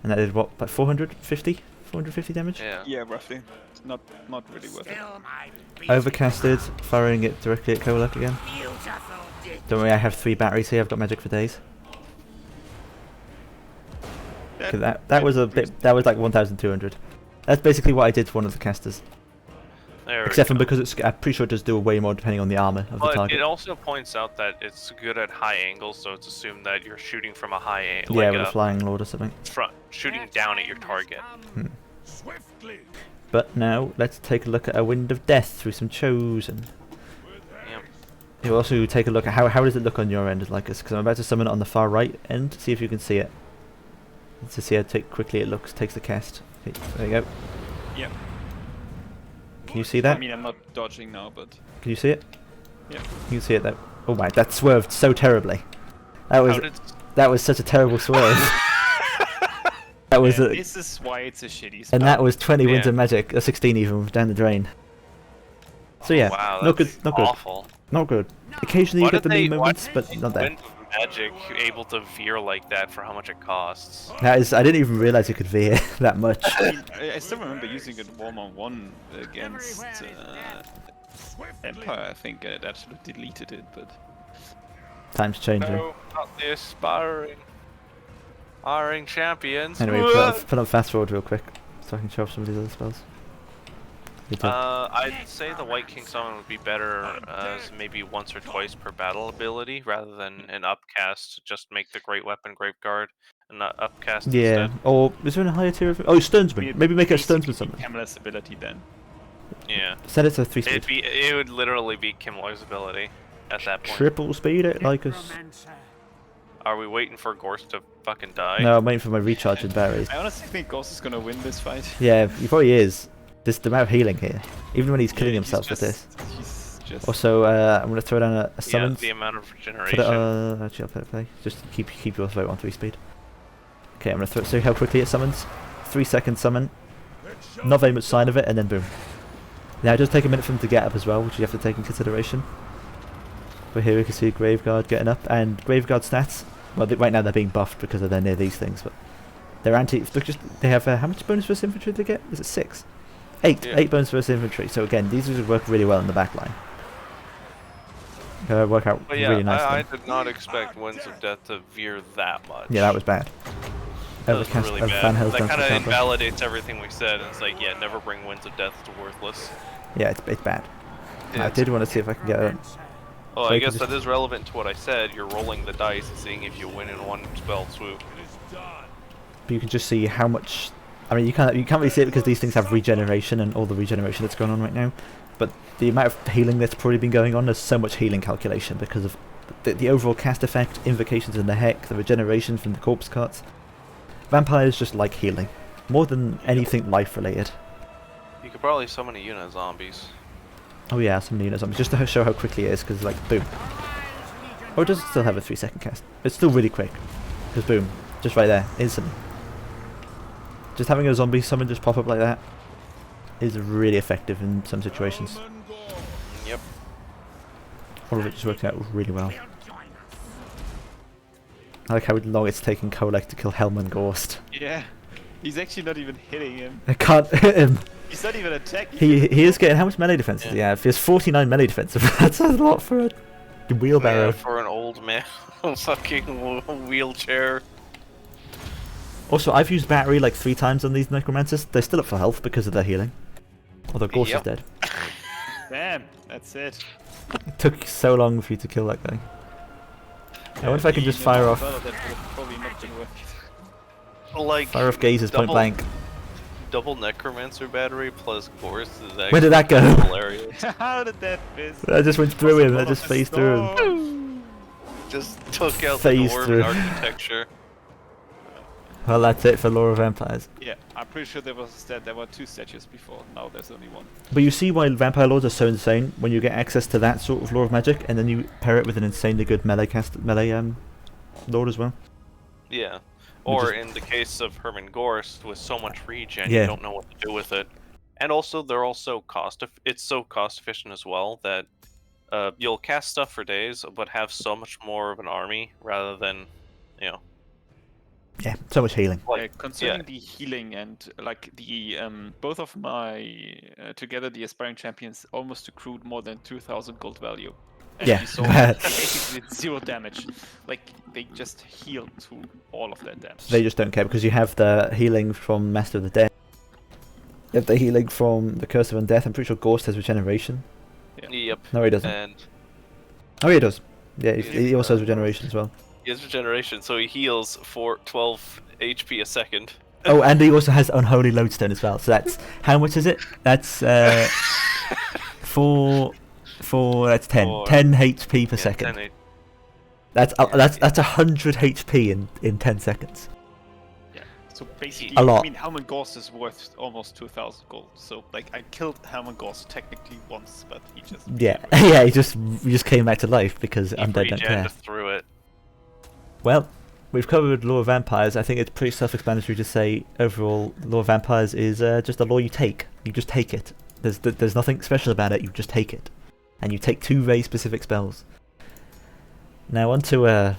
Speaker 1: And that did what, like 450 damage?
Speaker 2: Yeah.
Speaker 3: Yeah, roughly. It's not really worth it.
Speaker 1: Overcasted, firing it directly at Kolek again. Don't worry, I have 3 batteries here. I've got magic for days. Okay, that was a bit. That was like 1,200. That's basically what I did to one of the casters.
Speaker 2: There
Speaker 1: Except
Speaker 2: we
Speaker 1: for
Speaker 2: go.
Speaker 1: because I'm pretty sure it does do way more depending on the armor of the
Speaker 2: But
Speaker 1: target.
Speaker 2: it also points out that it's good at high angles, so it's assumed that you're shooting from a high angle.
Speaker 1: Yeah,
Speaker 2: like
Speaker 1: with a flying lord or something.
Speaker 2: shooting down at your target.
Speaker 5: Swiftly.
Speaker 1: But now let's take a look at a Wind of Death through some Chosen.
Speaker 2: Yep.
Speaker 1: You'll also take a look at how does it look on your end, Lycus? Because I'm about to summon it on the far right end. See if you can see it. To see how quickly it looks. Takes the cast. Okay, there you go.
Speaker 3: Yeah.
Speaker 1: Can you see that?
Speaker 3: I mean, I'm not dodging now, but
Speaker 1: Can you see it?
Speaker 3: yeah.
Speaker 1: You can see it though. Oh my! That swerved so terribly. That was
Speaker 2: How did
Speaker 1: that was such a terrible swerve. That was
Speaker 3: Yeah,
Speaker 1: a,
Speaker 3: this is why it's a shitty spell.
Speaker 1: and that was 20 Winds
Speaker 2: Yeah.
Speaker 1: of Magic, 16 even down the drain. So yeah,
Speaker 2: wow,
Speaker 1: not good,
Speaker 2: that's
Speaker 1: not good,
Speaker 2: awful.
Speaker 1: not good. Occasionally you
Speaker 2: Why
Speaker 1: get the
Speaker 2: did they-
Speaker 1: mean
Speaker 2: why
Speaker 1: moments,
Speaker 2: did
Speaker 1: but
Speaker 2: they
Speaker 1: not there.
Speaker 2: Wind of Magic able to veer like that for how much it costs?
Speaker 1: That is, I didn't even realize you could veer that much.
Speaker 3: I mean, I still remember using it 1-on-1 against Empire. I think it absolutely deleted it, but
Speaker 1: Time's changing.
Speaker 2: No, not the aspiring champions.
Speaker 1: Anyway, put on fast forward real quick so I can show off some of these other spells. You do.
Speaker 2: I'd say the White King Summon would be better as maybe once or twice per battle ability rather than an upcast. Just make the Great Weapon Graveguard and not upcast
Speaker 1: Yeah,
Speaker 2: instead.
Speaker 1: or is there a higher tier of? Oh, Stunsman. Maybe make it a Stunsman summon.
Speaker 3: Camel's ability then.
Speaker 2: Yeah.
Speaker 1: Set it to 3 speed.
Speaker 2: It would literally be Kimler's ability at that point.
Speaker 1: Triple speed it, Lycus.
Speaker 2: Are we waiting for Gorst to fucking die?
Speaker 1: No, I'm waiting for my recharge and berries.
Speaker 3: I honestly think Ghost is gonna win this fight.
Speaker 1: Yeah, he probably is. This the amount of healing here, even when he's killing
Speaker 3: Yeah,
Speaker 1: himself with this.
Speaker 3: He's just.
Speaker 1: Also, I'm gonna throw down a
Speaker 2: Yeah,
Speaker 1: summons.
Speaker 2: the amount of
Speaker 1: Put
Speaker 2: regeneration.
Speaker 1: it, actually, I'll put it play. Just keep your vote on 3 speed. Okay, I'm gonna throw. See how quickly it summons. 3 second summon. Not very much sign of it, and then boom. Now it does take a minute for them to get up as well, which you have to take in consideration. But here we can see Graveguard getting up, and Graveguard stats. Well, right now they're being buffed because they're near these things, but they're anti. They have how much bonus versus infantry do they get? Is it 6? 8.
Speaker 2: Yeah.
Speaker 1: 8 bonus versus infantry. So again, these would work really well in the back line. Work out
Speaker 2: But yeah,
Speaker 1: really nicely.
Speaker 2: I did not expect Winds of Death to veer that much.
Speaker 1: Yeah, that was bad.
Speaker 2: Those are
Speaker 1: Overcast
Speaker 2: really
Speaker 1: of
Speaker 2: bad.
Speaker 1: Van Helsed
Speaker 2: That
Speaker 1: down
Speaker 2: kind
Speaker 1: to
Speaker 2: of
Speaker 1: the
Speaker 2: invalidates everything we said. It's like, yeah, never bring Winds of Death to Worthless.
Speaker 1: Yeah, it's bad.
Speaker 2: Yeah,
Speaker 1: I did want to see if I can get it.
Speaker 2: Well,
Speaker 1: So
Speaker 2: I
Speaker 1: you can
Speaker 2: guess that is relevant to what I said. You're rolling the dice and seeing if you win in one spell swoop.
Speaker 5: It is done.
Speaker 1: But you can just see how much. I mean, you can't really see it because these things have regeneration and all the regeneration that's going on right now. But the amount of healing that's probably been going on, there's so much healing calculation because of the overall cast effect, invocations in the heck, the regeneration from the corpse cuts. Vampires just like healing more than anything life related.
Speaker 2: You could probably summon a unit of zombies.
Speaker 1: Oh yeah, some units just to show how quickly it is, because like boom. Oh, it does still have a 3-second cast. It's still really quick. Because boom, just right there, instantly. Just having a zombie summon just pop up like that is really effective in some situations.
Speaker 2: Yep.
Speaker 1: All of it just worked out really well. I like how long it's taken Kolek to kill Helman Gorst.
Speaker 3: Yeah. He's actually not even hitting him.
Speaker 1: I can't hit him.
Speaker 3: He's not even attacking.
Speaker 1: He is getting, how much melee defense does he have? He has 49 melee defense. That's a lot for a wheelbarrow.
Speaker 2: Yeah, for an old man, fucking wheelchair.
Speaker 1: Also, I've used battery like 3 times on these necromancers. They're still up for health because of their healing. Although Gorst is dead.
Speaker 3: Damn, that's it.
Speaker 1: It took so long for you to kill that guy. I wonder if I can just fire off.
Speaker 3: That would probably not been worth it.
Speaker 2: Like
Speaker 1: Fire off gazes point blank.
Speaker 2: Double necromancer battery plus Gorst is actually
Speaker 1: Where did that go?
Speaker 2: hilarious.
Speaker 3: How did that miss?
Speaker 1: I just went through him. I just phased through him.
Speaker 2: Just took out
Speaker 1: Phased
Speaker 2: the
Speaker 1: through.
Speaker 2: dwarven architecture.
Speaker 1: Well, that's it for Lore of Vampires.
Speaker 3: Yeah, I'm pretty sure there was a stat. There were 2 statues before. Now there's only 1.
Speaker 1: But you see why Vampire Lords are so insane when you get access to that sort of Lore of Magic, and then you pair it with an insanely good melee Lord as well.
Speaker 2: Yeah. Or in the case of Herman Gorst, with so much regen,
Speaker 1: Yeah.
Speaker 2: you don't know what to do with it. And also, they're also it's so cost efficient as well that you'll cast stuff for days, but have so much more of an army rather than, you know.
Speaker 1: Yeah, so much healing.
Speaker 3: Concerning the healing and like the both of my together the aspiring champions almost accrued more than 2,000 gold value. And
Speaker 1: Yeah.
Speaker 3: you saw they basically did 0 damage. Like they just healed to all of that damage.
Speaker 1: They just don't care because you have the healing from Master of the Dead. You have the healing from the Curse of Undeath. I'm pretty sure Gorst has regeneration.
Speaker 2: Yep.
Speaker 1: No, he doesn't.
Speaker 2: And
Speaker 1: Oh, he does. Yeah, he also has regeneration as well.
Speaker 2: he has regeneration, so he heals for 12 HP a second.
Speaker 1: Oh, and he also has Unholy Lodestone as well. So that's how much is it? That's 4. That's 10. 10 HP per second.
Speaker 2: 10
Speaker 1: That's 100 HP in 10 seconds.
Speaker 3: Yeah. So basically,
Speaker 1: A lot.
Speaker 3: I mean, Helman Gorst is worth almost 2,000 gold. So like, I killed Helman Gorst technically once, but he just
Speaker 1: Yeah, yeah. He just came back to life because
Speaker 2: he
Speaker 1: Undead don't care.
Speaker 2: regened through it.
Speaker 1: Well, we've covered Lore of Vampires. I think it's pretty self-explanatory to say overall, Lore of Vampires is just a lore you take. You just take it. There's nothing special about it. You just take it, and you take 2 very specific spells. Now on to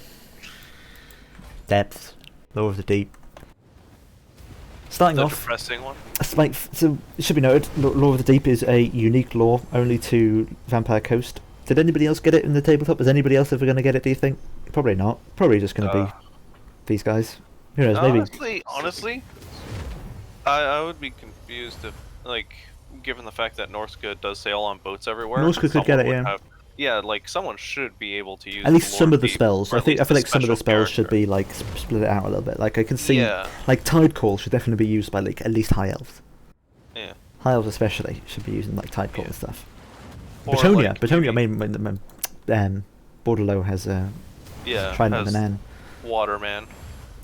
Speaker 1: Depths, Lore of the Deep. Starting
Speaker 2: The
Speaker 1: off,
Speaker 2: depressing one.
Speaker 1: so it should be noted, Lore of the Deep is a unique lore only to Vampire Coast. Did anybody else get it in the tabletop? Is anybody else ever going to get it, do you think? Probably not. Probably just going to be these guys. Who knows, maybe.
Speaker 2: Honestly, I would be confused if, like, given the fact that Norska does sail on boats everywhere.
Speaker 1: Norska could get
Speaker 2: someone
Speaker 1: it,
Speaker 2: would
Speaker 1: yeah.
Speaker 2: Yeah, like, someone should be able to use
Speaker 1: At least
Speaker 2: the
Speaker 1: some
Speaker 2: Lore
Speaker 1: of the
Speaker 2: Deep,
Speaker 1: spells.
Speaker 2: or
Speaker 1: I
Speaker 2: at least
Speaker 1: feel like
Speaker 2: a
Speaker 1: some of the
Speaker 2: special
Speaker 1: spells should
Speaker 2: character.
Speaker 1: be like split it out a little bit. Like I can see,
Speaker 2: Yeah.
Speaker 1: like Tide Call should definitely be used by like at least High Elves.
Speaker 2: Yeah.
Speaker 1: High Elves especially should be using like Tide Call and stuff.
Speaker 2: Or,
Speaker 1: Betonia,
Speaker 2: like,
Speaker 1: Betonia.
Speaker 2: maybe-
Speaker 1: I mean, Borderlow has
Speaker 2: Yeah,
Speaker 1: Trident of
Speaker 2: has
Speaker 1: an
Speaker 2: Waterman.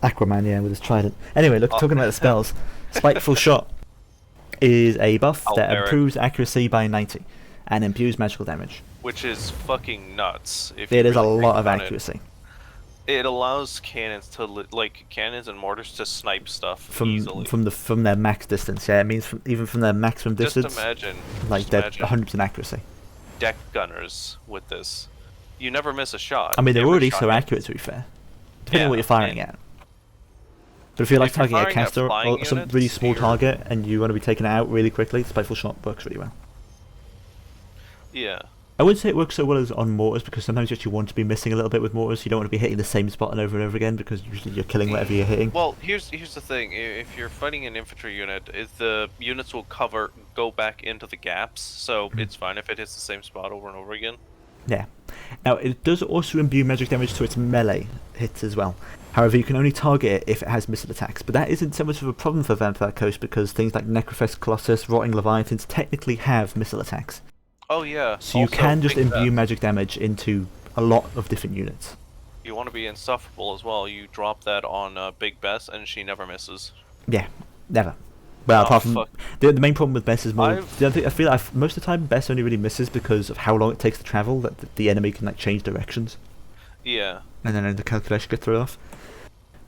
Speaker 1: Aquaman, yeah, with his trident. Anyway, look, talking about the spells, Spiteful Shot is a buff that
Speaker 2: Alberic.
Speaker 1: improves accuracy by 90 and imbues magical damage.
Speaker 2: Which is fucking nuts. If
Speaker 1: It
Speaker 2: you
Speaker 1: is a
Speaker 2: really
Speaker 1: lot
Speaker 2: think
Speaker 1: of
Speaker 2: about
Speaker 1: accuracy
Speaker 2: It allows cannons to cannons and mortars to snipe stuff easily.
Speaker 1: from their max distance. Yeah, it means even from their maximum
Speaker 2: Just
Speaker 1: distance,
Speaker 2: imagine,
Speaker 1: like
Speaker 2: just
Speaker 1: they're
Speaker 2: imagine
Speaker 1: 100% accuracy.
Speaker 2: deck gunners with this. You never miss a shot.
Speaker 1: I mean, they're
Speaker 2: Every
Speaker 1: already
Speaker 2: shot
Speaker 1: so
Speaker 2: hits.
Speaker 1: accurate, to be fair. Depending on
Speaker 2: Yeah,
Speaker 1: what you're firing
Speaker 2: and-
Speaker 1: at. But if you're like
Speaker 2: If you're
Speaker 1: targeting a
Speaker 2: firing at
Speaker 1: caster
Speaker 2: flying
Speaker 1: or some
Speaker 2: units,
Speaker 1: really small
Speaker 2: you're-
Speaker 1: target and you want to be taken out really quickly, Spiteful Shot works really well.
Speaker 2: Yeah,
Speaker 1: I wouldn't say it works so well as on mortars because sometimes you actually want to be missing a little bit with mortars. You don't want to be hitting the same spot and over again because usually you're killing whatever you're hitting.
Speaker 2: Well, here's the thing. If you're fighting an infantry unit, the units will go back into the gaps, so it's fine if it hits the same spot over and over again.
Speaker 1: Yeah. Now, it does also imbue magic damage to its melee hits as well. However, you can only target it if it has missile attacks, but that isn't so much of a problem for Vampire Coast because things like Necrofest Colossus, Rotting Leviathans technically have missile attacks.
Speaker 2: Oh yeah.
Speaker 1: So you can just imbue magic damage into a lot of different units.
Speaker 2: You want to be insufferable as well. You drop that on Big Bess, and she never misses.
Speaker 1: Yeah, never. Well, apart from the main problem with Bess is more. I feel like most of the time Bess only really misses because of how long it takes to travel. That the enemy can like change directions.
Speaker 2: Yeah.
Speaker 1: And then the calculation gets thrown off.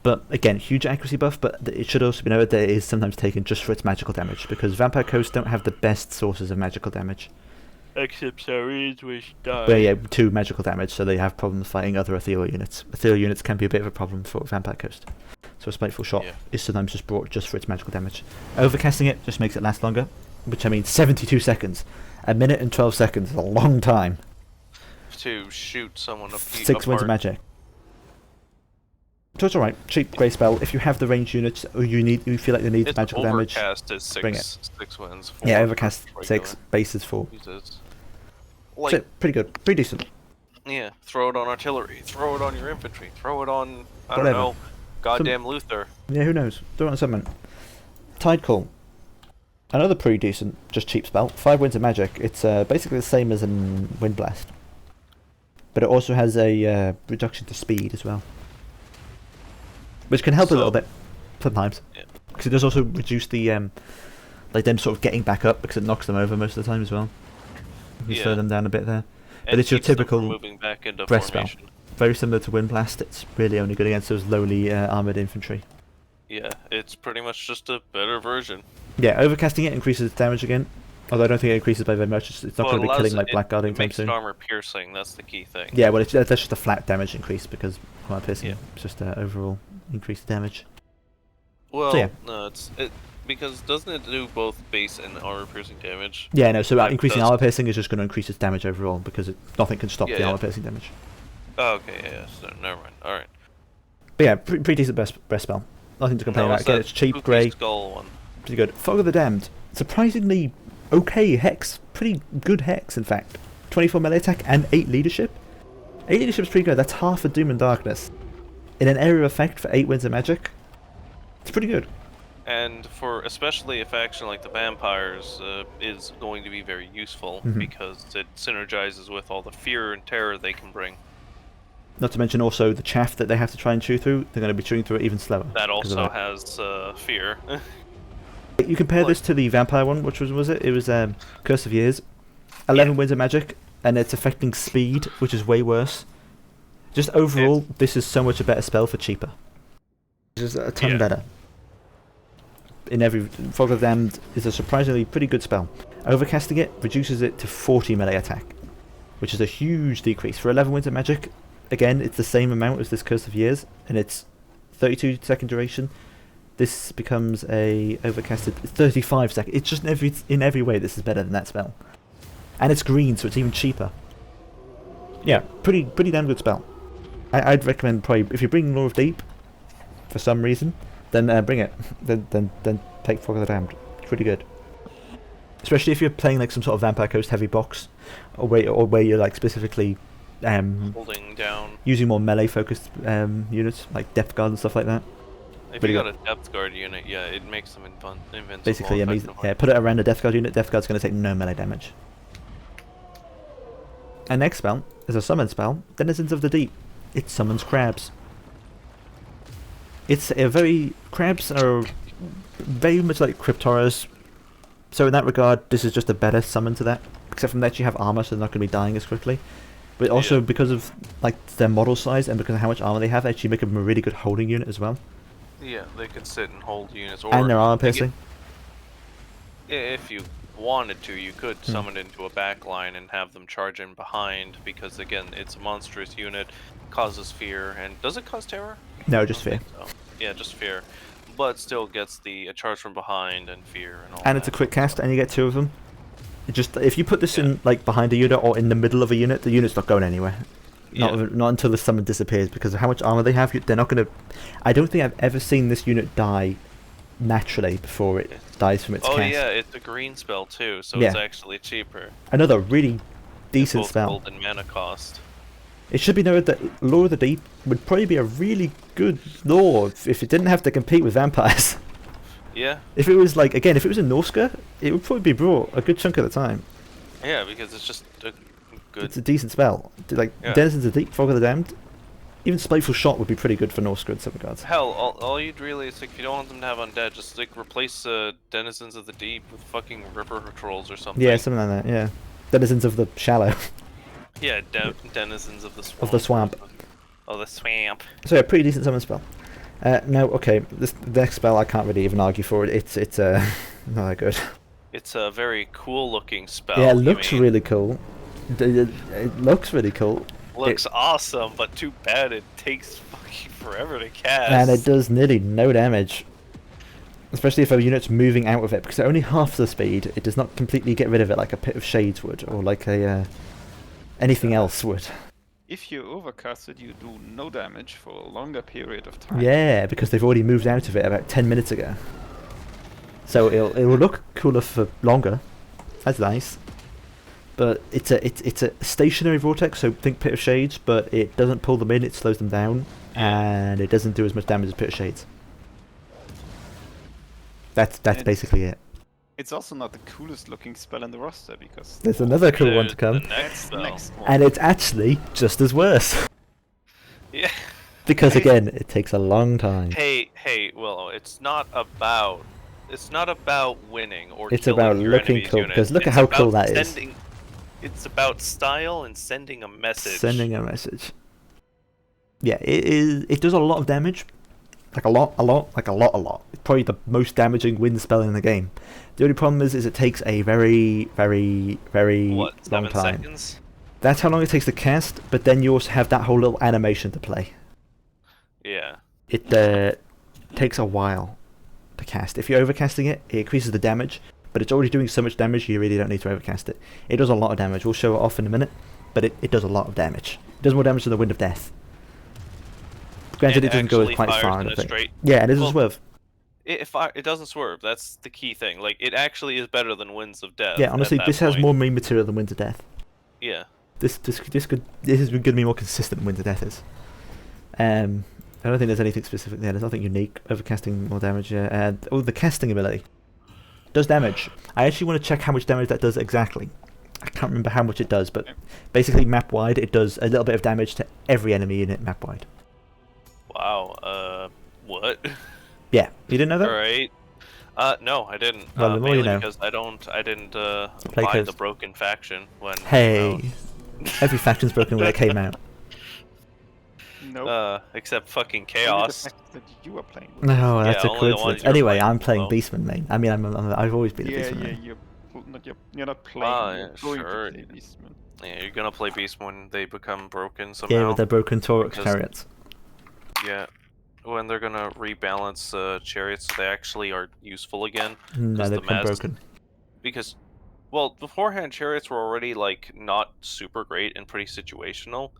Speaker 1: But again, huge accuracy buff. But it should also be noted that it is sometimes taken just for its magical damage because Vampire Coast don't have the best sources of magical damage.
Speaker 2: Except Saris, which die.
Speaker 1: But yeah, 2 magical damage, so they have problems fighting other ethereal units. Ethereal units can be a bit of a problem for Vampire Coast. So a Spiteful Shot is sometimes just brought just for its magical damage. Overcasting it just makes it last longer, which I mean 72 seconds. A minute and 12 seconds is a long time.
Speaker 2: To shoot someone up
Speaker 1: 6 winds of magic. So it's alright, cheap grey spell. If you have the ranged units or you feel like you need magical damage,
Speaker 2: Overcast is
Speaker 1: bring it.
Speaker 2: 6 wins. 4
Speaker 1: yeah, Overcast
Speaker 2: regular.
Speaker 1: 6, base is 4.
Speaker 2: Jesus.
Speaker 1: So pretty good, pretty decent.
Speaker 2: Yeah, throw it on artillery, throw it on your infantry, throw it on, I
Speaker 1: Whatever.
Speaker 2: don't know, goddamn Luther.
Speaker 1: Yeah, who knows? Do it on something. Tide Call. Another pretty decent, just cheap spell. 5 winds of magic. It's basically the same as in Wind Blast. But it also has a reduction to speed as well. Which can help a little bit, sometimes.
Speaker 2: Yeah.
Speaker 1: Because it does also reduce the, like them sort of getting back up because it knocks them over most of the time as well. You slow them down a bit there.
Speaker 2: And
Speaker 1: but it's your
Speaker 2: keeps them from
Speaker 1: typical
Speaker 2: moving back into
Speaker 1: breath spell.
Speaker 2: formation.
Speaker 1: Very similar to Wind Blast. It's really only good against those lowly armoured infantry.
Speaker 2: Yeah, it's pretty much just a better version.
Speaker 1: Yeah, overcasting it increases its damage again. Although I don't think it increases by very much. It's not going to be killing like Blackguard anytime
Speaker 2: makes
Speaker 1: soon.
Speaker 2: it armor piercing, that's the key thing.
Speaker 1: Yeah, well, that's just a flat damage increase because armor piercing
Speaker 2: Yeah.
Speaker 1: is just overall increased damage.
Speaker 2: Well,
Speaker 1: So, yeah.
Speaker 2: no, because doesn't it do both base and armor piercing damage?
Speaker 1: Yeah, no, so
Speaker 2: Like,
Speaker 1: increasing
Speaker 2: does-
Speaker 1: armor piercing is just going to increase its damage overall because nothing can stop the
Speaker 2: Yeah.
Speaker 1: armor piercing damage.
Speaker 2: Oh, okay, yeah, so never mind. Alright.
Speaker 1: But yeah, pretty decent breast spell. Nothing to complain about. Again, it's cheap,
Speaker 2: spooky
Speaker 1: grey,
Speaker 2: skull one.
Speaker 1: pretty good. Fog of the Damned. Surprisingly okay hex. Pretty good hex, in fact. 24 melee attack and 8 leadership. 8 leadership is pretty good. That's half a Doom and Darkness. In an area of effect for 8 winds of magic. It's pretty good.
Speaker 2: And for especially a faction like the vampires, is going to be very useful because it synergizes with all the fear and terror they can bring.
Speaker 1: Not to mention also the chaff that they have to try and chew through. They're going to be chewing through it even slower.
Speaker 2: That
Speaker 1: 'cause of
Speaker 2: also
Speaker 1: that.
Speaker 2: has fear.
Speaker 1: You compare this to the vampire one, which was it? It was Curse of Years. 11 winds of magic, and it's affecting speed, which is way worse. Just overall, this is so much a better spell for cheaper. It's just a ton better. In every Fog of the Damned is a surprisingly pretty good spell. Overcasting it reduces it to 40 melee attack, which is a huge decrease. For 11 winds of magic, again, it's the same amount as this Curse of Years, and it's 32 second duration. This becomes a overcasted 35 seconds. It's just in every way this is better than that spell. And it's green, so it's even cheaper. Yeah, pretty damn good spell. I'd recommend probably if you're bringing Lore of Deep for some reason, then bring it. Then take Fog of the Damned. It's pretty good. Especially if you're playing like some sort of Vampire Coast heavy box, or where you're like specifically
Speaker 2: Holding down.
Speaker 1: using more melee focused units like Depth Guard and stuff like that.
Speaker 2: If
Speaker 1: Pretty
Speaker 2: you
Speaker 1: good.
Speaker 2: got a depth guard unit, yeah, it makes them invincible.
Speaker 1: Basically,
Speaker 2: effectively.
Speaker 1: put it around a Death Guard unit. Death Guard's going to take no melee damage. And next spell is a summon spell, Denizens of the Deep. It summons crabs. It's a crabs are very much like Cryptoras, so in that regard, this is just a better summon to that. Except from that, you have armor, so they're not going to be dying as quickly. But also because of like their model size and because of how much armor they have, they actually make them a really good holding unit as well.
Speaker 2: Yeah, they can sit and hold units. Or
Speaker 1: And their armor piercing.
Speaker 2: If you wanted to, you could summon it into a back line and have them charge in behind, because again, it's a monstrous unit, causes fear, and does it cause terror?
Speaker 1: No, just fear.
Speaker 2: So, yeah, just fear. But still gets the charge from behind and fear and all
Speaker 1: And
Speaker 2: that.
Speaker 1: it's a quick cast, and you get 2 of them. Just if you put this in like behind a unit or in the middle of a unit, the unit's not going anywhere. Not until the summon disappears, because of how much armor they have. They're not going to. I don't think I've ever seen this unit die naturally before it dies from its cast.
Speaker 2: Oh yeah, it's a green spell too, so
Speaker 1: Yeah.
Speaker 2: it's actually cheaper.
Speaker 1: Another really decent
Speaker 2: both
Speaker 1: spell.
Speaker 2: gold and mana cost.
Speaker 1: It should be noted that Lore of the Deep would probably be a really good lore if it didn't have to compete with vampires.
Speaker 2: Yeah.
Speaker 1: If it was like, again, if it was in Norska, it would probably be brought a good chunk of the time.
Speaker 2: Yeah, because it's just a good.
Speaker 1: It's a decent spell. Like
Speaker 2: Yeah.
Speaker 1: Denizens of the Deep, Fog of the Damned, even Spiteful Shot would be pretty good for Norska in some regards.
Speaker 2: Hell, all you'd really is like if you don't want them to have undead, just like replace Denizens of the Deep with fucking Ripper Patrols or something.
Speaker 1: Yeah, something like that. Yeah, Denizens of the Shallow.
Speaker 2: Yeah, Denizens of the Swamp.
Speaker 1: Of the Swamp.
Speaker 2: Oh, the Swamp.
Speaker 1: So yeah, pretty decent summon spell. Now, okay, this the next spell I can't really even argue for it. It's not that good.
Speaker 2: It's a very cool looking spell.
Speaker 1: Yeah, it
Speaker 2: you
Speaker 1: looks
Speaker 2: mean.
Speaker 1: really cool. It looks really cool.
Speaker 2: Looks awesome, but too bad it takes fucking forever to cast.
Speaker 1: And it does nearly no damage. Especially if a unit's moving out of it, because at only half the speed, it does not completely get rid of it like a Pit of Shades would, or like a anything else would.
Speaker 3: If you overcast it, you do no damage for a longer period of time.
Speaker 1: Yeah, because they've already moved out of it about 10 minutes ago. So it will look cooler for longer. That's nice. But it's a stationary vortex, so think Pit of Shades, but it doesn't pull them in, it slows them down, and it doesn't do as much damage as Pit of Shades. That's basically it.
Speaker 3: It's also not the coolest looking spell in the roster because
Speaker 1: There's another cool one to
Speaker 2: The
Speaker 1: come,
Speaker 2: next spell.
Speaker 3: next one.
Speaker 1: and it's actually just as worse.
Speaker 2: Yeah.
Speaker 1: Because again, it takes a long time.
Speaker 2: Hey, Willow, it's not about winning or
Speaker 1: It's
Speaker 2: killing
Speaker 1: about
Speaker 2: your
Speaker 1: looking
Speaker 2: enemy's
Speaker 1: cool,
Speaker 2: units.
Speaker 1: because look at
Speaker 2: It's
Speaker 1: how
Speaker 2: about
Speaker 1: cool that is.
Speaker 2: It's about style and sending a message.
Speaker 1: Sending a message. Yeah, it does a lot of damage. Like a lot. It's probably the most damaging wind spell in the game. The only problem is it takes a very, very, very
Speaker 2: What,
Speaker 1: long
Speaker 2: 7
Speaker 1: time.
Speaker 2: seconds?
Speaker 1: That's how long it takes to cast, but then you also have that whole little animation to play.
Speaker 2: Yeah.
Speaker 1: It takes a while to cast. If you're overcasting it, it increases the damage, but it's already doing so much damage you really don't need to overcast it. It does a lot of damage. We'll show it off in a minute, but it does a lot of damage. It does more damage than the Wind of Death. Granted, it doesn't go
Speaker 2: actually
Speaker 1: quite
Speaker 2: fires
Speaker 1: far
Speaker 2: in
Speaker 1: in
Speaker 2: a
Speaker 1: the thing.
Speaker 2: straight-
Speaker 1: Yeah, and it doesn't
Speaker 2: Well,
Speaker 1: swerve.
Speaker 2: It doesn't swerve. That's the key thing. Like, it actually is better than Winds of Death.
Speaker 1: Yeah, honestly,
Speaker 2: at that
Speaker 1: this has
Speaker 2: point.
Speaker 1: more main material than Wind of Death.
Speaker 2: Yeah.
Speaker 1: This is going to be more consistent than Wind of Death is. I don't think there's anything specific there. There's nothing unique. Overcasting more damage. Yeah. The casting ability does damage. I actually want to check how much damage that does exactly. I can't remember how much it does, but basically map wide, it does a little bit of damage to every enemy unit map wide.
Speaker 2: Wow. What?
Speaker 1: Yeah, you didn't know that?
Speaker 2: Alright. No, I didn't.
Speaker 1: Well, the more you
Speaker 2: mainly
Speaker 1: know.
Speaker 2: because I didn't
Speaker 1: Play
Speaker 2: buy
Speaker 1: codes.
Speaker 2: the Broken Faction when it
Speaker 1: Hey,
Speaker 2: came
Speaker 1: every faction's broken when it came out.
Speaker 3: No.
Speaker 2: out. Except fucking
Speaker 3: Only the
Speaker 2: Chaos.
Speaker 3: fact that you are playing with.
Speaker 1: No, that's
Speaker 2: Yeah,
Speaker 1: a
Speaker 2: only the ones
Speaker 1: coincidence.
Speaker 2: you're
Speaker 1: Anyway,
Speaker 2: playing
Speaker 1: I'm
Speaker 2: with,
Speaker 1: playing
Speaker 2: though.
Speaker 1: Beastman main. I mean, I've always been a
Speaker 3: Yeah,
Speaker 1: Beastman
Speaker 3: yeah,
Speaker 1: main.
Speaker 3: you're not playing.
Speaker 2: Ah,
Speaker 3: you're
Speaker 2: yeah,
Speaker 3: going
Speaker 2: sure.
Speaker 3: to play Beastman.
Speaker 2: Yeah, you're gonna play Beast when they become broken somehow.
Speaker 1: Yeah, with their broken Taurox
Speaker 2: because-
Speaker 1: chariots.
Speaker 2: Yeah. When they're gonna rebalance chariots so they actually are useful again.
Speaker 1: No,
Speaker 2: 'cause
Speaker 1: they
Speaker 2: the
Speaker 1: become
Speaker 2: mass-
Speaker 1: broken.
Speaker 2: Because, well, beforehand chariots were already, like, not super great and pretty situational.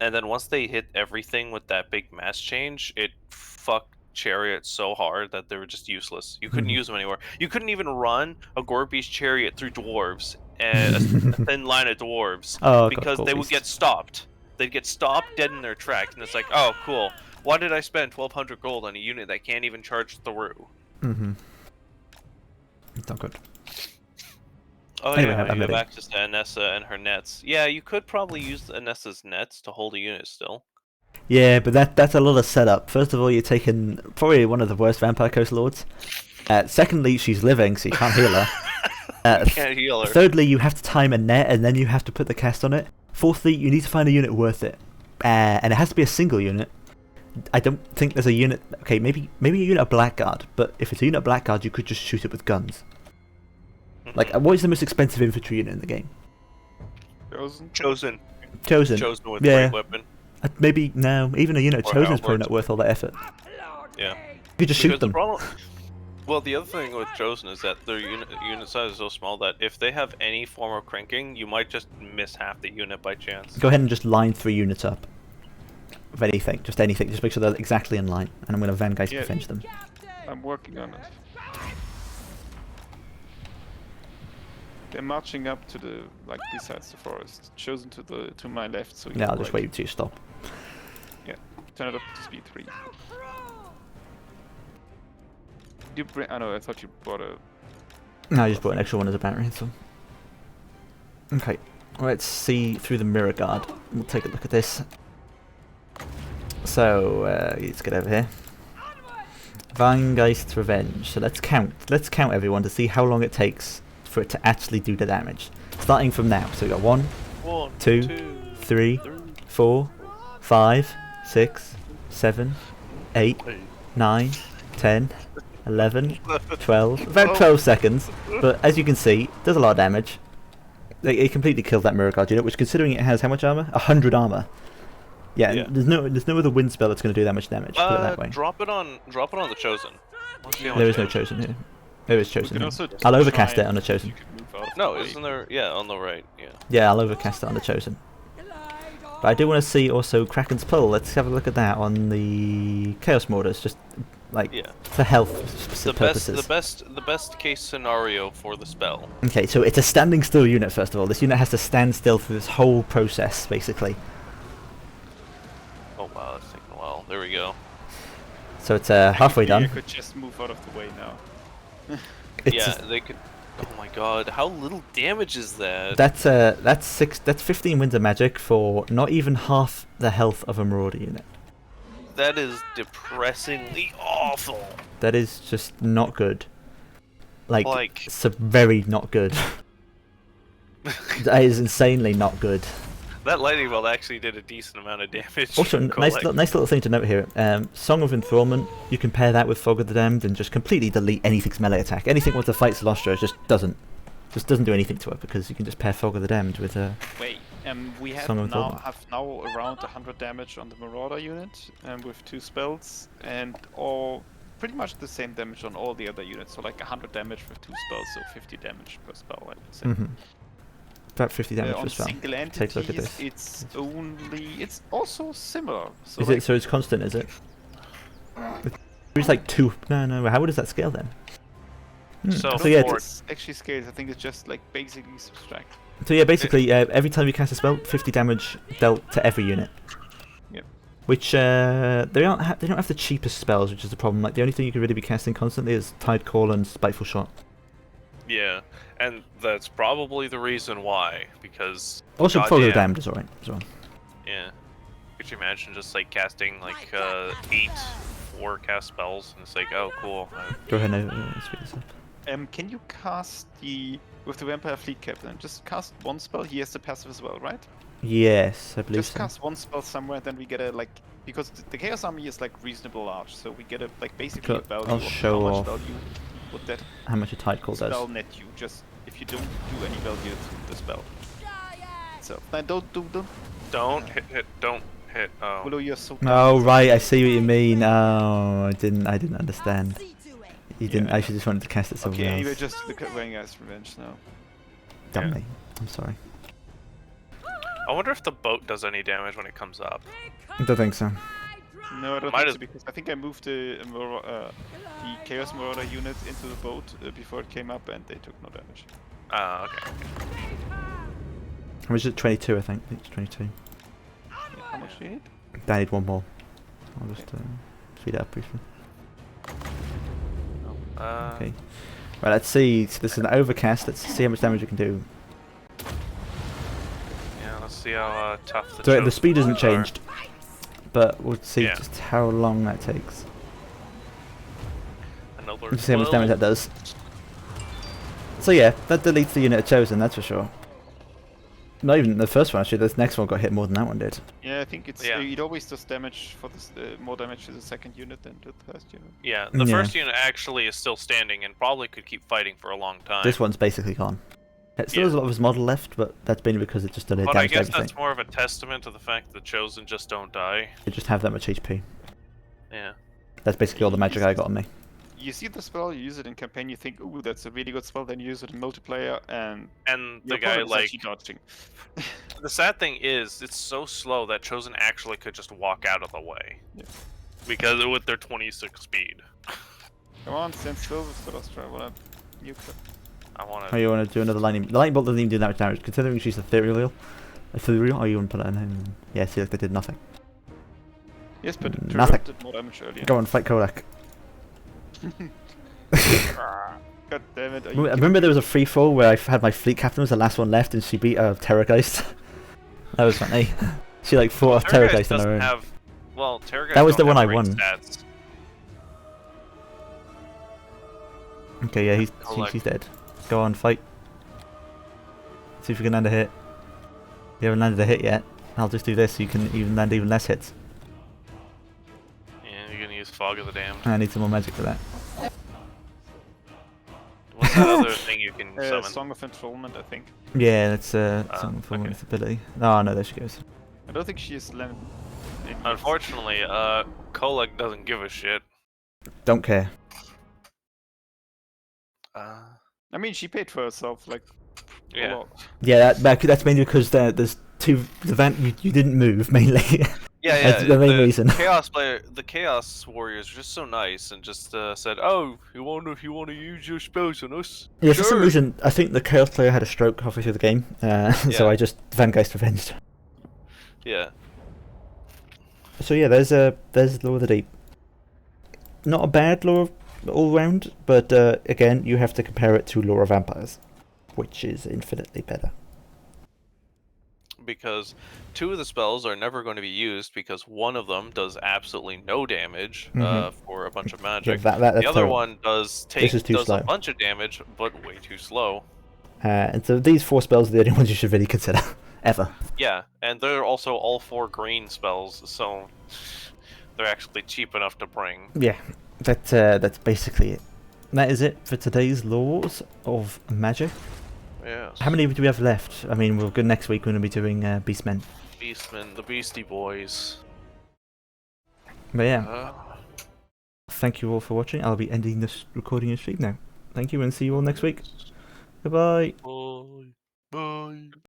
Speaker 2: And then once they hit everything with that big mass change, it fucked chariots so hard that they were just useless. You couldn't
Speaker 1: Mhm.
Speaker 2: use them anymore. You couldn't even run a Gorbeast chariot through dwarves, and a thin line of dwarves,
Speaker 1: Oh,
Speaker 2: because they would get stopped. They'd get stopped dead in their tracks, and it's like, oh, cool. Why did I spend 1,200 gold on a unit that can't even charge through?
Speaker 1: It's not good.
Speaker 2: Oh
Speaker 1: Anyway,
Speaker 2: yeah,
Speaker 1: I'm
Speaker 2: you have
Speaker 1: ready.
Speaker 2: access to Anessa and her nets. Yeah, you could probably use Anessa's nets to hold a unit still.
Speaker 1: Yeah, but that's a lot of setup. First of all, you're taking probably one of the worst Vampire Coast lords. Secondly, she's living, so you can't heal her.
Speaker 2: You can't heal her.
Speaker 1: Thirdly, you have to time a net, and then you have to put the cast on it. Fourthly, you need to find a unit worth it, and it has to be a single unit. I don't think there's a unit. Okay, maybe a unit of Blackguard, but if it's a unit of Blackguard, you could just shoot it with guns. Like, what is the most expensive infantry unit in the game?
Speaker 3: Chosen.
Speaker 2: Chosen.
Speaker 1: Chosen.
Speaker 2: With
Speaker 1: Yeah.
Speaker 2: great weapon.
Speaker 1: Maybe no. Even a unit of
Speaker 2: Or
Speaker 1: Chosen is probably
Speaker 2: halberds.
Speaker 1: not worth all that effort.
Speaker 2: Yeah.
Speaker 1: You could just shoot
Speaker 2: Because the
Speaker 1: them.
Speaker 2: problem, Well, the other thing with Chosen is that their unit size is so small that if they have any form of cranking, you might just miss half the unit by chance.
Speaker 1: Go ahead and just line 3 units up. Of anything, just anything. Just make sure they're exactly in line, and I'm going to Vangeist
Speaker 3: Yeah.
Speaker 1: Revenge them.
Speaker 3: I'm working on it. They're marching up to the besides the forest. Chosen to my left, so
Speaker 1: Yeah, I'll just wait till you stop.
Speaker 3: Yeah, turn it up to speed 3. You bring? I know. I thought you brought a.
Speaker 1: No, I just bought an extra one as a battery. So. Okay, let's see through the mirror guard. We'll take a look at this. So let's get over here. Vangeist's Revenge. So let's count. Let's count everyone to see how long it takes for it to actually do the damage. Starting from now. So we got 1, 2, 3, 4, 5, 6, 7, 8, 9, 10, 11, 12. About 12 seconds. But as you can see, does a lot of damage. It completely killed that mirror guard unit, which, considering it has how much armor? 100 armor. Yeah, there's no other wind spell that's going to do that much damage. Put it that way.
Speaker 2: Drop it on the Chosen. Let's see how
Speaker 1: There
Speaker 2: much
Speaker 1: is no
Speaker 2: damage.
Speaker 1: Chosen here. There is Chosen
Speaker 3: can
Speaker 1: here.
Speaker 3: also
Speaker 1: I'll
Speaker 3: try
Speaker 1: overcast it
Speaker 3: and
Speaker 1: on the
Speaker 3: see if
Speaker 1: Chosen.
Speaker 3: you can move out of
Speaker 2: No,
Speaker 3: the way.
Speaker 2: isn't there? Yeah, on the right. Yeah.
Speaker 1: Yeah, I'll overcast it on the Chosen. But I do want to see also Kraken's Pull. Let's have a look at that on the Chaos Mortars, just like
Speaker 2: Yeah.
Speaker 1: for health
Speaker 2: The
Speaker 1: purposes.
Speaker 2: the best case scenario for the spell.
Speaker 1: Okay, so it's a standing still unit first of all. This unit has to stand still through this whole process, basically.
Speaker 2: Oh wow, that's taking a while. There we go.
Speaker 1: So it's halfway
Speaker 3: I
Speaker 1: done.
Speaker 3: could just move out of the way now.
Speaker 1: It's
Speaker 2: Yeah,
Speaker 1: just-
Speaker 2: they could. Oh my god, how little damage is that?
Speaker 1: that's 15 winds of magic for not even half the health of a Marauder unit.
Speaker 2: That is depressingly awful.
Speaker 1: That is just not good.
Speaker 2: Like-
Speaker 1: it's very not good. That is insanely not good.
Speaker 2: That lightning bolt actually did a decent amount of damage.
Speaker 1: Also, nice little thing to note here. Song of Enthrallment, you can pair that with Fog of the Damned and just completely delete anything's melee attack. Anything with the fight Celestia just doesn't do anything to it, because you can just pair Fog of the Damned with
Speaker 3: Wait, we have
Speaker 1: Song of
Speaker 3: now
Speaker 1: Enthrallment.
Speaker 3: around 100 damage on the Marauder unit with 2 spells, and all pretty much the same damage on all the other units. So like 100 damage with 2 spells, so 50 damage per spell, I would say.
Speaker 1: about 50 damage
Speaker 3: On
Speaker 1: per spell.
Speaker 3: single entities,
Speaker 1: Take a look at this.
Speaker 3: it's also similar. So
Speaker 1: Is
Speaker 3: like,
Speaker 1: it so? It's constant, is it? It's like 2. No. How does that scale then?
Speaker 2: So
Speaker 1: So yeah,
Speaker 2: for-
Speaker 3: it's actually scales. I think it's just like basically subtract.
Speaker 1: So yeah, basically, every time you cast a spell, 50 damage dealt to every unit.
Speaker 3: Yep.
Speaker 1: Which they don't have the cheapest spells, which is the problem. Like the only thing you can really be casting constantly is Tide Call and Spiteful Shot.
Speaker 2: Yeah, and that's probably the reason why. Because
Speaker 1: Also, Fog of the
Speaker 2: goddamn,
Speaker 1: Damned is alright as well.
Speaker 2: Yeah. Could you imagine just like casting like 8 4-cast spells and it's like, oh cool.
Speaker 1: Go ahead now. Let's read this up.
Speaker 3: Can you cast with the Vampire Fleet Captain? Just cast one spell. He has the passive as well, right?
Speaker 1: Yes, I believe
Speaker 3: Just
Speaker 1: so.
Speaker 3: cast one spell somewhere, then we get a because the Chaos Army is like reasonable large, so we get a basically a
Speaker 1: Cool.
Speaker 3: value
Speaker 1: I'll
Speaker 3: of
Speaker 1: show
Speaker 3: how much
Speaker 1: off
Speaker 3: value would that
Speaker 1: How much a Tide Call does.
Speaker 3: spell net you. Just if you don't do any value to the spell. So don't
Speaker 2: Don't hit, don't hit. Oh.
Speaker 3: Willow, you're so.
Speaker 1: Oh right, I see what you mean. Oh, I didn't understand. You didn't. I should just wanted to cast it somewhere
Speaker 3: Okay,
Speaker 1: else.
Speaker 3: anyway, just look at Vangeist's Revenge now.
Speaker 1: Damn
Speaker 2: Yeah.
Speaker 1: me. I'm sorry.
Speaker 2: I wonder if the boat does any damage when it comes up.
Speaker 1: I don't think so.
Speaker 3: No, I don't
Speaker 2: Might
Speaker 3: think
Speaker 2: as-
Speaker 3: so, because I think I moved the Chaos Marauder unit into the boat before it came up, and they took no damage.
Speaker 2: Ah, okay.
Speaker 1: How much is it? 22, I think. It's 22.
Speaker 3: Yeah, how much do you need?
Speaker 1: I need one more. I'll just speed it up briefly. Okay. Right, let's see. So this is an overcast. Let's see how much damage we can do.
Speaker 2: Yeah, let's see how tough the
Speaker 1: So the
Speaker 2: chosen
Speaker 1: speed isn't
Speaker 2: ones are.
Speaker 1: changed, but we'll see
Speaker 2: Yeah.
Speaker 1: just how long that takes.
Speaker 2: Another
Speaker 1: Let's see how much damage that does. So yeah, that deletes the unit of Chosen, that's for sure. Not even the first one actually. This next one got hit more than that one did.
Speaker 3: Yeah, I think it's
Speaker 2: Yeah.
Speaker 3: it always does damage for this more damage to the second unit than to the first unit.
Speaker 2: Yeah, the
Speaker 1: Yeah.
Speaker 2: first unit actually is still standing and probably could keep fighting for a long time.
Speaker 1: This one's basically gone. It still
Speaker 2: Yeah.
Speaker 1: has a lot of his model left, but that's been because it just delayed
Speaker 2: But I
Speaker 1: damage to
Speaker 2: guess
Speaker 1: everything.
Speaker 2: that's more of a testament to the fact that Chosen just don't die.
Speaker 1: They just have that much HP.
Speaker 2: Yeah.
Speaker 1: That's basically all the magic I got on me.
Speaker 3: you see the spell, you use it in campaign, you think, ooh, that's a really good spell, then you use it in multiplayer, and
Speaker 2: And
Speaker 3: your
Speaker 2: the guy
Speaker 3: opponent is
Speaker 2: like
Speaker 3: actually dodging.
Speaker 2: the sad thing is it's so slow that Chosen actually could just walk out of the way.
Speaker 3: Yeah.
Speaker 2: Because with their 26 speed.
Speaker 3: Come on, stand still with Philostra. What up? You could.
Speaker 2: I want
Speaker 1: How
Speaker 2: to.
Speaker 1: you want to do another lightning? The lightning bolt doesn't even do that much damage, considering she's ethereal. Ethereal? Or you want to put it in? Yeah, see, like they did nothing.
Speaker 3: Yes, but it
Speaker 1: Nothing.
Speaker 3: did more damage earlier.
Speaker 1: Go on, fight Kolak.
Speaker 3: God damn it.
Speaker 1: Remember there was a free fall where I had my fleet captain was the last one left and she beat a Terrorgeist? That was funny. She like fought off Terrorgeist on her own.
Speaker 2: Well, Terrorgeist
Speaker 1: That was
Speaker 2: don't
Speaker 1: the one
Speaker 2: have
Speaker 1: I
Speaker 2: great
Speaker 1: won.
Speaker 2: Stats.
Speaker 1: Okay, yeah,
Speaker 2: Kolak.
Speaker 1: she's dead. Go on, fight. See if you can land a hit. You haven't landed a hit yet. I'll just do this so you can even land even less hits.
Speaker 2: Yeah, you're gonna use Fog of the Damned.
Speaker 1: I need some more magic for that.
Speaker 2: What's that other thing you can summon?
Speaker 3: Song of Enthrallment, I think.
Speaker 1: Yeah, that's some form
Speaker 2: okay.
Speaker 1: of ability. Oh no, there she goes.
Speaker 3: I don't think she is landed.
Speaker 2: Unfortunately, Kolak doesn't give a shit.
Speaker 1: Don't care.
Speaker 3: I mean, she paid for herself, like, a
Speaker 2: Yeah.
Speaker 3: lot.
Speaker 1: Yeah, that's mainly because there's two. The van you didn't move mainly.
Speaker 2: Yeah, yeah.
Speaker 1: That's the main reason.
Speaker 2: The Chaos Warriors were just so nice and just said, "Oh, you want to use your spells on us?"
Speaker 1: Yeah, for some
Speaker 2: Sure."
Speaker 1: reason, I think the Chaos player had a stroke halfway through the game, so
Speaker 2: Yeah.
Speaker 1: I just Vangeist revenged.
Speaker 2: Yeah.
Speaker 1: So yeah, there's Lore of the Deep. Not a bad lore all round, but again, you have to compare it to Lore of Vampires, which is infinitely better.
Speaker 2: Because two of the spells are never going to be used because one of them does absolutely no damage for a bunch of magic.
Speaker 1: Yeah, that's
Speaker 2: the other
Speaker 1: terrible.
Speaker 2: one does
Speaker 1: is too slow.
Speaker 2: a bunch of damage, but way too slow.
Speaker 1: And so these four spells are the only ones you should really consider, ever.
Speaker 2: Yeah, and they're also all 4 green spells, so they're actually cheap enough to bring.
Speaker 1: Yeah, that's basically it. That is it for today's Laws of Magic.
Speaker 2: Yes.
Speaker 1: How many do we have left? I mean, we'll go next week. We're going to be doing Beastmen.
Speaker 2: Beastmen, the Beastie Boys.
Speaker 1: But yeah, thank you all for watching. I'll be ending this recording and stream now. Thank you, and see you all next week. Goodbye.
Speaker 2: Bye. Bye.